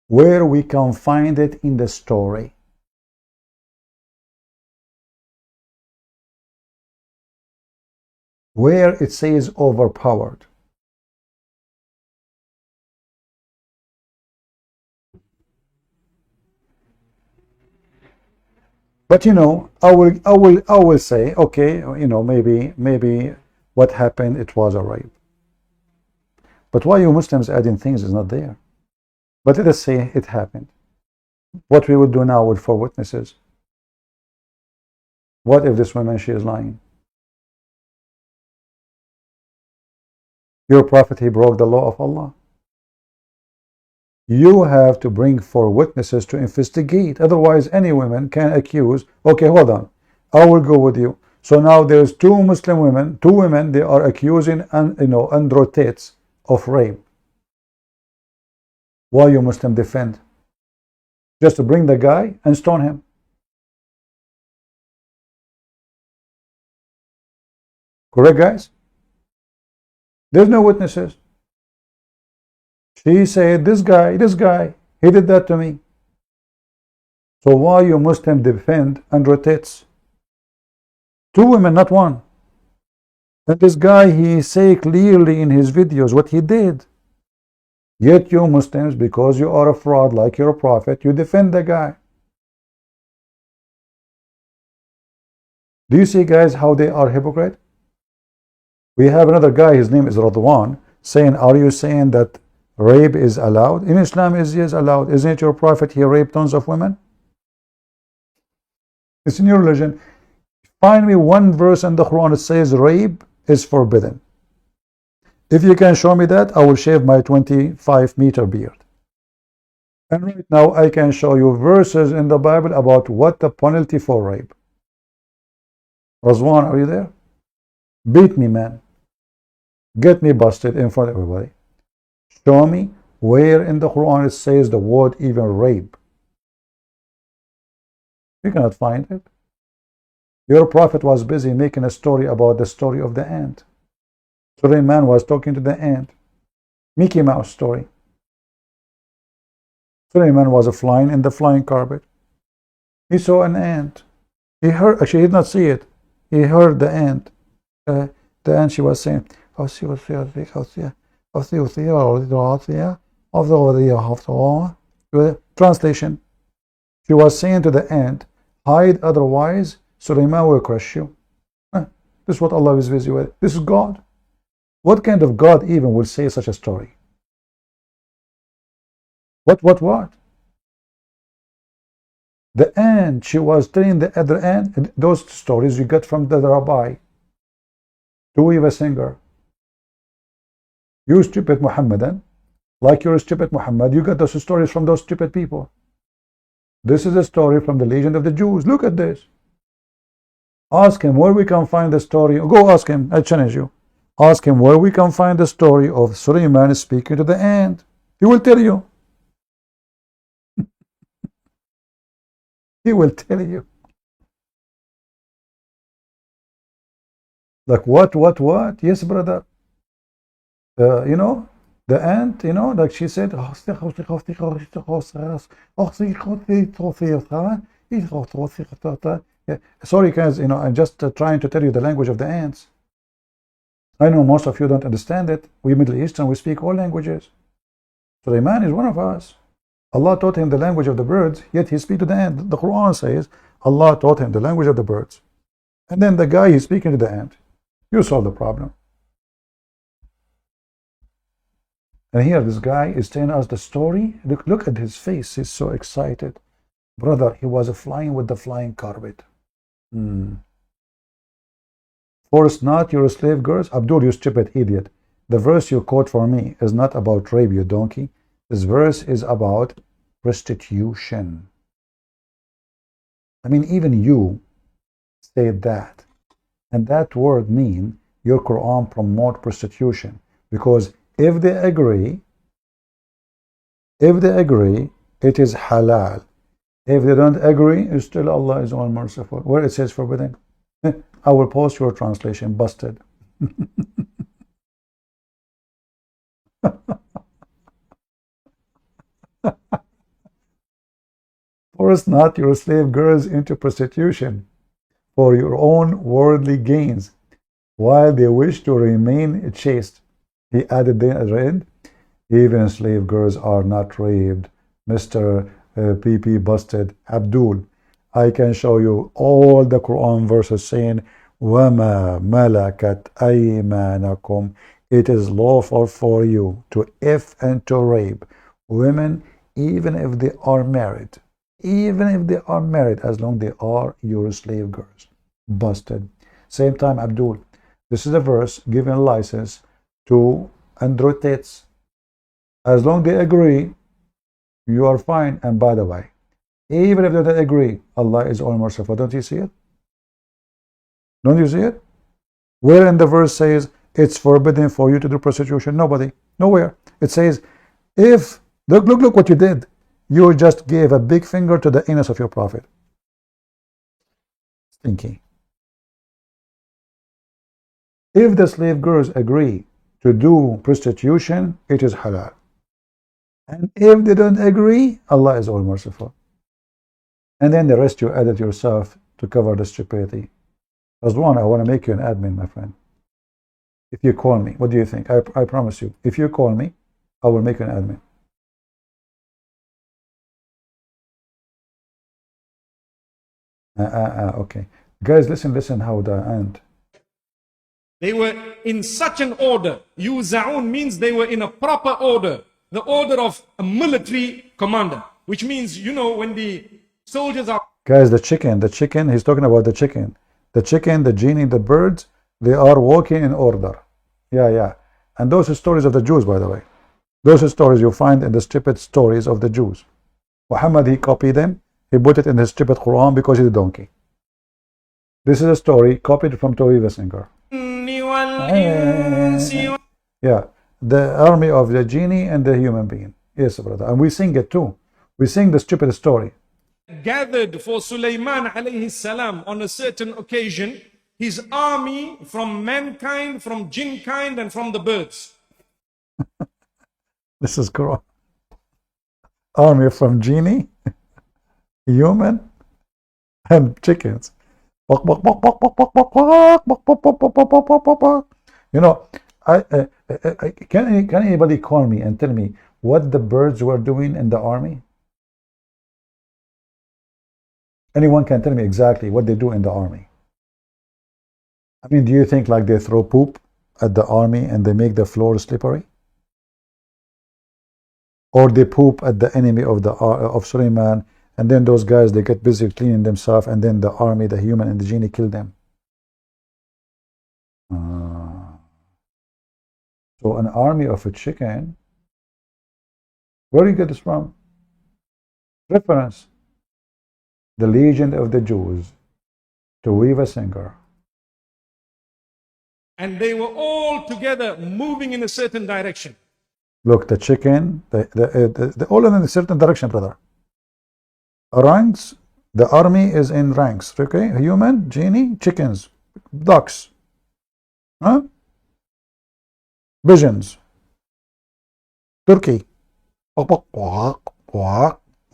Where we can find it in the story? where it says overpowered. But I will say, okay, maybe what happened, it was a rape. But why you Muslims adding things is not there. But let us say it happened. What we would do now with 4 witnesses? What if this woman, she is lying? Your prophet, he broke the law of Allah. You have to bring 4 witnesses to investigate. Otherwise, any woman can accuse. Okay, hold on. I will go with you. So now there's 2 women, they are accusing androtates of rape. Why you Muslim defend? Just to bring the guy and stone him. Correct, guys? There's no witnesses. She said, this guy, he did that to me. So why you Muslim defend androtates? 2 women, not 1. And this guy, he say clearly in his videos what he did. Yet you Muslims, because you are a fraud like your prophet, you defend the guy. Do you see, guys, how they are hypocrite? We have another guy, his name is Radwan, saying, are you saying that rape is allowed? In Islam, is yes allowed. Isn't it your prophet, he raped tons of women? It's in your religion. Find me 1 verse in the Quran that says rape is forbidden. If you can show me that, I will shave my 25-meter beard. And right now, I can show you verses in the Bible about what the penalty for rape. Razwan, are you there? Beat me, man. Get me busted in front of everybody. Show me where in the Quran it says the word even rape. You cannot find it. Your prophet was busy making a story about the story of the ant. Suleiman was talking to the ant. Mickey Mouse story. Suleiman was flying in the flying carpet. He saw an ant. He heard, actually he did not see it. He heard the ant. The ant, she was saying, translation. She was saying to the ant, hide, otherwise Suleiman will crush you. This is what Allah is busy with. This is God. What kind of God even will say such a story? What? The ant, she was telling the other ant, those stories you get from the rabbi. Tovia singer. You stupid Muhammadan, like you're a stupid Muhammad, you get those stories from those stupid people. This is a story from the legend of the Jews. Look at this. Ask him where we can find the story. Go ask him. I challenge you. Ask him where we can find the story of Suleiman speaking to the ant. He will tell you. He will tell you. Like what? Yes, brother. The ant, like she said, yeah. Sorry, guys, I'm just trying to tell you the language of the ants. I know most of you don't understand it. We Middle Eastern, we speak all languages. Sulaiman is one of us. Allah taught him the language of the birds, yet he speaks to the ant. The Quran says Allah taught him the language of the birds. And then the guy is speaking to the ant. You solve the problem. And here this guy is telling us the story. Look at his face. He's so excited. Brother, he was flying with the flying carpet. Force not your slave girls. Abdul, you stupid idiot. The verse you quote for me is not about rape, you donkey. This verse is about prostitution. I mean, even you said that. And that word means your Quran promote prostitution. Because if they agree, it is halal. If they don't agree, still Allah is all merciful. Where it says forbidden, I will post your translation. Busted. Force not your slave girls into prostitution for your own worldly gains. while they wish to remain chaste. He added then at the end, even slave girls are not raped. Mr. PP busted. Abdul, I can show you all the Quran verses saying, وَمَا مَلَكَتْ أَيْمَانَكُمْ. It is lawful for you to if and to rape women, even if they are married. Even if they are married, as long they are your slave girls. Busted. Same time, Abdul, this is a verse giving license to Android tits. As long they agree, you are fine. And by the way, even if they don't agree, Allah is all merciful. Don't you see it? Don't you see it? Where in the verse says it's forbidden for you to do prostitution? Nobody. Nowhere. It says, if, look what you did. You just gave a big finger to the anus of your prophet. Stinky. If the slave girls agree to do prostitution, it is halal. And if they don't agree, Allah is all merciful. And then the rest you added yourself to cover the stupidity. Razwan, I want to make you an admin, my friend. If you call me, what do you think? I promise you, if you call me, I will make you an admin. Okay. Guys, listen how the end. They were in such an order. Yuza'un means they were in a proper order. The order of a military commander. Which means, you know, when the soldiers are... Guys, the chicken, he's talking about the chicken. The chicken, the genie, the birds, they are walking in order. Yeah. And those are stories of the Jews, by the way. Those are stories you find in the stupid stories of the Jews. Muhammad, he copied them. He put it in his stupid Quran because he's a donkey. This is a story copied from Tovia singer. Yeah, the army of the genie and the human being. Yes, brother. And we sing it too. We sing the stupid story. Gathered for Sulaiman alayhi salam on a certain occasion, his army from mankind, from jinn kind, and from the birds. This is Quran. Army from genie, human, and chickens. You know, can anybody call me and tell me what the birds were doing in the army? Anyone can tell me exactly what they do in the army? I mean, do you think like they throw poop at the army and they make the floor slippery? Or they poop at the enemy of Suleiman, and then those guys, they get busy cleaning themselves, and then the army, the human and the genie kill them. So an army of a chicken, where do you get this from? Reference. The Legend of the Jews, Tovia singer. And they were all together moving in a certain direction. Look, the chicken, the all in a certain direction, brother. Ranks, the army is in ranks. Okay, human, genie, chickens, ducks, huh? Pigeons, turkey.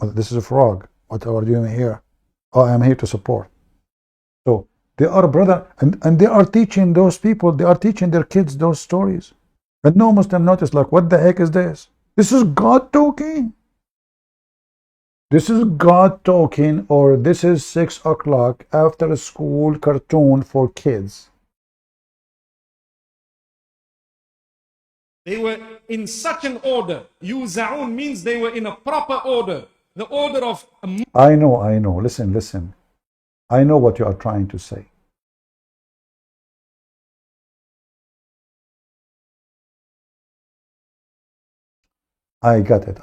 This is a frog. What are you doing here? Oh, I am here to support. So they are, brother, and they are teaching those people, they are teaching their kids those stories. And no Muslim notice, like, what the heck is this? This is God talking. This is God talking, or this is 6 o'clock after school cartoon for kids. They were in such an order. Yuza'un means they were in a proper order. The order of... I know. Listen. I know what you are trying to say. I got it.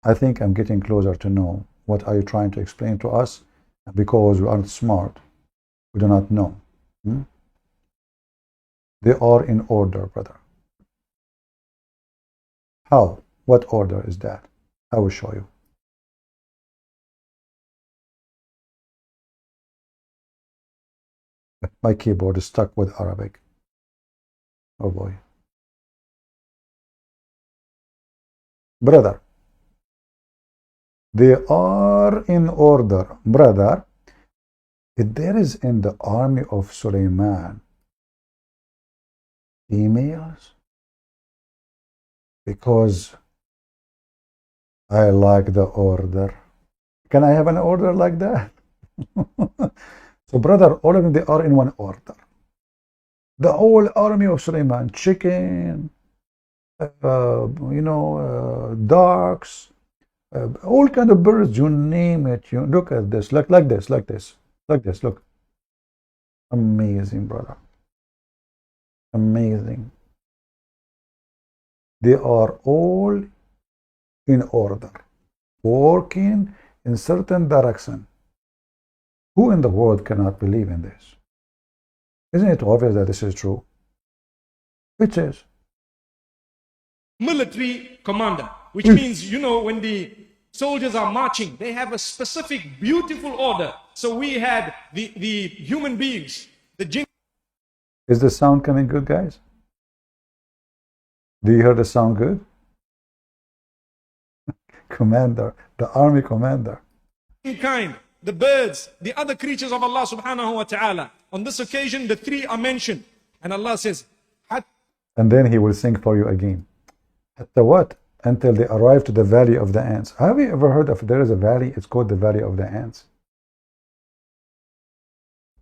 I think I'm getting closer to know what are you trying to explain to us, because we aren't smart. We do not know. They are in order, brother. How? What order is that? I will show you. My keyboard is stuck with Arabic. Oh boy. Brother, they are in order. Brother, If there is in the army of Suleiman females, because I like the order. Can I have an order like that? So, brother, all of them, they are in one order. The whole army of Suleiman, chicken, ducks, all kind of birds, you name it. You look at this, like this, like this, like this. Look, amazing, brother, amazing. They are all in order, working in certain direction. Who in the world cannot believe in this? Isn't it obvious that this is true? It is. Military commander, which means, when the soldiers are marching, they have a specific, beautiful order. So we had the human beings, the jinn. Is the sound coming good, guys? Do you hear the sound good? Commander, the army commander. Kind, the birds, the other creatures of Allah subhanahu wa ta'ala. On this occasion, the three are mentioned. And Allah says, and then he will sing for you again. Hatta what? Until they arrive to the valley of the ants. Have you ever heard of there is a valley? It's called the valley of the ants.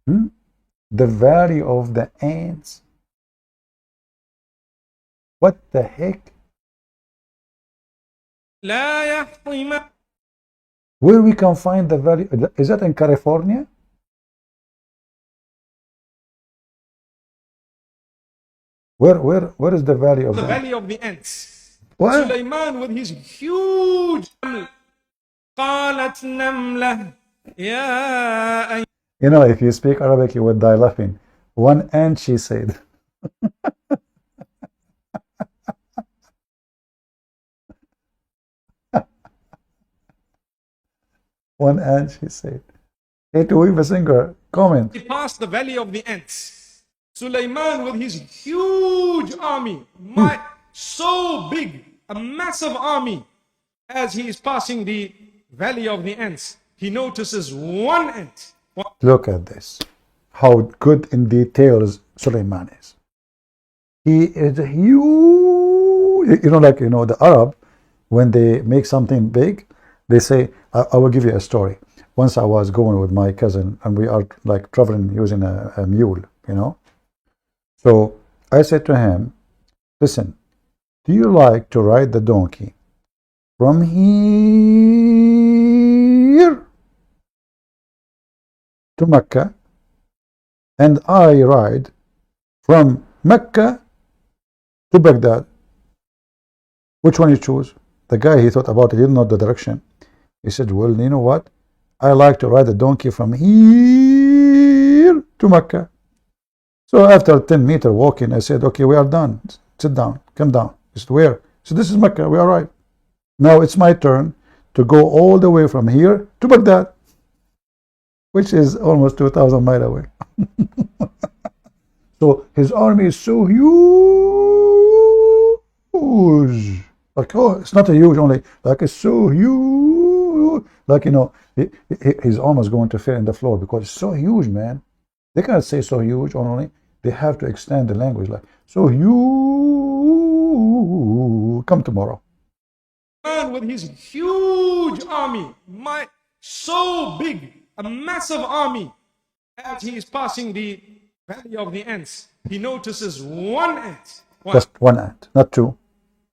The valley of the ants. What the heck? Where we can find the valley? Is that in California? Where is the valley of the ants? Valley of the ants. What? Sulaiman with his huge قالت نملة يا if you speak Arabic, you would die laughing. One ant, she said. One ant, she said. Hey, Tovia singer, comment. He passed the valley of the ants. Sulaiman with his huge army, so big, a massive army, as he is passing the valley of the ants, he notices one ant. Look at this. How good in details Sulaiman is. He is a huge, the Arab, when they make something big, they say, I will give you a story. Once I was going with my cousin, and we are like traveling using a mule, So I said to him, listen, do you like to ride the donkey from here to Mecca, and I ride from Mecca to Baghdad? Which one you choose? The guy, he thought about it, he didn't know the direction. He said, well, you know what? I like to ride the donkey from here to Mecca. So after 10-meter walking, I said, okay, we are done. Sit down, come down. He said, where? So this is Mecca, we arrived. Now it's my turn to go all the way from here to Baghdad, which is almost 2,000 miles away. So his army is so huge. Like, oh, it's not a huge only, like it's so huge. Like, he's almost going to fall in the floor because it's so huge, man. They cannot say so huge only. They have to extend the language like, so huge. Come tomorrow. Man with his huge army, so big, a massive army, as he is passing the valley of the ants, he notices one ant. Just one ant, not two.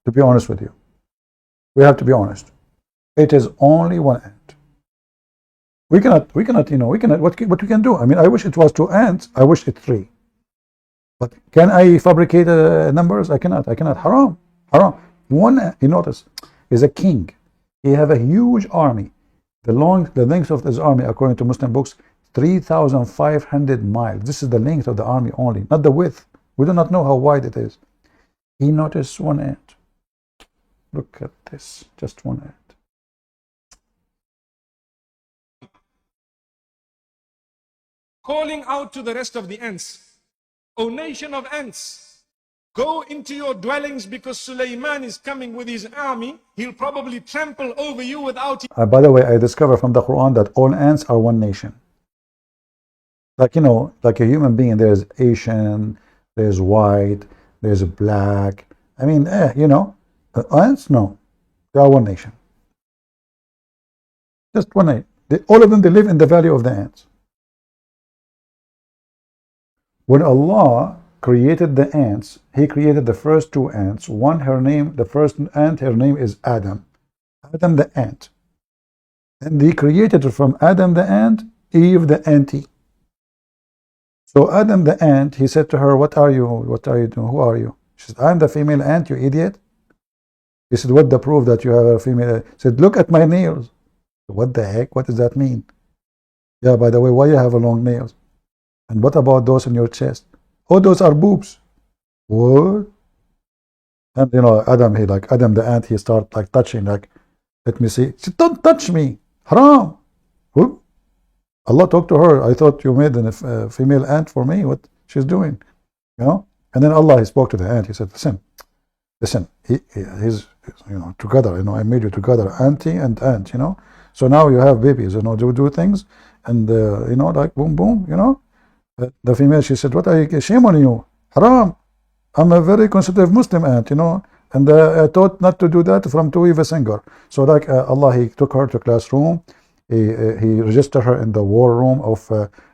To be honest with you, we have to be honest. It is only one ant. We cannot, what we can do? I mean, I wish it was 2 ants. I wish it's 3. But can I fabricate numbers? I cannot. Haram. One, you notice, is a king. He have a huge army. The length of his army, according to Muslim books, 3,500 miles. This is the length of the army only, not the width. We do not know how wide it is. He noticed one ant. Look at this, just one ant. Calling out to the rest of the ants, O nation of ants, go into your dwellings because Sulaiman is coming with his army. He'll probably trample over you without... By the way, I discovered from the Quran that all ants are one nation. Like, you know, like a human being, there's Asian, there's white, there's black. I mean, you know, ants, no, they are one nation. Just one nation. All of them, they live in the valley of the ants. When Allah created the ants, He created the first two ants. One, her name, the first ant, her name is Adam. Adam the ant. And He created from Adam the ant, Eve the auntie. So Adam the ant, he said to her, what are you? What are you doing? Who are you? She said, I'm the female ant, you idiot. He said, what the proof that you have a female? He said, look at my nails. What the heck? What does that mean? Yeah, by the way, why you have a long nails? And what about those in your chest? Oh, those are boobs. What? And you know, Adam the ant, he start like touching, like, let me see. She said, don't touch me. Haram. Who? Allah talked to her. I thought you made a female ant for me. What she's doing, you know? And then Allah, He spoke to the ant. He said, listen. He's, you know, together. You know, I made you together, auntie and ant. You know, so now you have babies. You know, do things, and you know, like boom, boom. You know, the female, she said, what are you? Shame on you, haram. I'm a very conservative Muslim ant. You know. And I taught not to do that from Tovia the singer. So like Allah, He took her to classroom. He registered her in the war room of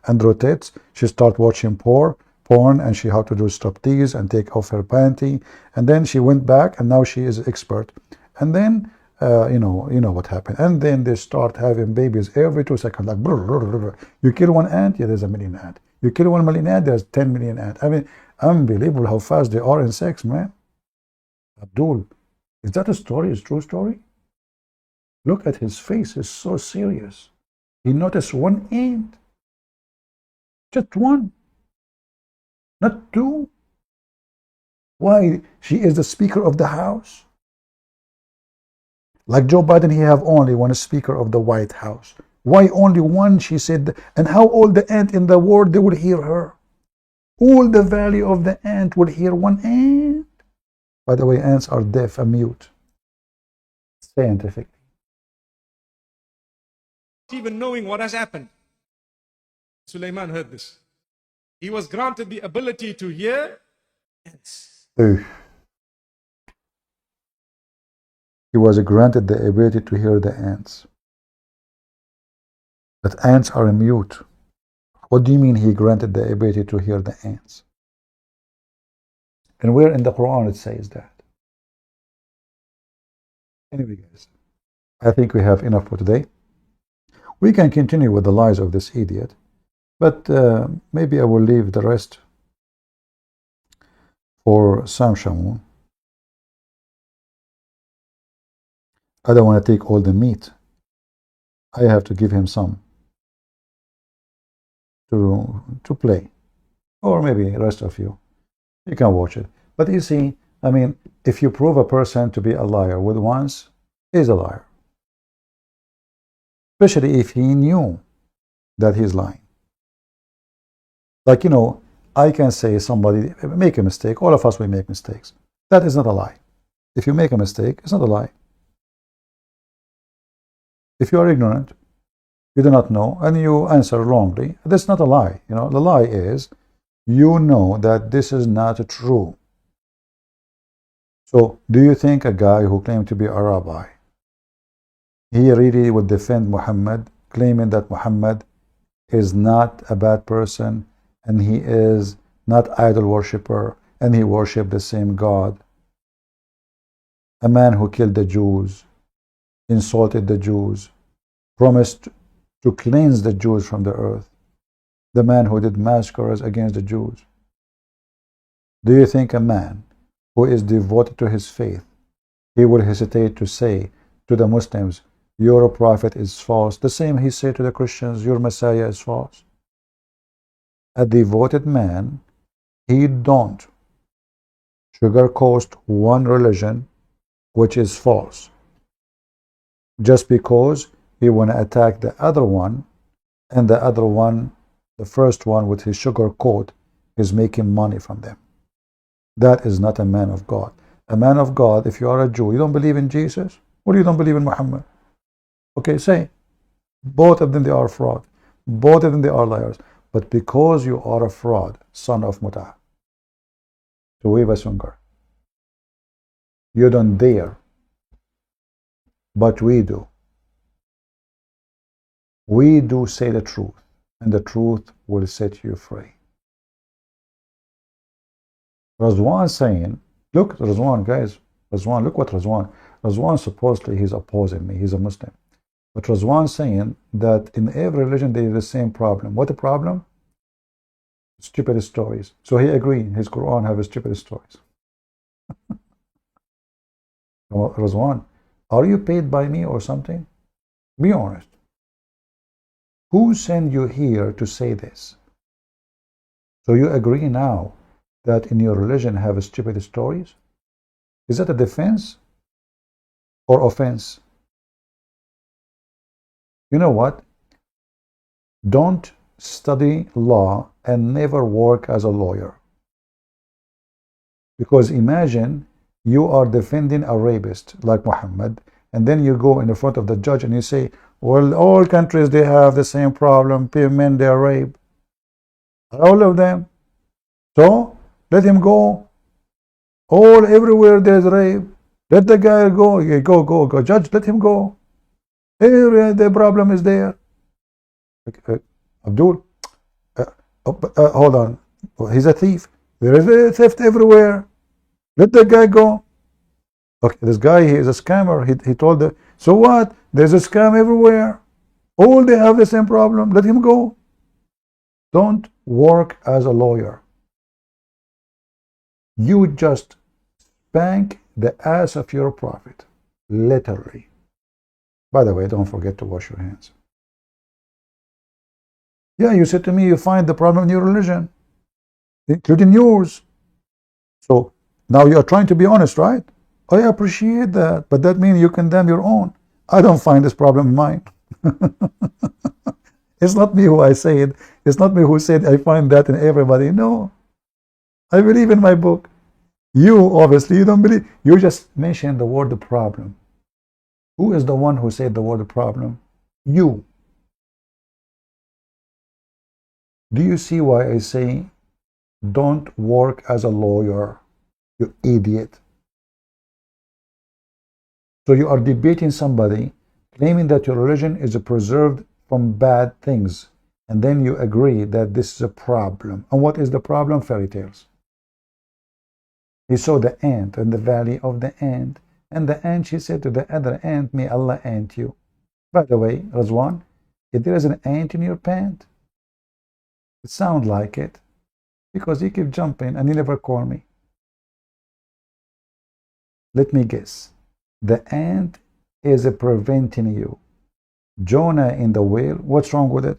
Andrew Tate. She started watching porn, and she had to do striptease and take off her panty. And then she went back, and now she is expert. And then you know what happened. And then they start having babies every 2 seconds. Like brr, brr, brr, brr. You kill one ant, yeah, there's a million ant. You kill 1 million ant, there's 10 million ant. I mean, unbelievable how fast they are in sex, man. Abdul, is that a story? Is true story? Look at his face, it's so serious. He noticed one ant. Just one. Not two. Why? She is the Speaker of the House. Like Joe Biden, he have only one Speaker of the White House. Why only one? She said. And how all the ant in the world, they will hear her. All the valley of the ant will hear one ant. By the way, ants are deaf and mute. Scientifically. Even knowing what has happened. Sulaiman heard this. He was granted the ability to hear ants. He was granted the ability to hear the ants. But ants are mute. What do you mean He granted the ability to hear the ants? And where in the Quran it says that? Anyway, guys, I think we have enough for today. We can continue with the lies of this idiot, but maybe I will leave the rest for Sam Shamoun. I don't want to take all the meat. I have to give him some to play. Or maybe the rest of you can watch it. But you see, I mean, if you prove a person to be a liar with once, he's a liar. Especially if he knew that he's lying. Like, you know, I can say somebody make a mistake. All of us will make mistakes. That is not a lie. If you make a mistake, it's not a lie. If you are ignorant, you do not know, and you answer wrongly, that's not a lie. You know, the lie is you know that this is not true. So, do you think a guy who claimed to be a rabbi, he really would defend Muhammad, claiming that Muhammad is not a bad person, and he is not idol worshipper, and he worshiped the same God? A man who killed the Jews, insulted the Jews, promised to cleanse the Jews from the earth. The man who did massacres against the Jews. Do you think a man who is devoted to his faith, he will hesitate to say to the Muslims, your prophet is false, the same he said to the Christians, your Messiah is false? A devoted man, he don't sugarcoat one religion which is false just because he want to attack the other one, and the other one, the first one with his sugar coat, is making money from them. That is not a man of God. A man of God, if you are a Jew, you don't believe in Jesus, or you don't believe in Muhammad. Okay, say. Both of them, they are fraud. Both of them, they are liars. But because you are a fraud, son of Muta, to wave a finger, you don't dare. But we do. We do say the truth, and the truth will set you free. Razwan saying, look, Razwan, guys, Razwan, look what Razwan supposedly he's opposing me, he's a Muslim. But Razwan saying that in every religion there is the same problem. What the problem? Stupid stories. So he agreed, his Quran have stupid stories. Razwan, are you paid by me or something? Be honest. Who sent you here to say this? So you agree now that in your religion have stupid stories? Is that a defense or offense? You know what? Don't study law and never work as a lawyer. Because imagine you are defending a rapist like Muhammad, and then you go in the front of the judge and you say, well, all countries, they have the same problem. Men, they are raped. All of them. So, let him go. Everywhere there's rape. Let the guy go. Go. Judge, let him go. The problem is there. Abdul, hold on. He's a thief. There is a theft everywhere. Let the guy go. Okay, this guy, he is a scammer. He told the, so what? There's a scam everywhere. All they have the same problem. Let him go. Don't work as a lawyer. You just spank the ass of your prophet. Literally. By the way, don't forget to wash your hands. Yeah, you said to me you find the problem in your religion, including yours. So now you are trying to be honest, right? I appreciate that, but that means you condemn your own. I don't find this problem in mine. It's not me who I say it. It's not me who said I find that in everybody. No. I believe in my book. You, obviously, you don't believe. You just mentioned the word problem. Who is the one who said the word problem? You. Do you see why I say don't work as a lawyer, you idiot? So you are debating somebody, claiming that your religion is preserved from bad things, and then you agree that this is a problem. And what is the problem? Fairy tales. He saw the ant in the valley of the ant, and the ant, she said to the other ant, may Allah ant you. By the way, Razwan, if there is an ant in your pant, it sounds like it, because you keep jumping and you never call me. Let me guess. The ant is preventing you. Jonah in the whale, what's wrong with it?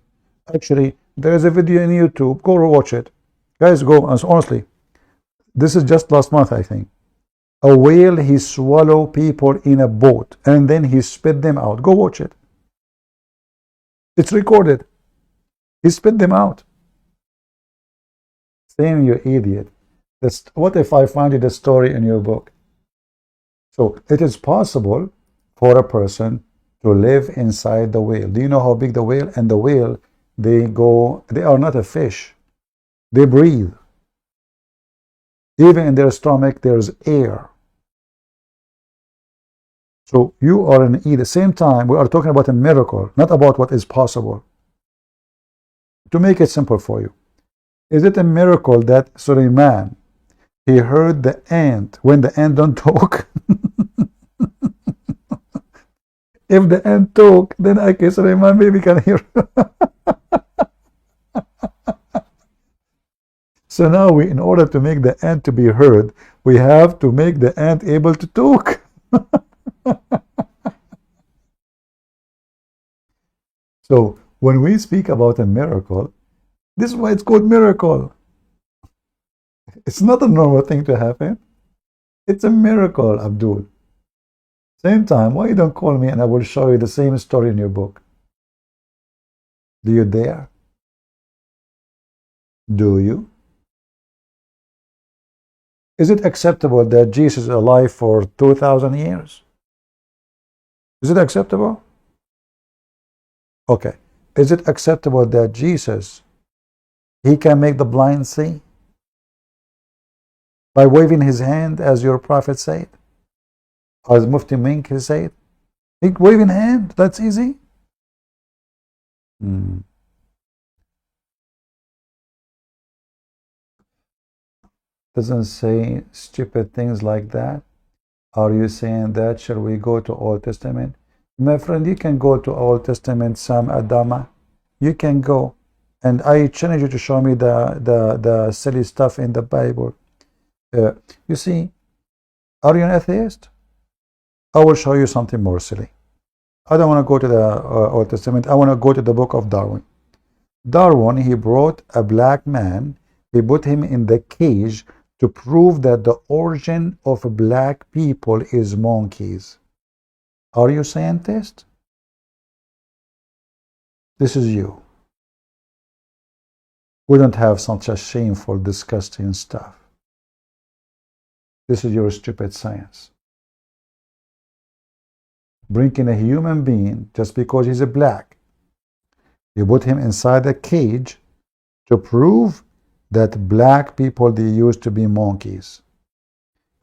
Actually, there is a video in YouTube. Go watch it. Guys, go, honestly. This is just last month, I think. A whale, he swallowed people in a boat, and then he spit them out. Go watch it. It's recorded. He spit them out. Same, you idiot. What if I find you the story in your book? So it is possible for a person to live inside the whale. Do you know how big the whale? And the whale, they are not a fish. They breathe. Even in their stomach, there's air. So you are in the same time, we are talking about a miracle, not about what is possible. To make it simple for you, is it a miracle that Suleiman, he heard the ant when the ant don't talk? If the ant talk, then I guess Suleiman maybe can hear. So now in order to make the ant to be heard, we have to make the ant able to talk. So when we speak about a miracle, this is why it's called miracle. It's not a normal thing to happen. It's a miracle, Abdul. Same time, why you don't call me and I will show you the same story in your book? Do you dare? Do you? Is it acceptable that Jesus is alive for 2,000 years? Is it acceptable? Okay. Is it acceptable that Jesus He can make the blind see by waving his hand, as your prophet said, as Mufti Mink he said. He waving hand, that's easy. Doesn't say stupid things like that. Are you saying that? Shall we go to Old Testament? My friend, you can go to Old Testament, Sam Adama. You can go. And I challenge you to show me the silly stuff in the Bible. You see, are you an atheist? I will show you something more silly. I don't want to go to the Old Testament. I want to go to the book of Darwin. Darwin, he brought a black man. He put him in the cage to prove that the origin of black people is monkeys. Are you scientist? This is you. We don't have such a shameful, disgusting stuff. This is your stupid science. Bringing a human being just because he's a black. You put him inside a cage to prove that black people, they used to be monkeys.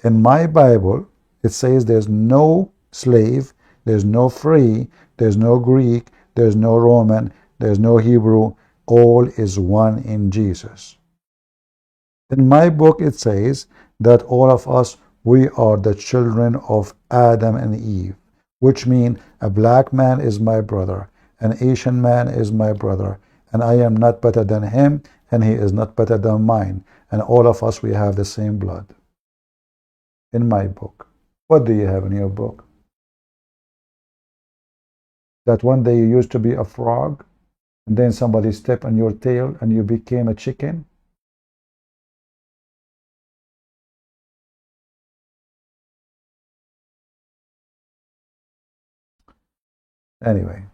In my Bible, it says there's no slave, there's no free, there's no Greek, there's no Roman, there's no Hebrew. All is one in Jesus. In my book, it says that all of us, we are the children of Adam and Eve, which means a black man is my brother, an Asian man is my brother, and I am not better than him, and he is not better than mine, and all of us, we have the same blood. In my book. What do you have in your book? That one day you used to be a frog, and then somebody stepped on your tail and you became a chicken? Anyway.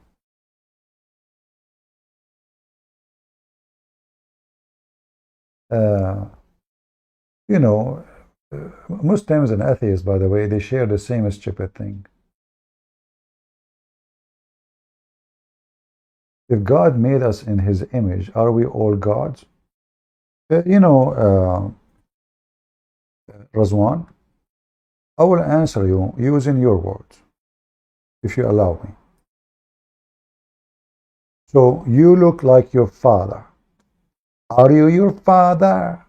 You know, Muslims and atheists, by the way, they share the same stupid thing. If God made us in his image, are we all gods? You know, Razwan, I will answer you using your words, if you allow me. So, you look like your father. Are you your father?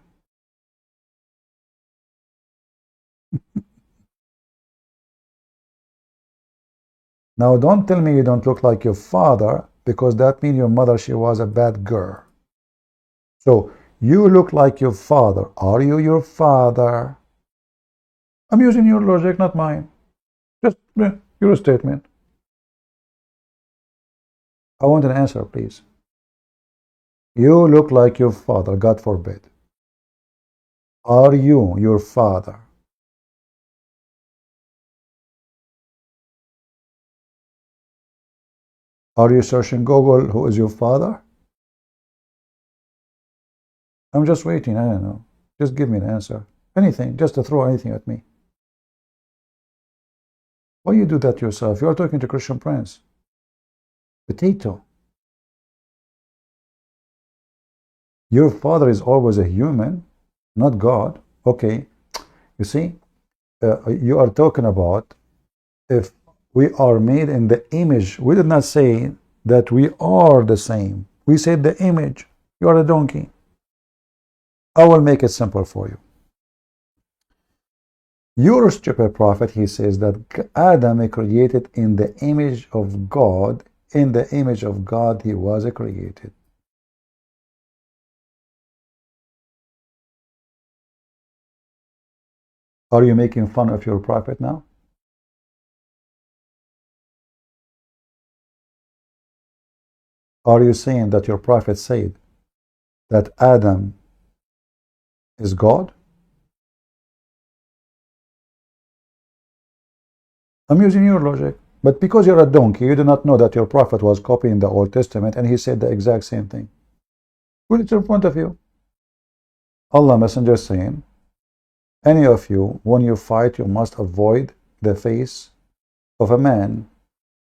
Now, don't tell me you don't look like your father, because that means your mother, she was a bad girl. So, you look like your father. Are you your father? I'm using your logic, not mine. Just your statement. I want an answer, please. You look like your father, God forbid. Are you your father? Are you searching Google, who is your father? I'm just waiting, I don't know. Just give me an answer. Anything, just to throw anything at me. Why you do that yourself? You are talking to Christian Prince. Potato. Your father is always a human, not God. Okay, you see, you are talking about if we are made in the image. We did not say that we are the same. We said the image. You are a donkey. I will make it simple for you. Your stupid prophet, he says that Adam created in the image of God. In the image of God, he was created. Are you making fun of your prophet now? Are you saying that your prophet said that Adam is God? I'm using your logic. But because you're a donkey, you do not know that your prophet was copying the Old Testament and he said the exact same thing. Put it in front of you. Allah Messenger saying, any of you, when you fight, you must avoid the face of a man,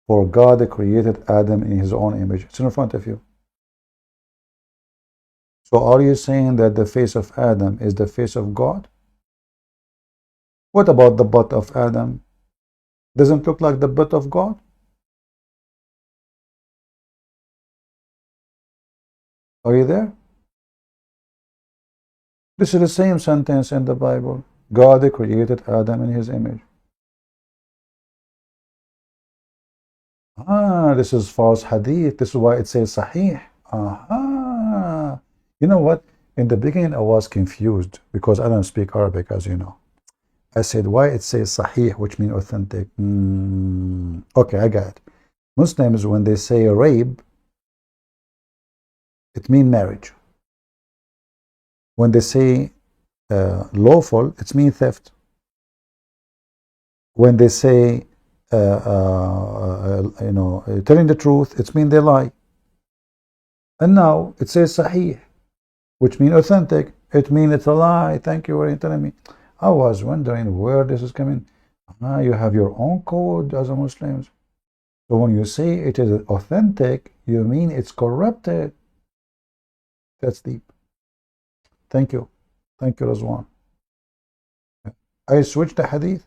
for God created Adam in his own image. It's in front of you. So are you saying that the face of Adam is the face of God? What about the butt of Adam? Doesn't look like the butt of God? Are you there? This is the same sentence in the Bible. God created Adam in his image. This is false hadith. This is why it says sahih. You know what? In the beginning, I was confused because I don't speak Arabic, as you know. I said, why it says sahih, which means authentic? Okay, I got it. Muslims, when they say rape, it means marriage. When they say lawful, it means theft. When they say telling the truth, it means they lie. And now it says sahih, which means authentic. It means it's a lie. Thank you for telling me. I was wondering where this is coming. You have your own code as a Muslim. So when you say it is authentic, you mean it's corrupted. That's deep. Thank you. Thank you, Razwan. I switched the hadith.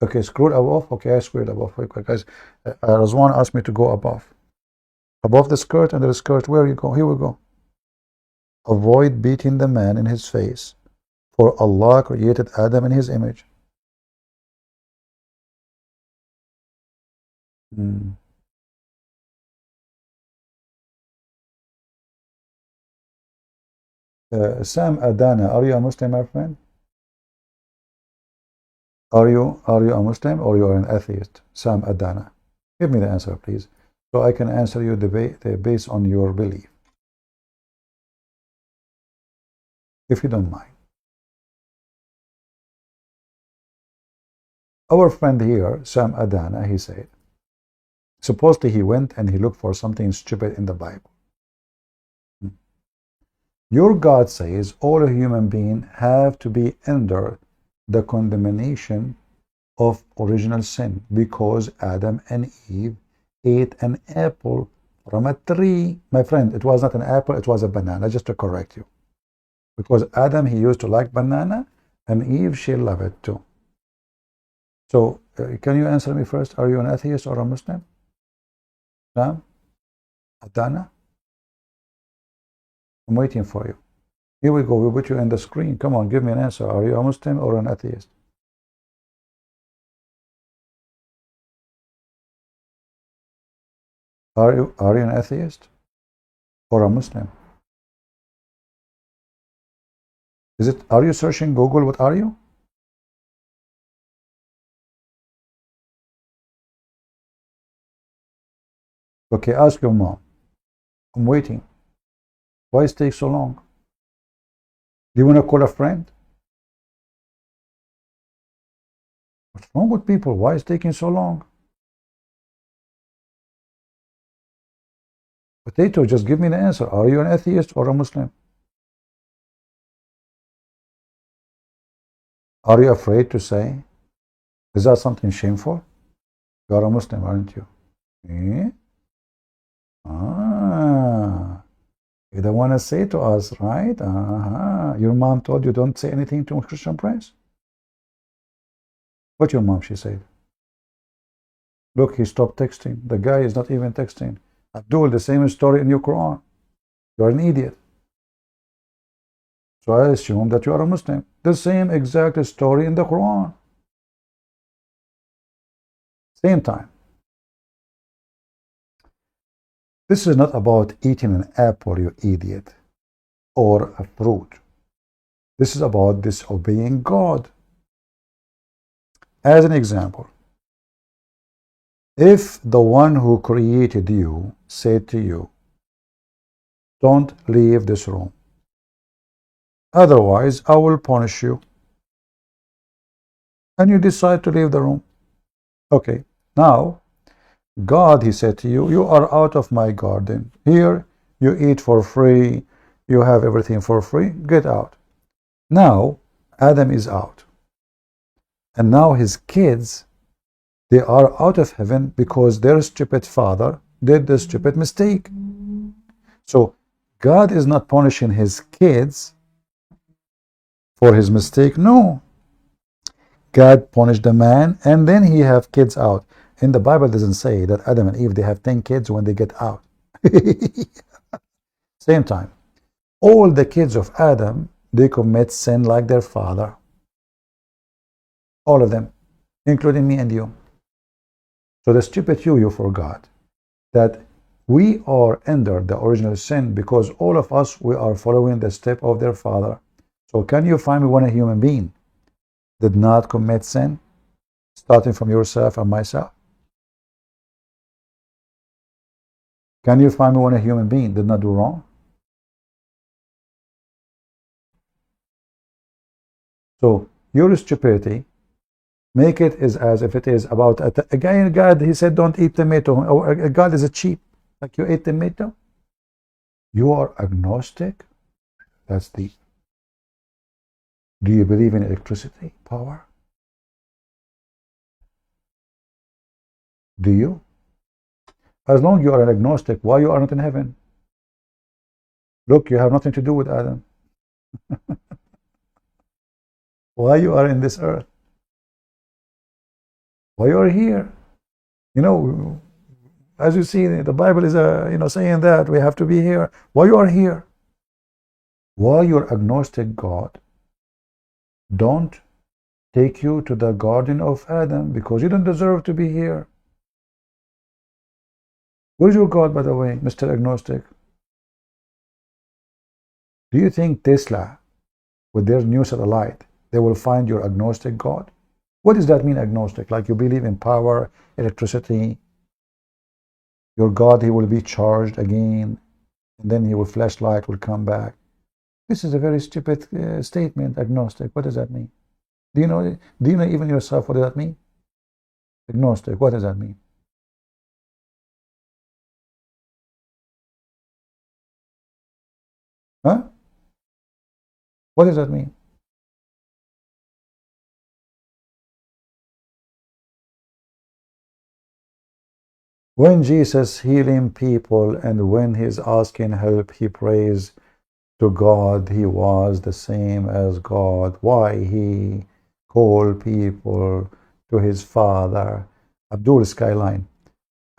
Okay, scroll above. Okay, I scrolled above. Okay, guys, Razwan asked me to go above. Above the skirt, and the skirt, where you go? Here we go. Avoid beating the man in his face, for Allah created Adam in his image. Sam Adana, are you a Muslim, my friend? Are you a Muslim or you are an atheist? Sam Adana. Give me the answer, please, so I can answer you based on your belief, if you don't mind. Our friend here, Sam Adana, he said, supposedly he went and he looked for something stupid in the Bible. Your God says all human beings have to be under the condemnation of original sin because Adam and Eve ate an apple from a tree. My friend, it was not an apple, it was a banana, just to correct you. Because Adam, he used to like banana, and Eve, she loved it too. So, can you answer me first? Are you an atheist or a Muslim? Sam? Adana? I'm waiting for you. Here we go. We'll put you in the screen. Come on, give me an answer. Are you a Muslim or an atheist? Are you an atheist or a Muslim? Are you searching Google? What are you? Okay, ask your mom. I'm waiting. Why it take so long? Do you want to call a friend? What's wrong with people? Why is it taking so long? Potato, just give me the answer. Are you an atheist or a Muslim? Are you afraid to say? Is that something shameful? You are a Muslim, aren't you? Eh? You don't want to say to us, right? Your mom told you don't say anything to Christian press? What your mom, she said? Look, he stopped texting. The guy is not even texting. Abdul, the same story in your Quran. You are an idiot. So I assume that you are a Muslim. The same exact story in the Quran. Same time. This is not about eating an apple, you idiot, or a fruit. This is about disobeying God. As an example, if the one who created you said to you, don't leave this room, otherwise I will punish you, and you decide to leave the room. Okay, now God, he said to you, you are out of my garden. Here, you eat for free. You have everything for free. Get out. Now, Adam is out. And now his kids, they are out of heaven because their stupid father did the stupid mistake. So, God is not punishing his kids for his mistake. No. God punished the man and then he have kids out. And the Bible doesn't say that Adam and Eve, they have 10 kids when they get out. Same time. All the kids of Adam, they commit sin like their father. All of them, including me and you. So the stupid you forgot that we are under the original sin because all of us, we are following the step of their father. So can you find me when a human being did not commit sin, starting from yourself and myself? Can you find me when a human being did not do wrong? So your stupidity, make it as if it is about again. God, he said, don't eat tomato. Or God is a cheap. Like you ate tomato. You are agnostic. That's deep. Do you believe in electricity power? Do you? As long as you are an agnostic, why you are not in heaven? Look, you have nothing to do with Adam. Why you are in this earth? Why you are here? You know, as you see, the Bible is saying that we have to be here. Why you are here? Why your agnostic God don't take you to the Garden of Adam because you don't deserve to be here. Where's your God, by the way, Mr. Agnostic? Do you think Tesla, with their new satellite, they will find your agnostic God? What does that mean, agnostic? Like you believe in power, electricity. Your God, he will be charged again, and then he will flashlight will come back. This is a very stupid statement, agnostic. What does that mean? Do you know even yourself what does that mean? Agnostic, what does that mean? Huh? What does that mean? When Jesus healing people and when he's asking help, he prays to God. He was the same as God. Why he called people to his Father? Abdul Skyline.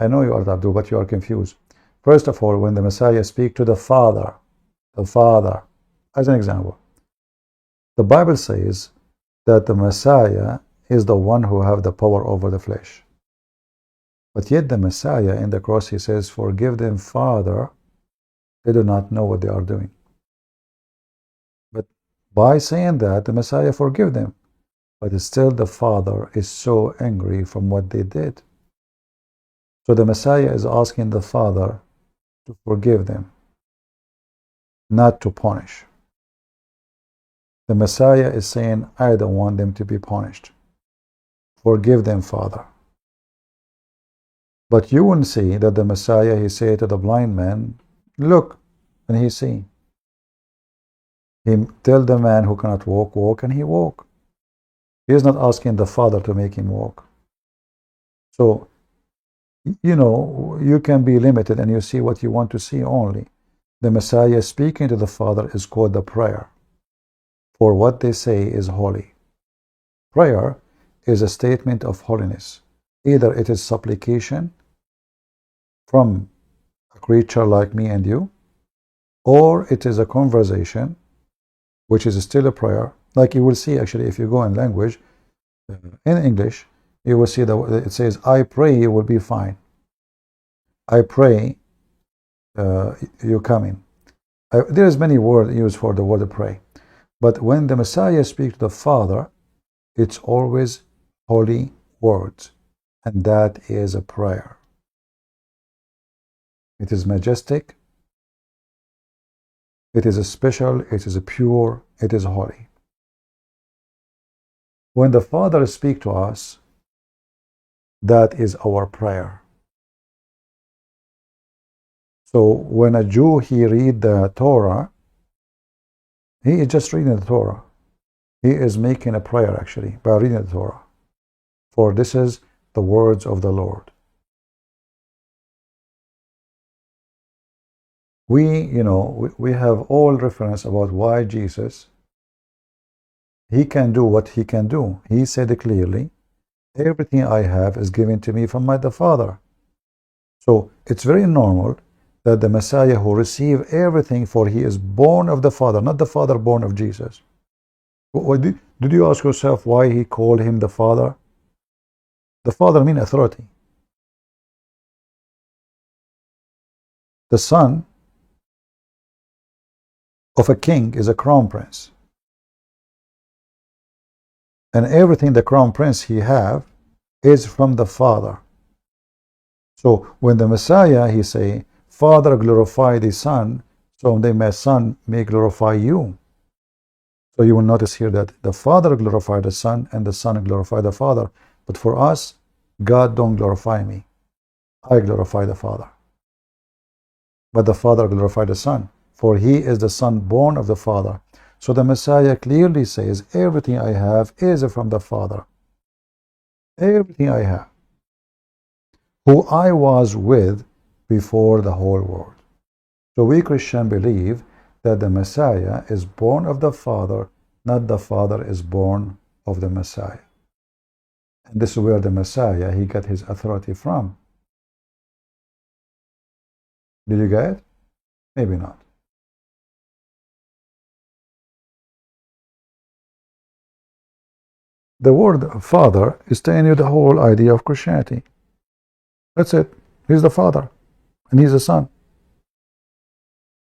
I know you are Abdul, but you are confused. First of all, when the Messiah speaks to the Father, as an example, the Bible says that the Messiah is the one who have the power over the flesh. But yet the Messiah in the cross, he says, forgive them, Father, they do not know what they are doing. But by saying that, the Messiah forgive them. But still the Father is so angry from what they did. So the Messiah is asking the Father to forgive them, not to punish. The Messiah is saying, I don't want them to be punished. Forgive them, Father. But you wouldn't see that the Messiah, he said to the blind man, look, and he see. He tell the man who cannot walk, walk, and he walk. He is not asking the Father to make him walk. So, you can be limited and you see what you want to see only. The Messiah speaking to the Father is called the prayer. For what they say is holy. Prayer is a statement of holiness. Either it is supplication from a creature like me and you, or it is a conversation, which is still a prayer. Like you will see, actually, if you go in language, in English, you will see that it says, I pray you will be fine. I pray you come in. There is many words used for the word pray. But when the Messiah speaks to the Father, it's always holy words. And that is a prayer. It is majestic. It is special. It is pure. It is holy. When the Father speaks to us, that is our prayer. So when a Jew, he read the Torah, he is just reading the Torah. He is making a prayer, actually, by reading the Torah. For this is the words of the Lord. we have all reference about why Jesus, he can do what he can do. He said clearly, everything I have is given to me from the Father. So it's very normal that the Messiah who received everything, for he is born of the Father, not the Father born of Jesus. Did you ask yourself why he called him the Father? The Father means authority. The son of a king is a crown prince. And everything the crown prince he have is from the Father. So when the Messiah, he say, Father, glorify the Son, so my Son may glorify you. So you will notice here that the Father glorify the Son and the Son glorify the Father. But for us, God don't glorify me. I glorify the Father. But the Father glorify the Son, for he is the Son born of the Father. So the Messiah clearly says, everything I have is from the Father. Everything I have. Who I was with before the whole world. So we Christians believe that the Messiah is born of the Father, not the Father is born of the Messiah. And this is where the Messiah, he got his authority from. Did you get it? Maybe not. The word Father is telling you the whole idea of Christianity. That's it. He's the Father, and he's the Son.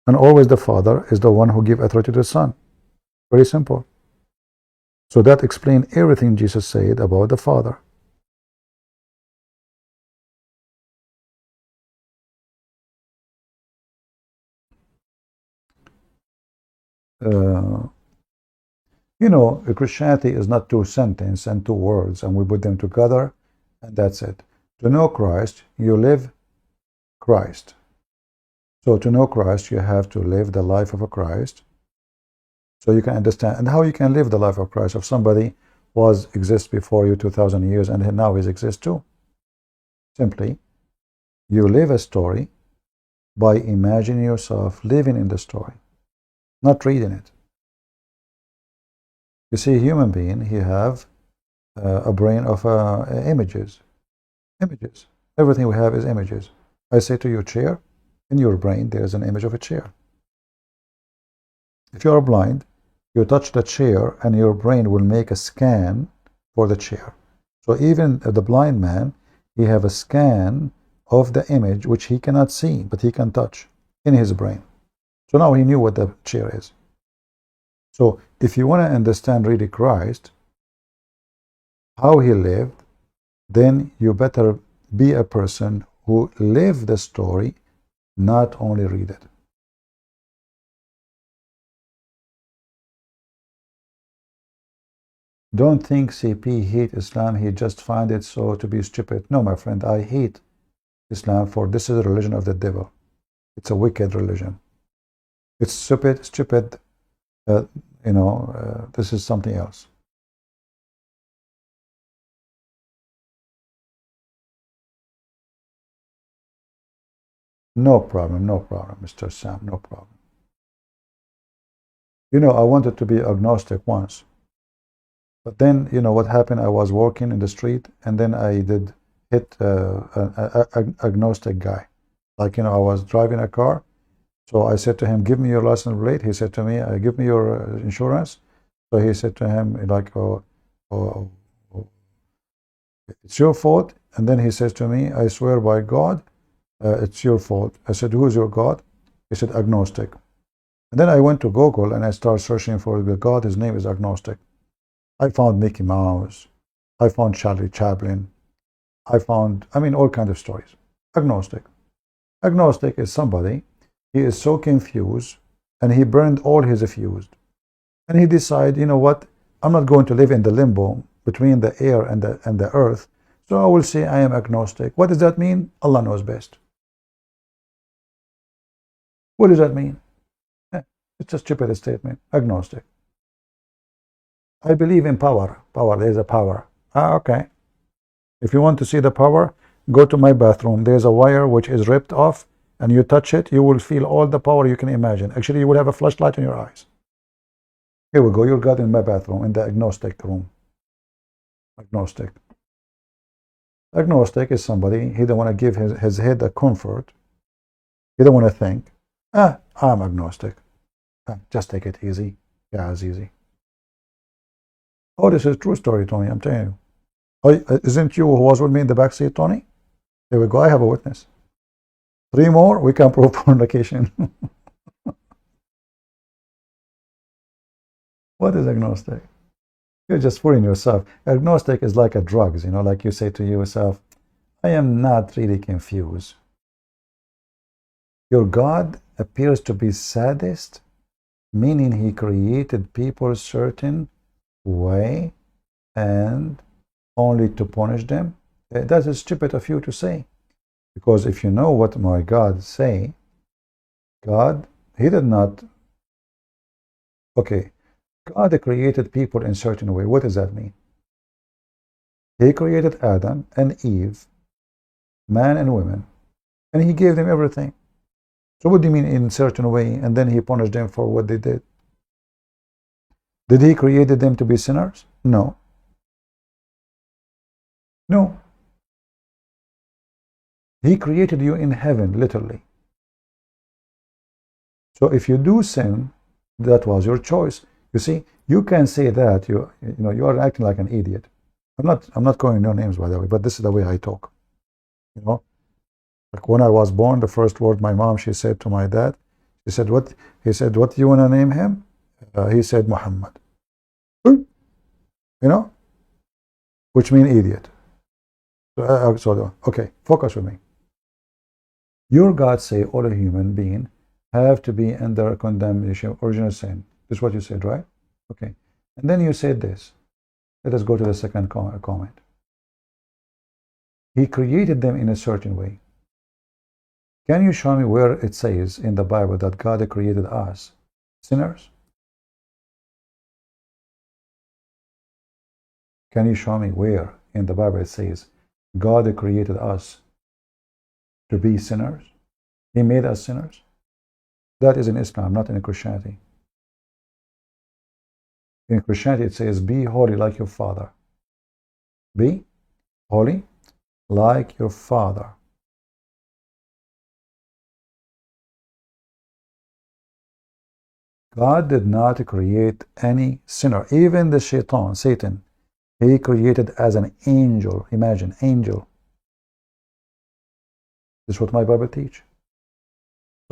And always the Father is the one who gives authority to the Son. Very simple. So that explains everything Jesus said about the Father. Christianity is not two sentences and two words, and we put them together, and that's it. To know Christ, you live Christ. So to know Christ, you have to live the life of a Christ. So you can understand, and how you can live the life of Christ. If somebody exists before you 2,000 years, and now he exists too. Simply, you live a story by imagining yourself living in the story, not reading it. You see, a human being, he have a brain of images. Images. Everything we have is images. I say to you, chair, in your brain there is an image of a chair. If you are blind, you touch the chair and your brain will make a scan for the chair. So even the blind man, he have a scan of the image which he cannot see, but he can touch in his brain. So now he knew what the chair is. So if you want to understand really Christ, how he lived, then you better be a person who live the story, not only read it. Don't think CP hate Islam, he just find it so to be stupid. No, my friend, I hate Islam, for this is a religion of the devil. It's a wicked religion. It's stupid. This is something else. No problem, Mr. Sam, no problem. I wanted to be agnostic once. But then, what happened, I was walking in the street, and then I did hit an agnostic guy. Like, I was driving a car. So I said to him, give me your license plate. He said to me, give me your insurance. So he said to him, like, it's your fault. And then he says to me, I swear by God, it's your fault. I said, who is your God? He said, agnostic. And then I went to Google and I started searching for the God. His name is agnostic. I found Mickey Mouse. I found Charlie Chaplin. I found, all kinds of stories. Agnostic. Agnostic is somebody, he is so confused, and he burned all his fuse. And he decided, you know what, I'm not going to live in the limbo between the air and the earth, so I will say I am agnostic. What does that mean? Allah knows best. What does that mean? It's a stupid statement. Agnostic. I believe in power. Power, there's a power. Okay. If you want to see the power, go to my bathroom. There's a wire which is ripped off, and you touch it, you will feel all the power you can imagine. Actually, you will have a flashlight in your eyes. Here we go. You're God in my bathroom, in the agnostic room. Agnostic. Agnostic is somebody, he don't want to give his head a comfort. He don't want to think, I'm agnostic. Just take it easy. Yeah, it's easy. Oh, this is a true story, Tony, I'm telling you. Oh, isn't you who was with me in the back seat, Tony? There we go, I have a witness. 3 more, we can prove fornication. What is agnostic? You're just fooling yourself. Agnostic is like a drugs, you know, like you say to yourself, I am not really confused. Your God appears to be sadist, meaning he created people a certain way and only to punish them. That is stupid of you to say. Because if you know what my God say, God, he did not, okay, God created people in a certain way. What does that mean? He created Adam and Eve, man and women, and he gave them everything. So what do you mean in a certain way, and then he punished them for what they did? Did he create them to be sinners? No. No. He created you in heaven, literally. So if you do sin, that was your choice. You see, you can say that you are acting like an idiot. I'm not calling no names, by the way, but this is the way I talk. You know, like when I was born, the first word my mom, she said to my dad, she said, "What?" He said, "What do you want to name him?" He said, "Muhammad." You know, which means idiot. So okay, focus with me. Your God say all human beings have to be under condemnation, original sin. This is what you said, right? Okay. And then you said this. Let us go to the second comment. He created them in a certain way. Can you show me where it says in the Bible that God created us sinners? Can you show me where in the Bible it says God created us to be sinners? He made us sinners? That is in Islam, not in Christianity. In Christianity, it says, be holy like your Father. Be holy like your Father. God did not create any sinner. Even the shaitan, Satan, he created as an angel. Imagine, angel. This is what my Bible teaches.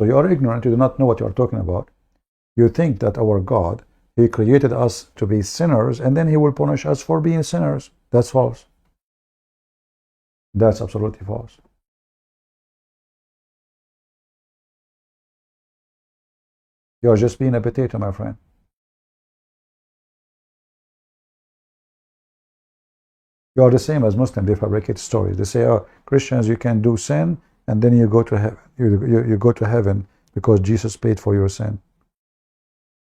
So you are ignorant, you do not know what you are talking about. You think that our God, he created us to be sinners, and then he will punish us for being sinners. That's false. That's absolutely false. You are just being a potato, my friend. You are the same as Muslims. They fabricate stories. They say, oh, Christians, you can do sin, and then you go to heaven. You go to heaven because Jesus paid for your sin.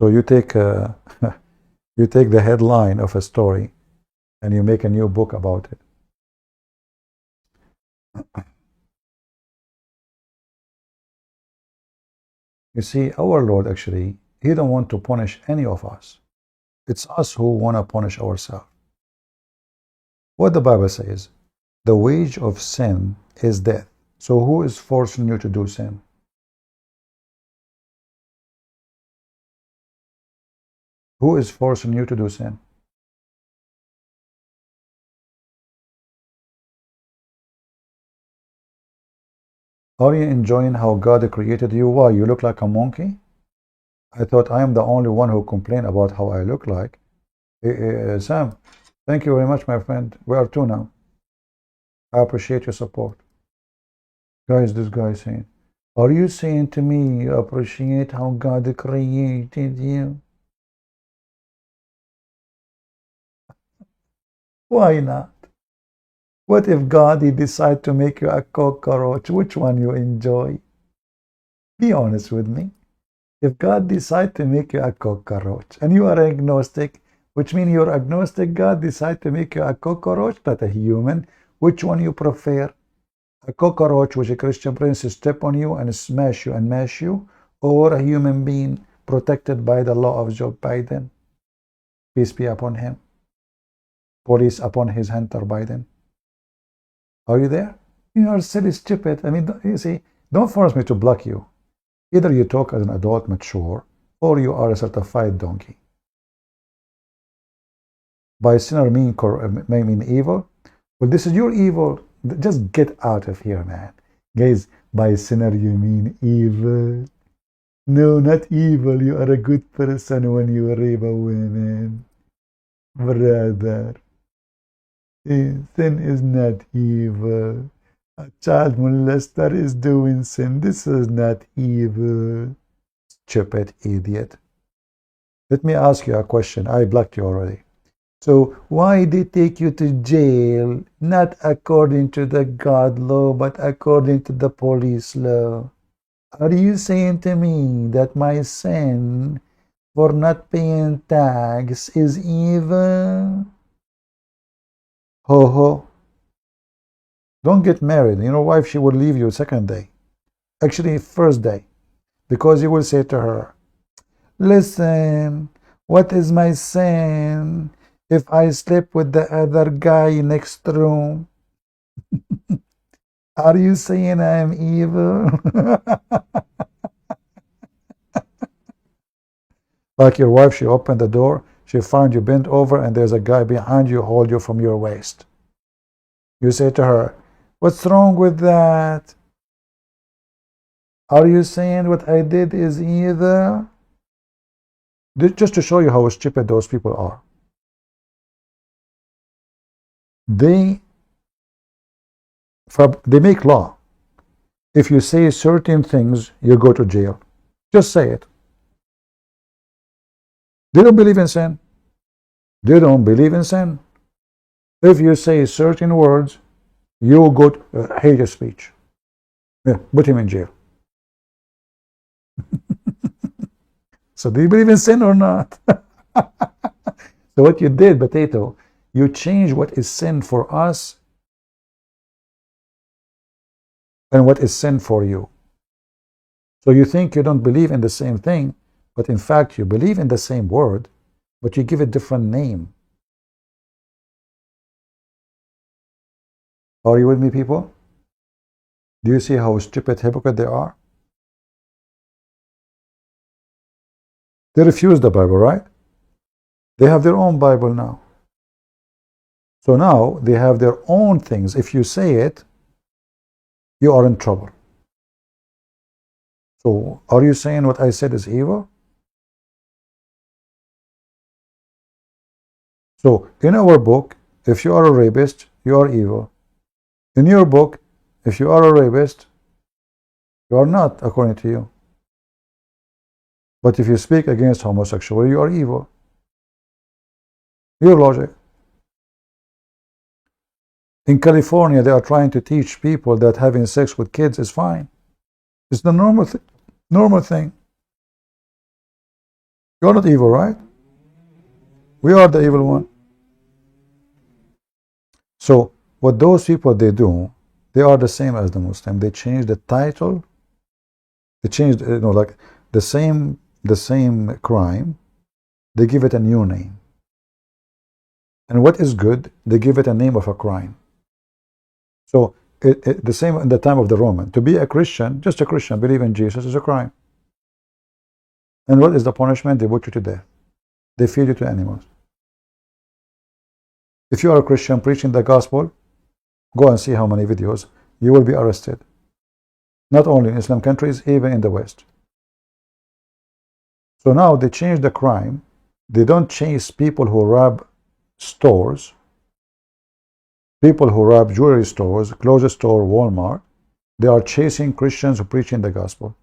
So you take you take the headline of a story and you make a new book about it. You see, our Lord actually, he don't want to punish any of us. It's us who want to punish ourselves. What the Bible says, the wage of sin is death. So who is forcing you to do sin? Who is forcing you to do sin? Are you enjoying how God created you? Why? You look like a monkey? I thought I am the only one who complained about how I look like. Sam, thank you very much, my friend. We are two now. I appreciate your support. Guys, this guy is saying, are you saying to me you appreciate how God created you? Why not? What if God, he decide to make you a cockroach? Which one you enjoy? Be honest with me. If God decide to make you a cockroach, and you are agnostic, which means you're agnostic, God decide to make you a cockroach, not a human, which one you prefer? A cockroach with a Christian prince step on you and smash you and mash you, or a human being protected by the law of Joe Biden, peace be upon him, police upon his Hunter Biden? Are you there? You are silly, stupid. I mean, you see, don't force me to block you. Either you talk as an adult, mature, or you are a certified donkey. By sinner may mean evil. Well, this is your evil. Just get out of here, man. Guys, by sinner you mean evil. No, not evil. You are a good person when you rape a woman. Brother. Sin is not evil. A child molester is doing sin. This is not evil. Stupid idiot. Let me ask you a question. I blocked you already. So why they take you to jail? Not according to the God law, but according to the police law. Are you saying to me that my sin for not paying tax is evil? Ho ho. Don't get married. Your wife, she will leave you second day. Actually, first day. Because you will say to her, listen, what is my sin if I sleep with the other guy next room? Are you saying I am evil? Like your wife, she opened the door, she found you bent over, and there's a guy behind you hold you from your waist. You say to her, what's wrong with that? Are you saying what I did is evil? Just to show you how stupid those people are. They make law. If you say certain things, you go to jail. Just say it. They don't believe in sin. They don't believe in sin. If you say certain words, you go to hate speech. Yeah, put him in jail. So do you believe in sin or not? So what you did, Potato, you changed what is sin for us and what is sin for you. So you think you don't believe in the same thing, but in fact you believe in the same word, but you give it a different name. Are you with me, people? Do you see how stupid, hypocrite they are? They refuse the Bible, right? They have their own Bible now. So now they have their own things. If you say it, you are in trouble. So are you saying what I said is evil? So in our book, if you are a rapist, you are evil. In your book, if you are a rapist, you are not, according to you. But if you speak against homosexuality, you are evil. Your logic. In California, they are trying to teach people that having sex with kids is fine. It's the normal thing. You're not evil, right? We are the evil one. So what those people they do, they are the same as the Muslim. They change the title. They change, like the same crime. They give it a new name. And what is good, they give it a name of a crime. So the same in the time of the Roman. To be a Christian, just a Christian, believe in Jesus, is a crime. And what is the punishment? They put you to death. They feed you to animals. If you are a Christian preaching the gospel, go and see how many videos. You will be arrested. Not only in Islam countries, even in the West. So now they change the crime. They don't chase people who rob stores, people who rob jewelry stores, clothes store, Walmart. They are chasing Christians who preach in the gospel.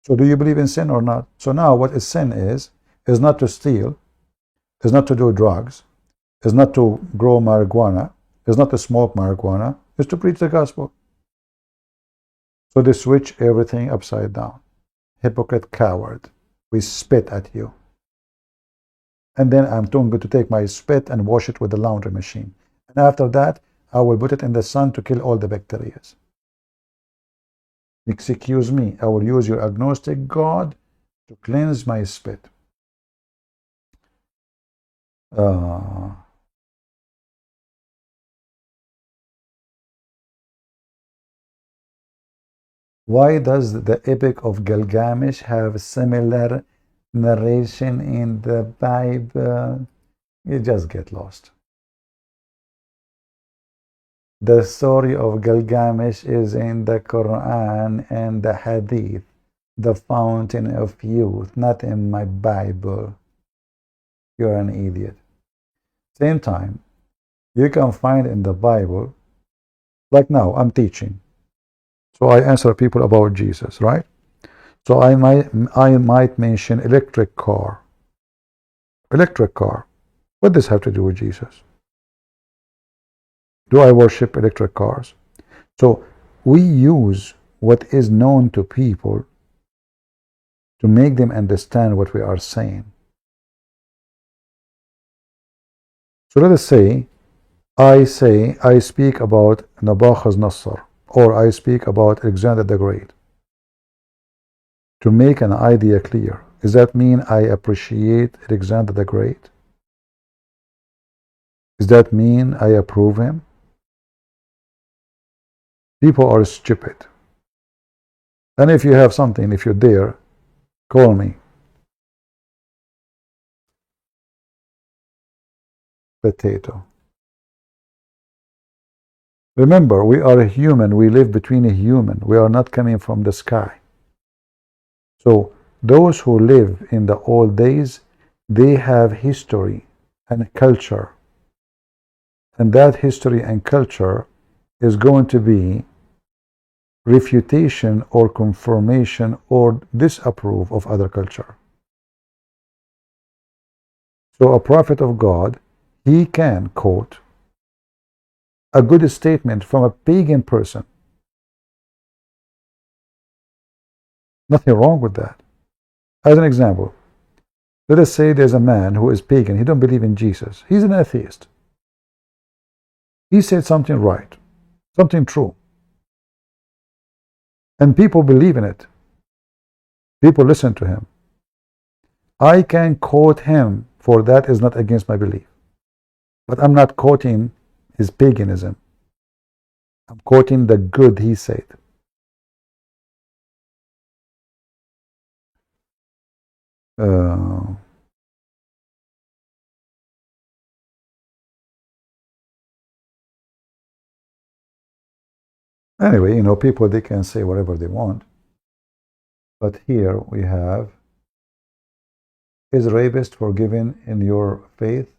So do you believe in sin or not? So now what is sin is not to steal, is not to do drugs, is not to grow marijuana, is not to smoke marijuana, is to preach the gospel. So they switch everything upside down. Hypocrite, coward. We spit at you. And then I'm going to take my spit and wash it with the laundry machine. And after that, I will put it in the sun to kill all the bacteria. Excuse me, I will use your agnostic God to cleanse my spit. Why does the Epic of Gilgamesh have similar narration in the Bible? You just get lost. The story of Gilgamesh is in the Quran and the Hadith, the fountain of youth, not in my Bible. You're an idiot. Same time, you can find in the Bible, like now, I'm teaching. So I answer people about Jesus, right? So I might mention electric car. Electric car. What does this have to do with Jesus? Do I worship electric cars? So we use what is known to people to make them understand what we are saying. So let us say I speak about Nabuchodonosor, or I speak about Alexander the Great. To make an idea clear, does that mean I appreciate Alexander the Great? Does that mean I approve him? People are stupid. And if you have something, if you're there, call me. Potato. Remember, we are a human. We live between a human. We are not coming from the sky. So those who live in the old days, they have history and culture. And that history and culture is going to be refutation or confirmation or disapprove of other culture. So a prophet of God, he can quote a good statement from a pagan person. Nothing wrong with that. As an example, let us say there's a man who is pagan. He don't believe in Jesus. He's an atheist. He said something right, something true. And people believe in it. People listen to him. I can quote him, for that is not against my belief. But I'm not quoting his paganism. I'm quoting the good he said. Anyway, you know, people, they can say whatever they want. But here we have, is rapist forgiven in your faith,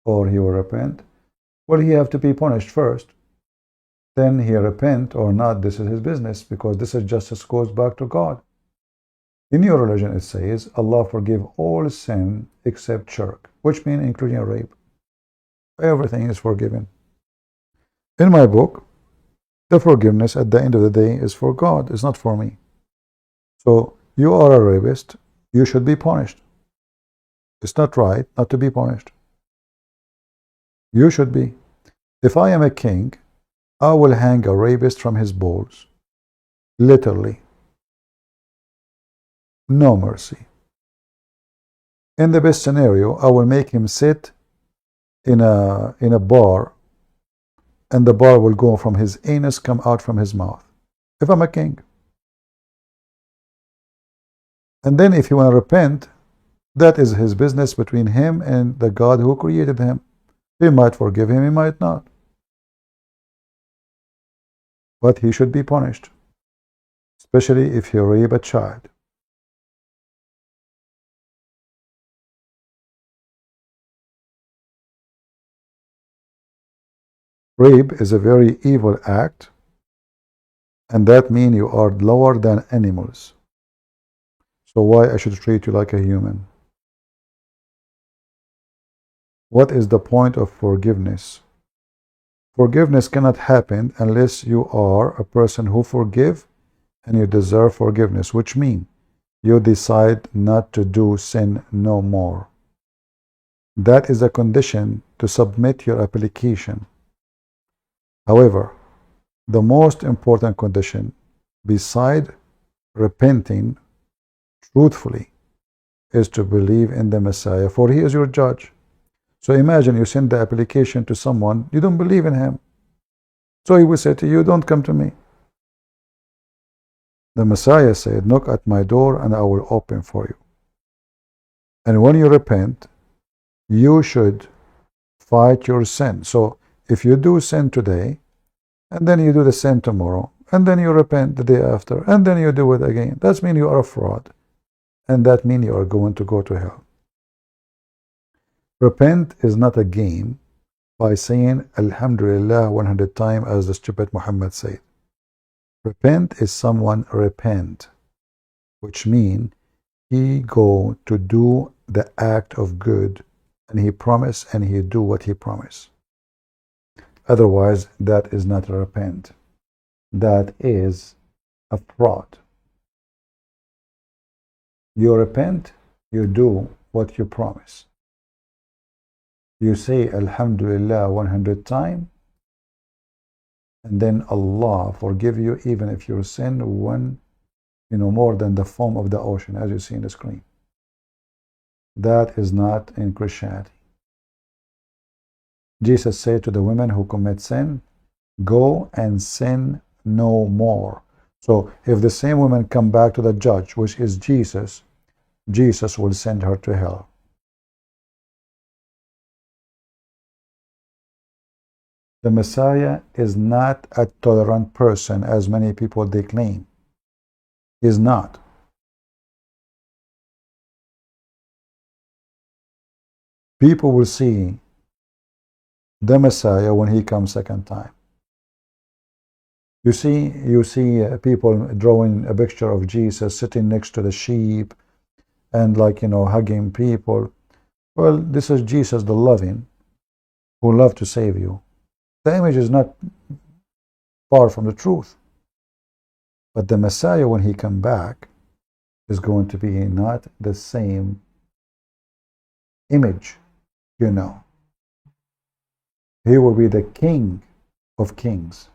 or he will repent? Well, he have to be punished first. Then he repent or not, this is his business, because this is justice goes back to God. In your religion, it says, Allah forgive all sin except shirk, which means including rape. Everything is forgiven. In my book, the forgiveness at the end of the day is for God, it's not for me. So you are a rapist, you should be punished. It's not right not to be punished. You should be. If I am a king, I will hang a rapist from his balls. Literally. No mercy. In the best scenario, I will make him sit in a bar, and the bar will go from his anus, come out from his mouth. If I'm a king. And then if he want to repent, that is his business between him and the God who created him. He might forgive him, he might not. But he should be punished, especially if he rape a child. Rape is a very evil act, and that means you are lower than animals. So why I should treat you like a human? What is the point of forgiveness? Forgiveness cannot happen unless you are a person who forgive and you deserve forgiveness, which means you decide not to do sin no more. That is a condition to submit your application. However, the most important condition, beside repenting truthfully, is to believe in the Messiah, for he is your judge. So imagine you send the application to someone, you don't believe in him. So he will say to you, don't come to me. The Messiah said, knock at my door and I will open for you. And when you repent, you should fight your sin. So if you do sin today, and then you do the sin tomorrow, and then you repent the day after, and then you do it again, that means you are a fraud. And that means you are going to go to hell. Repent is not a game by saying Alhamdulillah 100 times as the stupid Muhammad said. Repent is someone repent, which means he go to do the act of good, and he promise and he do what he promise. Otherwise, that is not a repent. That is a fraud. You repent, you do what you promise. You say Alhamdulillah 100 times, and then Allah forgive you even if you sin more than the foam of the ocean, as you see in the screen. That is not in Christianity. Jesus said to the women who commit sin, go and sin no more. So if the same woman come back to the judge, which is Jesus, Jesus will send her to hell. The Messiah is not a tolerant person, as many people they claim. He is not. People will see the Messiah when he comes second time. You see people drawing a picture of Jesus sitting next to the sheep and hugging people. Well, this is Jesus the loving who loved to save you. The image is not far from the truth. But the Messiah, when he come back, is going to be not the same image, He will be the King of kings.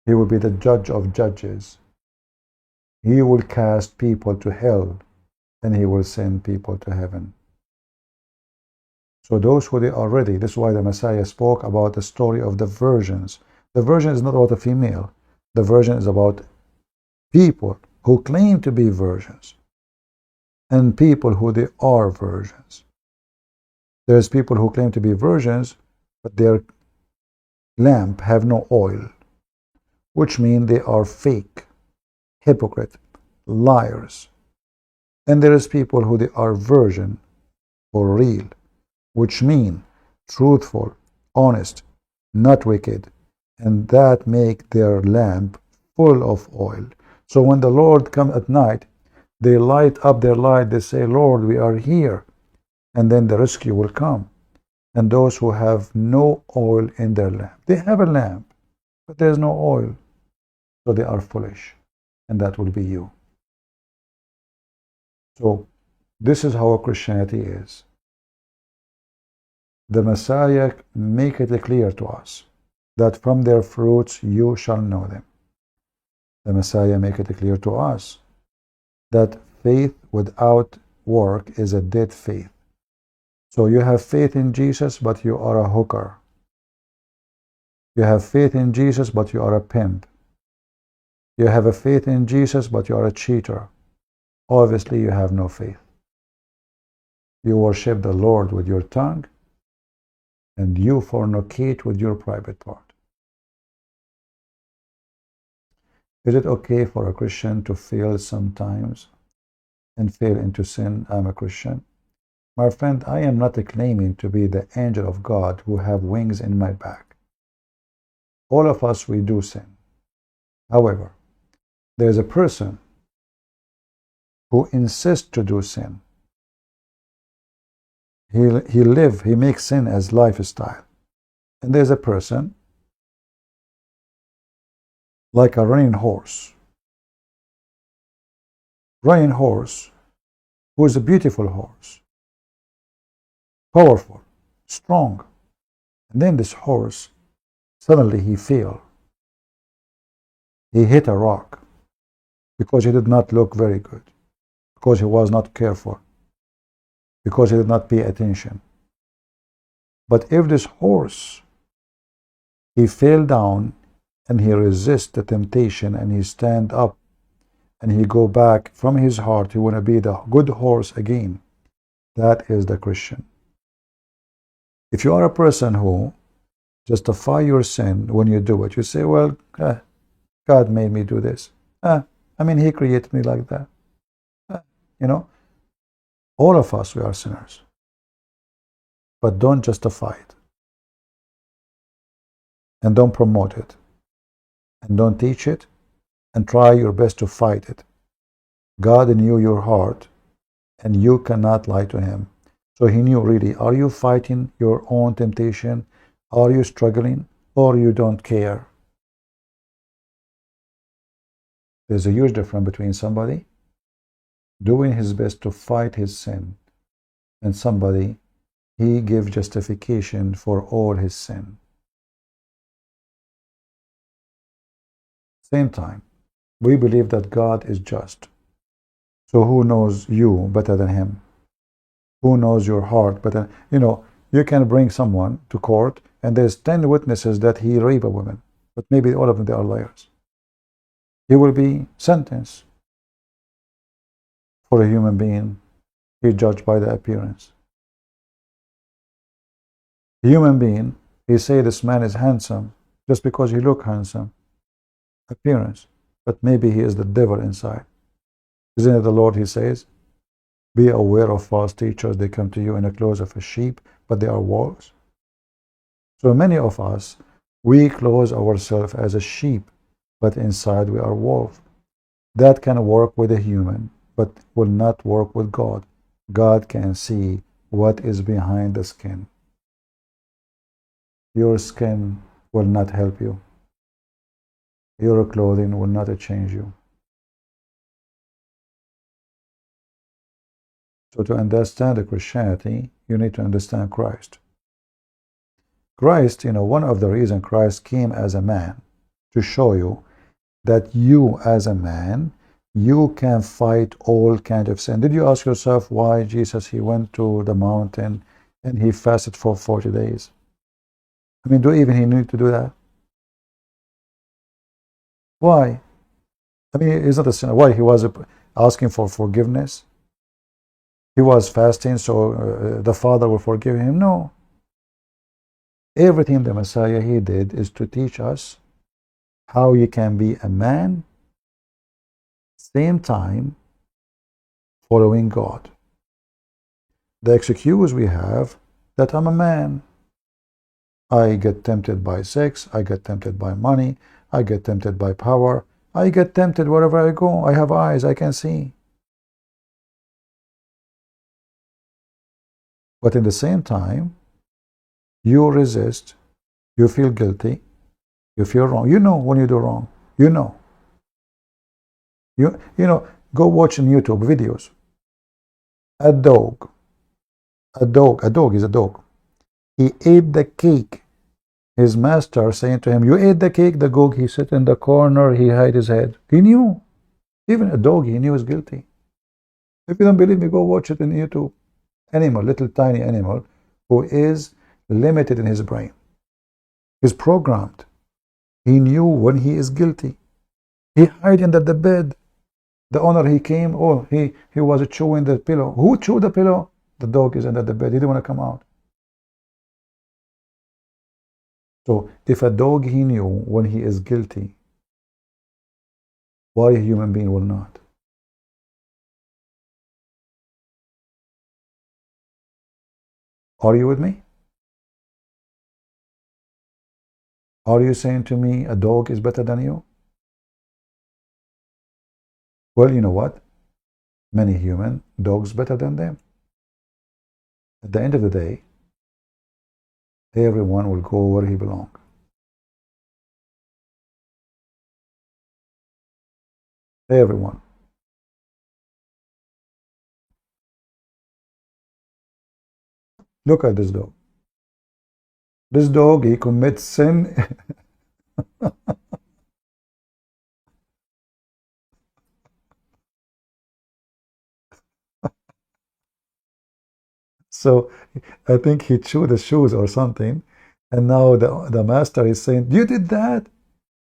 He will be the Judge of judges. He will cast people to hell, and he will send people to heaven. So those who they are ready, this is why the Messiah spoke about the story of the virgins. The virgin is not about a female. The virgin is about people who claim to be virgins and people who they are virgins. There's people who claim to be virgins, but their lamp have no oil, which means they are fake, hypocrite, liars. And there is people who they are virgin for real, which mean truthful, honest, not wicked, and that make their lamp full of oil. So when the Lord comes at night, they light up their light, they say, Lord, we are here. And then the rescue will come. And those who have no oil in their lamp, they have a lamp, but there's no oil. So they are foolish, and that will be you. So this is how Christianity is. The Messiah make it clear to us that from their fruits you shall know them. The Messiah make it clear to us that faith without work is a dead faith. So you have faith in Jesus, but you are a hooker. You have faith in Jesus, but you are a pimp. You have a faith in Jesus, but you are a cheater. Obviously, you have no faith. You worship the Lord with your tongue, and you fornicate with your private part. Is it okay for a Christian to fail sometimes and fail into sin? I'm a Christian. My friend, I am not claiming to be the angel of God who have wings in my back. All of us, we do sin. However, there's a person who insists to do sin. He makes sin as lifestyle. And there's a person like a running horse. Running horse, who is a beautiful horse, powerful, strong. And then this horse Suddenly he fell. He hit a rock because he did not look very good, because he was not careful, because he did not pay attention. But if this horse, he fell down and he resist the temptation and he stand up and he go back from his heart, he want to be the good horse again. That is the Christian. If you are a person who justify your sin when you do it, you say, well, God made me do this. He created me like that. You know, all of us, we are sinners. But don't justify it. And don't promote it. And don't teach it. And try your best to fight it. God knew your heart, and you cannot lie to him. So he knew really, are you fighting your own temptation? Are you struggling? Or you don't care? There's a huge difference between somebody doing his best to fight his sin and somebody he gives justification for all his sin. Same time, we believe that God is just. So who knows you better than him? Who knows your heart better? You can bring someone to court and there's 10 witnesses that he raped a woman, but maybe all of them they are liars. He will be sentenced. For a human being, he judged by the appearance. A human being, he say this man is handsome just because he look handsome. Appearance. But maybe he is the devil inside. Isn't it the Lord, he says, be aware of false teachers. They come to you in the clothes of a sheep, but they are wolves. So many of us, we clothe ourselves as a sheep, but inside we are wolf. That can work with a human, but will not work with God. God can see what is behind the skin. Your skin will not help you. Your clothing will not change you. So to understand the Christianity, you need to understand Christ. Christ, one of the reasons Christ came as a man to show you that you as a man, you can fight all kinds of sin. Did you ask yourself why Jesus, he went to the mountain and he fasted for 40 days? Do even he need to do that? Why? He's not a sinner. Why? He was asking for forgiveness. He was fasting so the Father will forgive him. No. Everything the Messiah he did is to teach us how you can be a man, same time following God. The excuse we have that I'm a man. I get tempted by sex, I get tempted by money, I get tempted by power, I get tempted wherever I go. I have eyes, I can see. But in the same time, you resist, you feel guilty, you feel wrong. You know when you do wrong. You know. Go watch on YouTube videos. A dog is a dog. He ate the cake. His master saying to him, you ate the cake. The dog, he sat in the corner, he hid his head. He knew. Even a dog, he knew is guilty. If you don't believe me, go watch it on YouTube. Animal, little tiny animal, who is limited in his brain. He's programmed. He knew when he is guilty. He hid under the bed. The owner, he came, he was chewing the pillow. Who chewed the pillow? The dog is under the bed. He didn't want to come out. So if a dog, he knew when he is guilty, why a human being will not? Are you with me? Are you saying to me a dog is better than you? Well, you know what? Many human dogs better than them. At the end of the day, everyone will go where he belongs. Everyone. Look at this dog. This dog, he commits sin. So I think he chewed the shoes or something. And now the master is saying, you did that?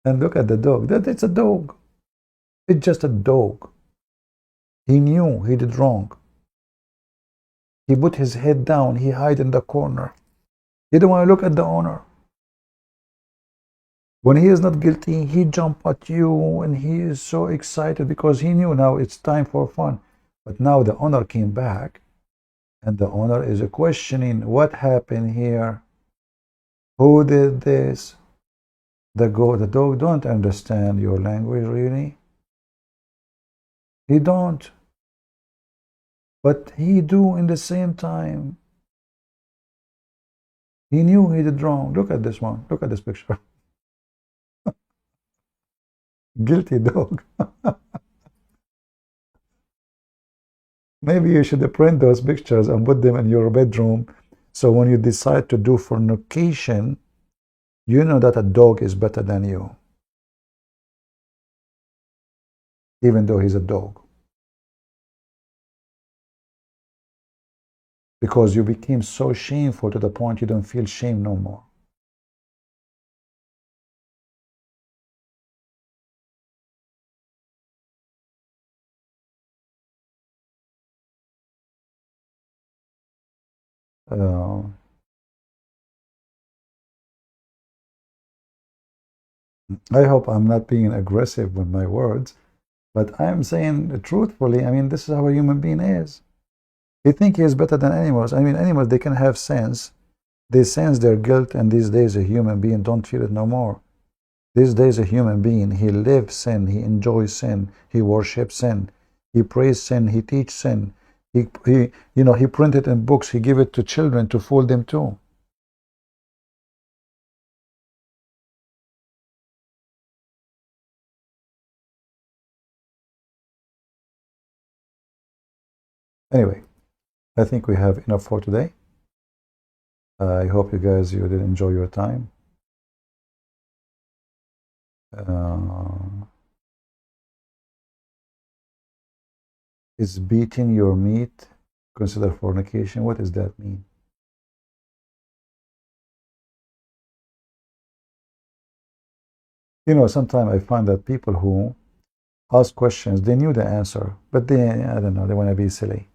And look at the dog. It's a dog. It's just a dog. He knew he did wrong. He put his head down. He hid in the corner. He didn't want to look at the owner. When he is not guilty, he jump at you and he is so excited because he knew now it's time for fun. But now the owner came back and the owner is questioning what happened here. Who did this? The dog don't understand your language really. He don't. But he do in the same time. He knew he did wrong. Look at this one. Look at this picture. Guilty dog. Maybe you should print those pictures and put them in your bedroom. So when you decide to do fornication, you know that a dog is better than you. Even though he's a dog. Because you became so shameful to the point you don't feel shame no more. I hope I'm not being aggressive with my words, but I'm saying truthfully, I mean, this is how a human being is. He thinks he is better than animals. I mean, animals, they can have sense. They sense their guilt, and these days a human being don't feel it no more. These days a human being, he lives sin, he enjoys sin, he worships sin, he prays sin, he teaches sin. He printed in books, he give it to children to fool them too. Anyway, I think we have enough for today. I hope you did enjoy your time. Is beating your meat considered fornication? What does that mean? Sometimes I find that people who ask questions, they knew the answer, but I don't know, they want to be silly.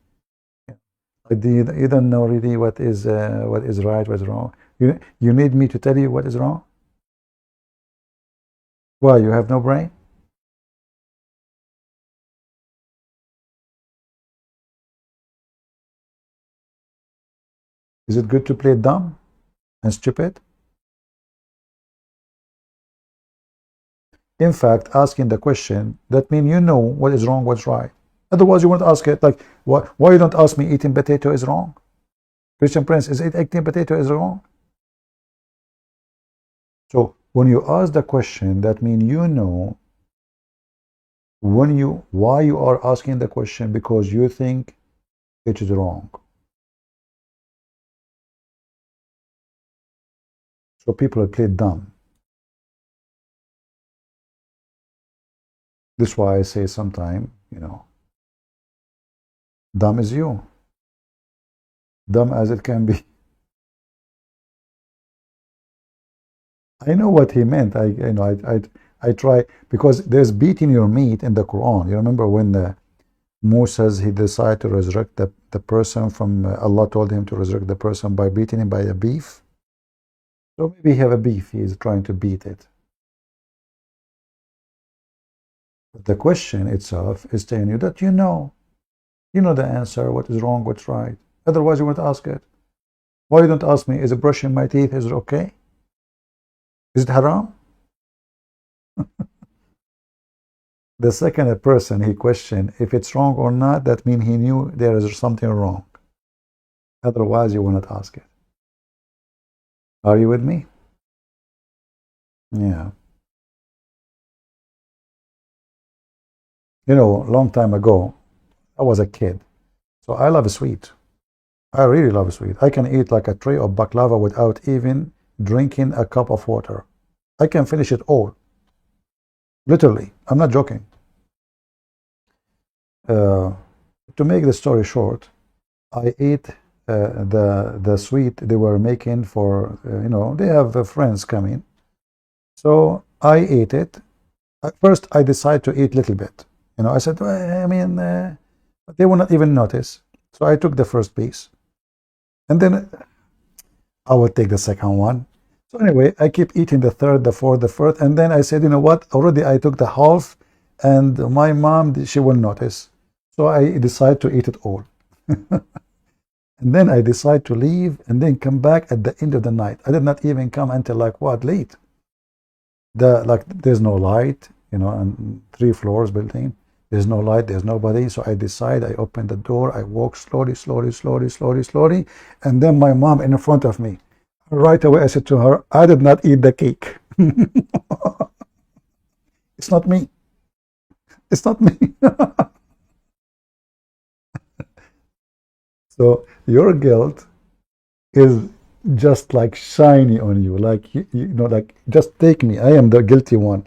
You don't know really what is right, what's wrong. You need me to tell you what is wrong? Why, you have no brain? Is it good to play dumb and stupid? In fact, asking the question, that means you know what is wrong, what's right. Otherwise, you won't ask it. Like, why you don't ask me eating potato is wrong? Christian Prince, is it eating potato is wrong? So when you ask the question, that means you know why you are asking the question, because you think it is wrong. So people play dumb. This is why I say sometimes, dumb is you. Dumb as it can be. I know what he meant. I try, because there's beating your meat in the Quran. You remember when Moses, he decided to resurrect the person from Allah told him to resurrect the person by beating him by a beef. So maybe he have a beef. He is trying to beat it. But the question itself is telling you that you know the answer, what is wrong, what's right. Otherwise, you won't ask it. Why you don't ask me, is it brushing my teeth, is it okay? Is it haram? The second a person he questioned if it's wrong or not, that means he knew there is something wrong. Otherwise, you will not ask it. Are you with me? Yeah. A long time ago, I was a kid. So I love sweet. I really love sweet. I can eat like a tray of baklava without even drinking a cup of water. I can finish it all. Literally, I'm not joking. To make the story short, I ate the sweet they were making for, they have friends coming. So I ate it. At first, I decided to eat a little bit. I said, well, I mean, they will not even notice. So I took the first piece. And then I would take the second one. So anyway, I keep eating the third, the fourth, the fifth. And then I said, you know what? Already I took the half. And my mom, she will notice. So I decided to eat it all. And then I decide to leave and then come back at the end of the night. I did not even come until like what, late. There's no light, and 3 floors building. There's no light, there's nobody. So I decide, I open the door, I walk slowly, slowly, slowly, slowly, slowly. And then my mom in front of me. Right away I said to her, I did not eat the cake. It's not me. It's not me. So your guilt is just like shiny on you, like like just take me. I am the guilty one.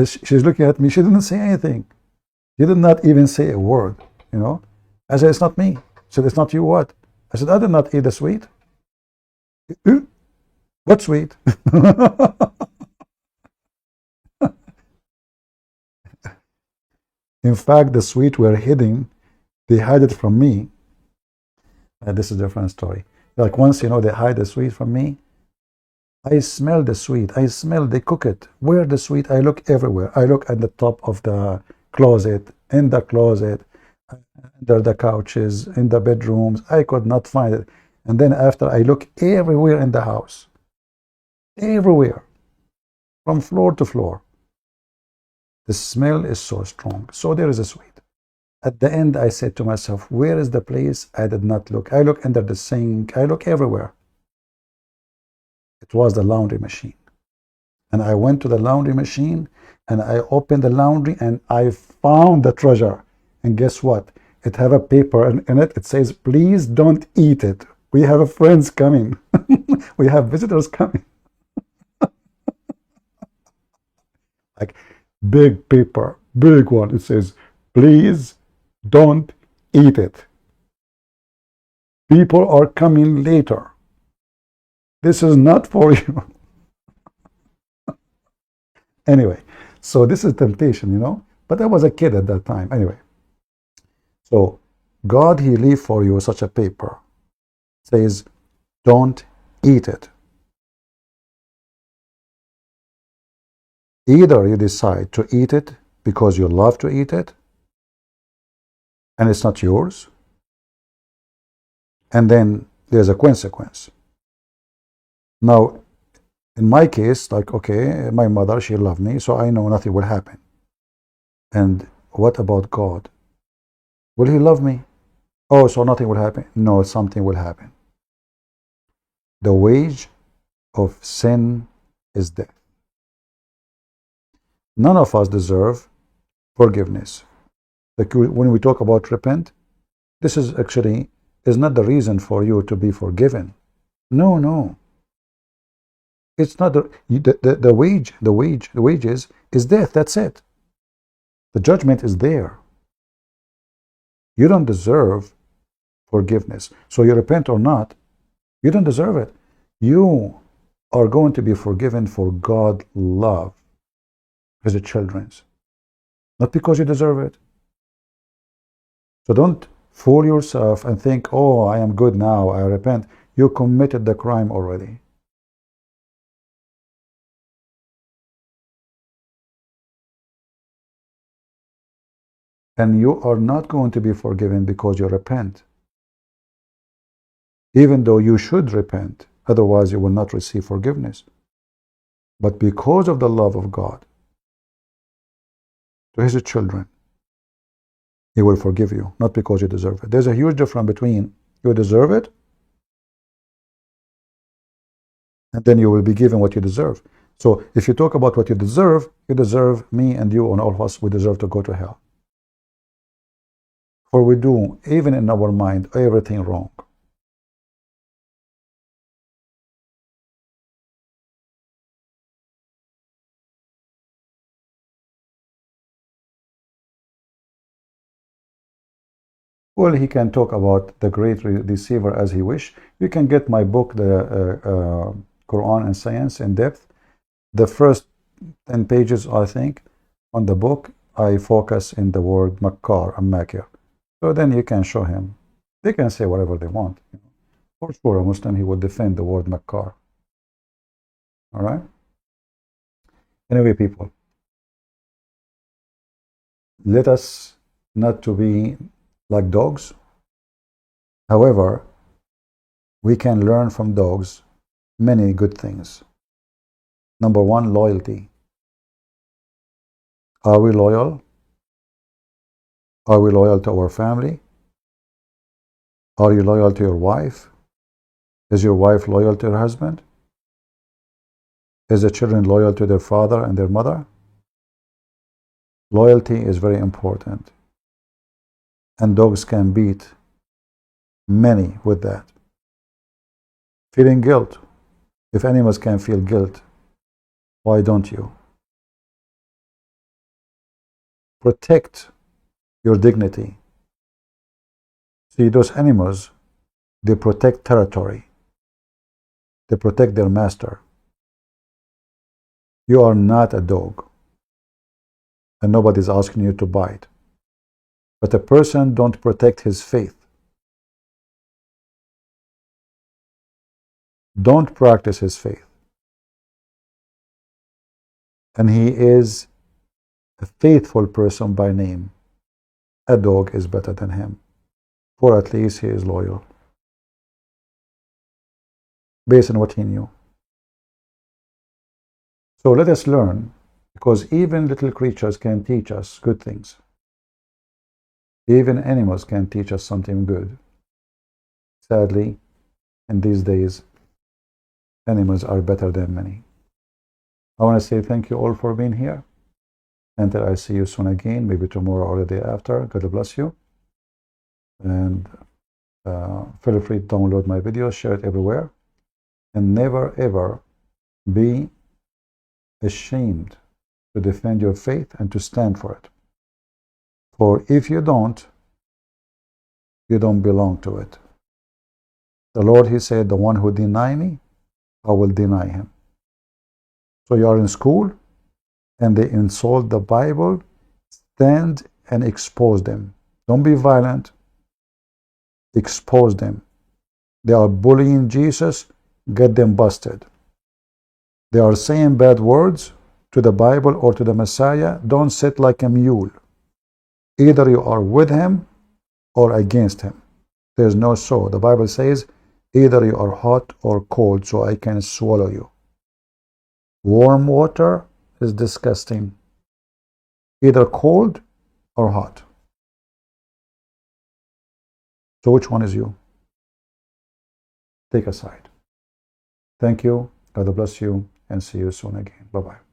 She's looking at me. She didn't say anything. She did not even say a word. I said, it's not me. She said, it's not you. What? I said, I did not eat the sweet. What sweet? In fact, the sweet were hidden. They hide it from me. This is a different story. Like once, they hide the sweet from me. I smell the sweet. I smell they cook it. Where the sweet? I look everywhere. I look at the top of the closet, in the closet, under the couches, in the bedrooms. I could not find it. And then after, I look everywhere in the house. Everywhere. From floor to floor. The smell is so strong. So there is a sweet. At the end, I said to myself, where is the place? I did not look. I look under the sink. I look everywhere. It was the laundry machine. And I went to the laundry machine and I opened the laundry and I found the treasure. And guess what? It have a paper in it. It says, please don't eat it. We have friends coming. We have visitors coming. Like big paper, big one. It says, please don't eat it. People are coming later. This is not for you. Anyway, so this is temptation, But I was a kid at that time. Anyway, so God, He leave for you such a paper. Says, don't eat it. Either you decide to eat it because you love to eat it, and it's not yours, and then there's a consequence. Now, in my case, like, okay, my mother, she loved me, so I know nothing will happen. And what about God? Will He love me? Oh, so nothing will happen? No, something will happen. The wage of sin is death. None of us deserve forgiveness. Like when we talk about repent, this is actually is not the reason for you to be forgiven. No. It's not the wages is death. That's it. The judgment is there. You don't deserve forgiveness. So you repent or not, you don't deserve it. You are going to be forgiven for God's love as a children's, not because you deserve it. So don't fool yourself and think, oh, I am good now, I repent. You committed the crime already. And you are not going to be forgiven because you repent. Even though you should repent, otherwise you will not receive forgiveness. But because of the love of God to His children, He will forgive you, not because you deserve it. There's a huge difference between you deserve it and then you will be given what you deserve. So if you talk about what you deserve, me and you and all of us, we deserve to go to hell. For we do, even in our mind, everything wrong. Well, he can talk about the great deceiver as he wish. You can get my book, the Quran and Science in Depth. The first 10 pages, I think, on the book, I focus in the word Makkar and Makir. So then you can show him. They can say whatever they want. For sure, a Muslim, he would defend the word Makkar. All right? Anyway, people, let us not to be like dogs. However, we can learn from dogs many good things. Number one, loyalty. Are we loyal? Are we loyal to our family? Are you loyal to your wife? Is your wife loyal to her husband? Is the children loyal to their father and their mother? Loyalty is very important. And dogs can beat many with that. Feeling guilt. If animals can feel guilt, why don't you? Protect your dignity. See, those animals, they protect territory. They protect their master. You are not a dog. And nobody's asking you to bite. But a person don't protect his faith. Don't practice his faith. And he is a faithful person by name. A dog is better than him. For at least he is loyal. Based on what he knew. So let us learn, because even little creatures can teach us good things. Even animals can teach us something good. Sadly, in these days, animals are better than many. I want to say thank you all for being here. Until I see you soon again, maybe tomorrow or the day after. God bless you. And feel free to download my videos, share it everywhere. And never ever be ashamed to defend your faith and to stand for it. For if you don't belong to it. The Lord, he said, the one who deny me, I will deny him. So you are in school and they insult the Bible, stand and expose them. Don't be violent. Expose them. They are bullying Jesus, get them busted. They are saying bad words to the Bible or to the Messiah, don't sit like a mule. Either you are with him or against him. There's no so. The Bible says, either you are hot or cold, so I can swallow you. Warm water is disgusting. Either cold or hot. So which one is you? Take a side. Thank you. God bless you, and see you soon again. Bye-bye.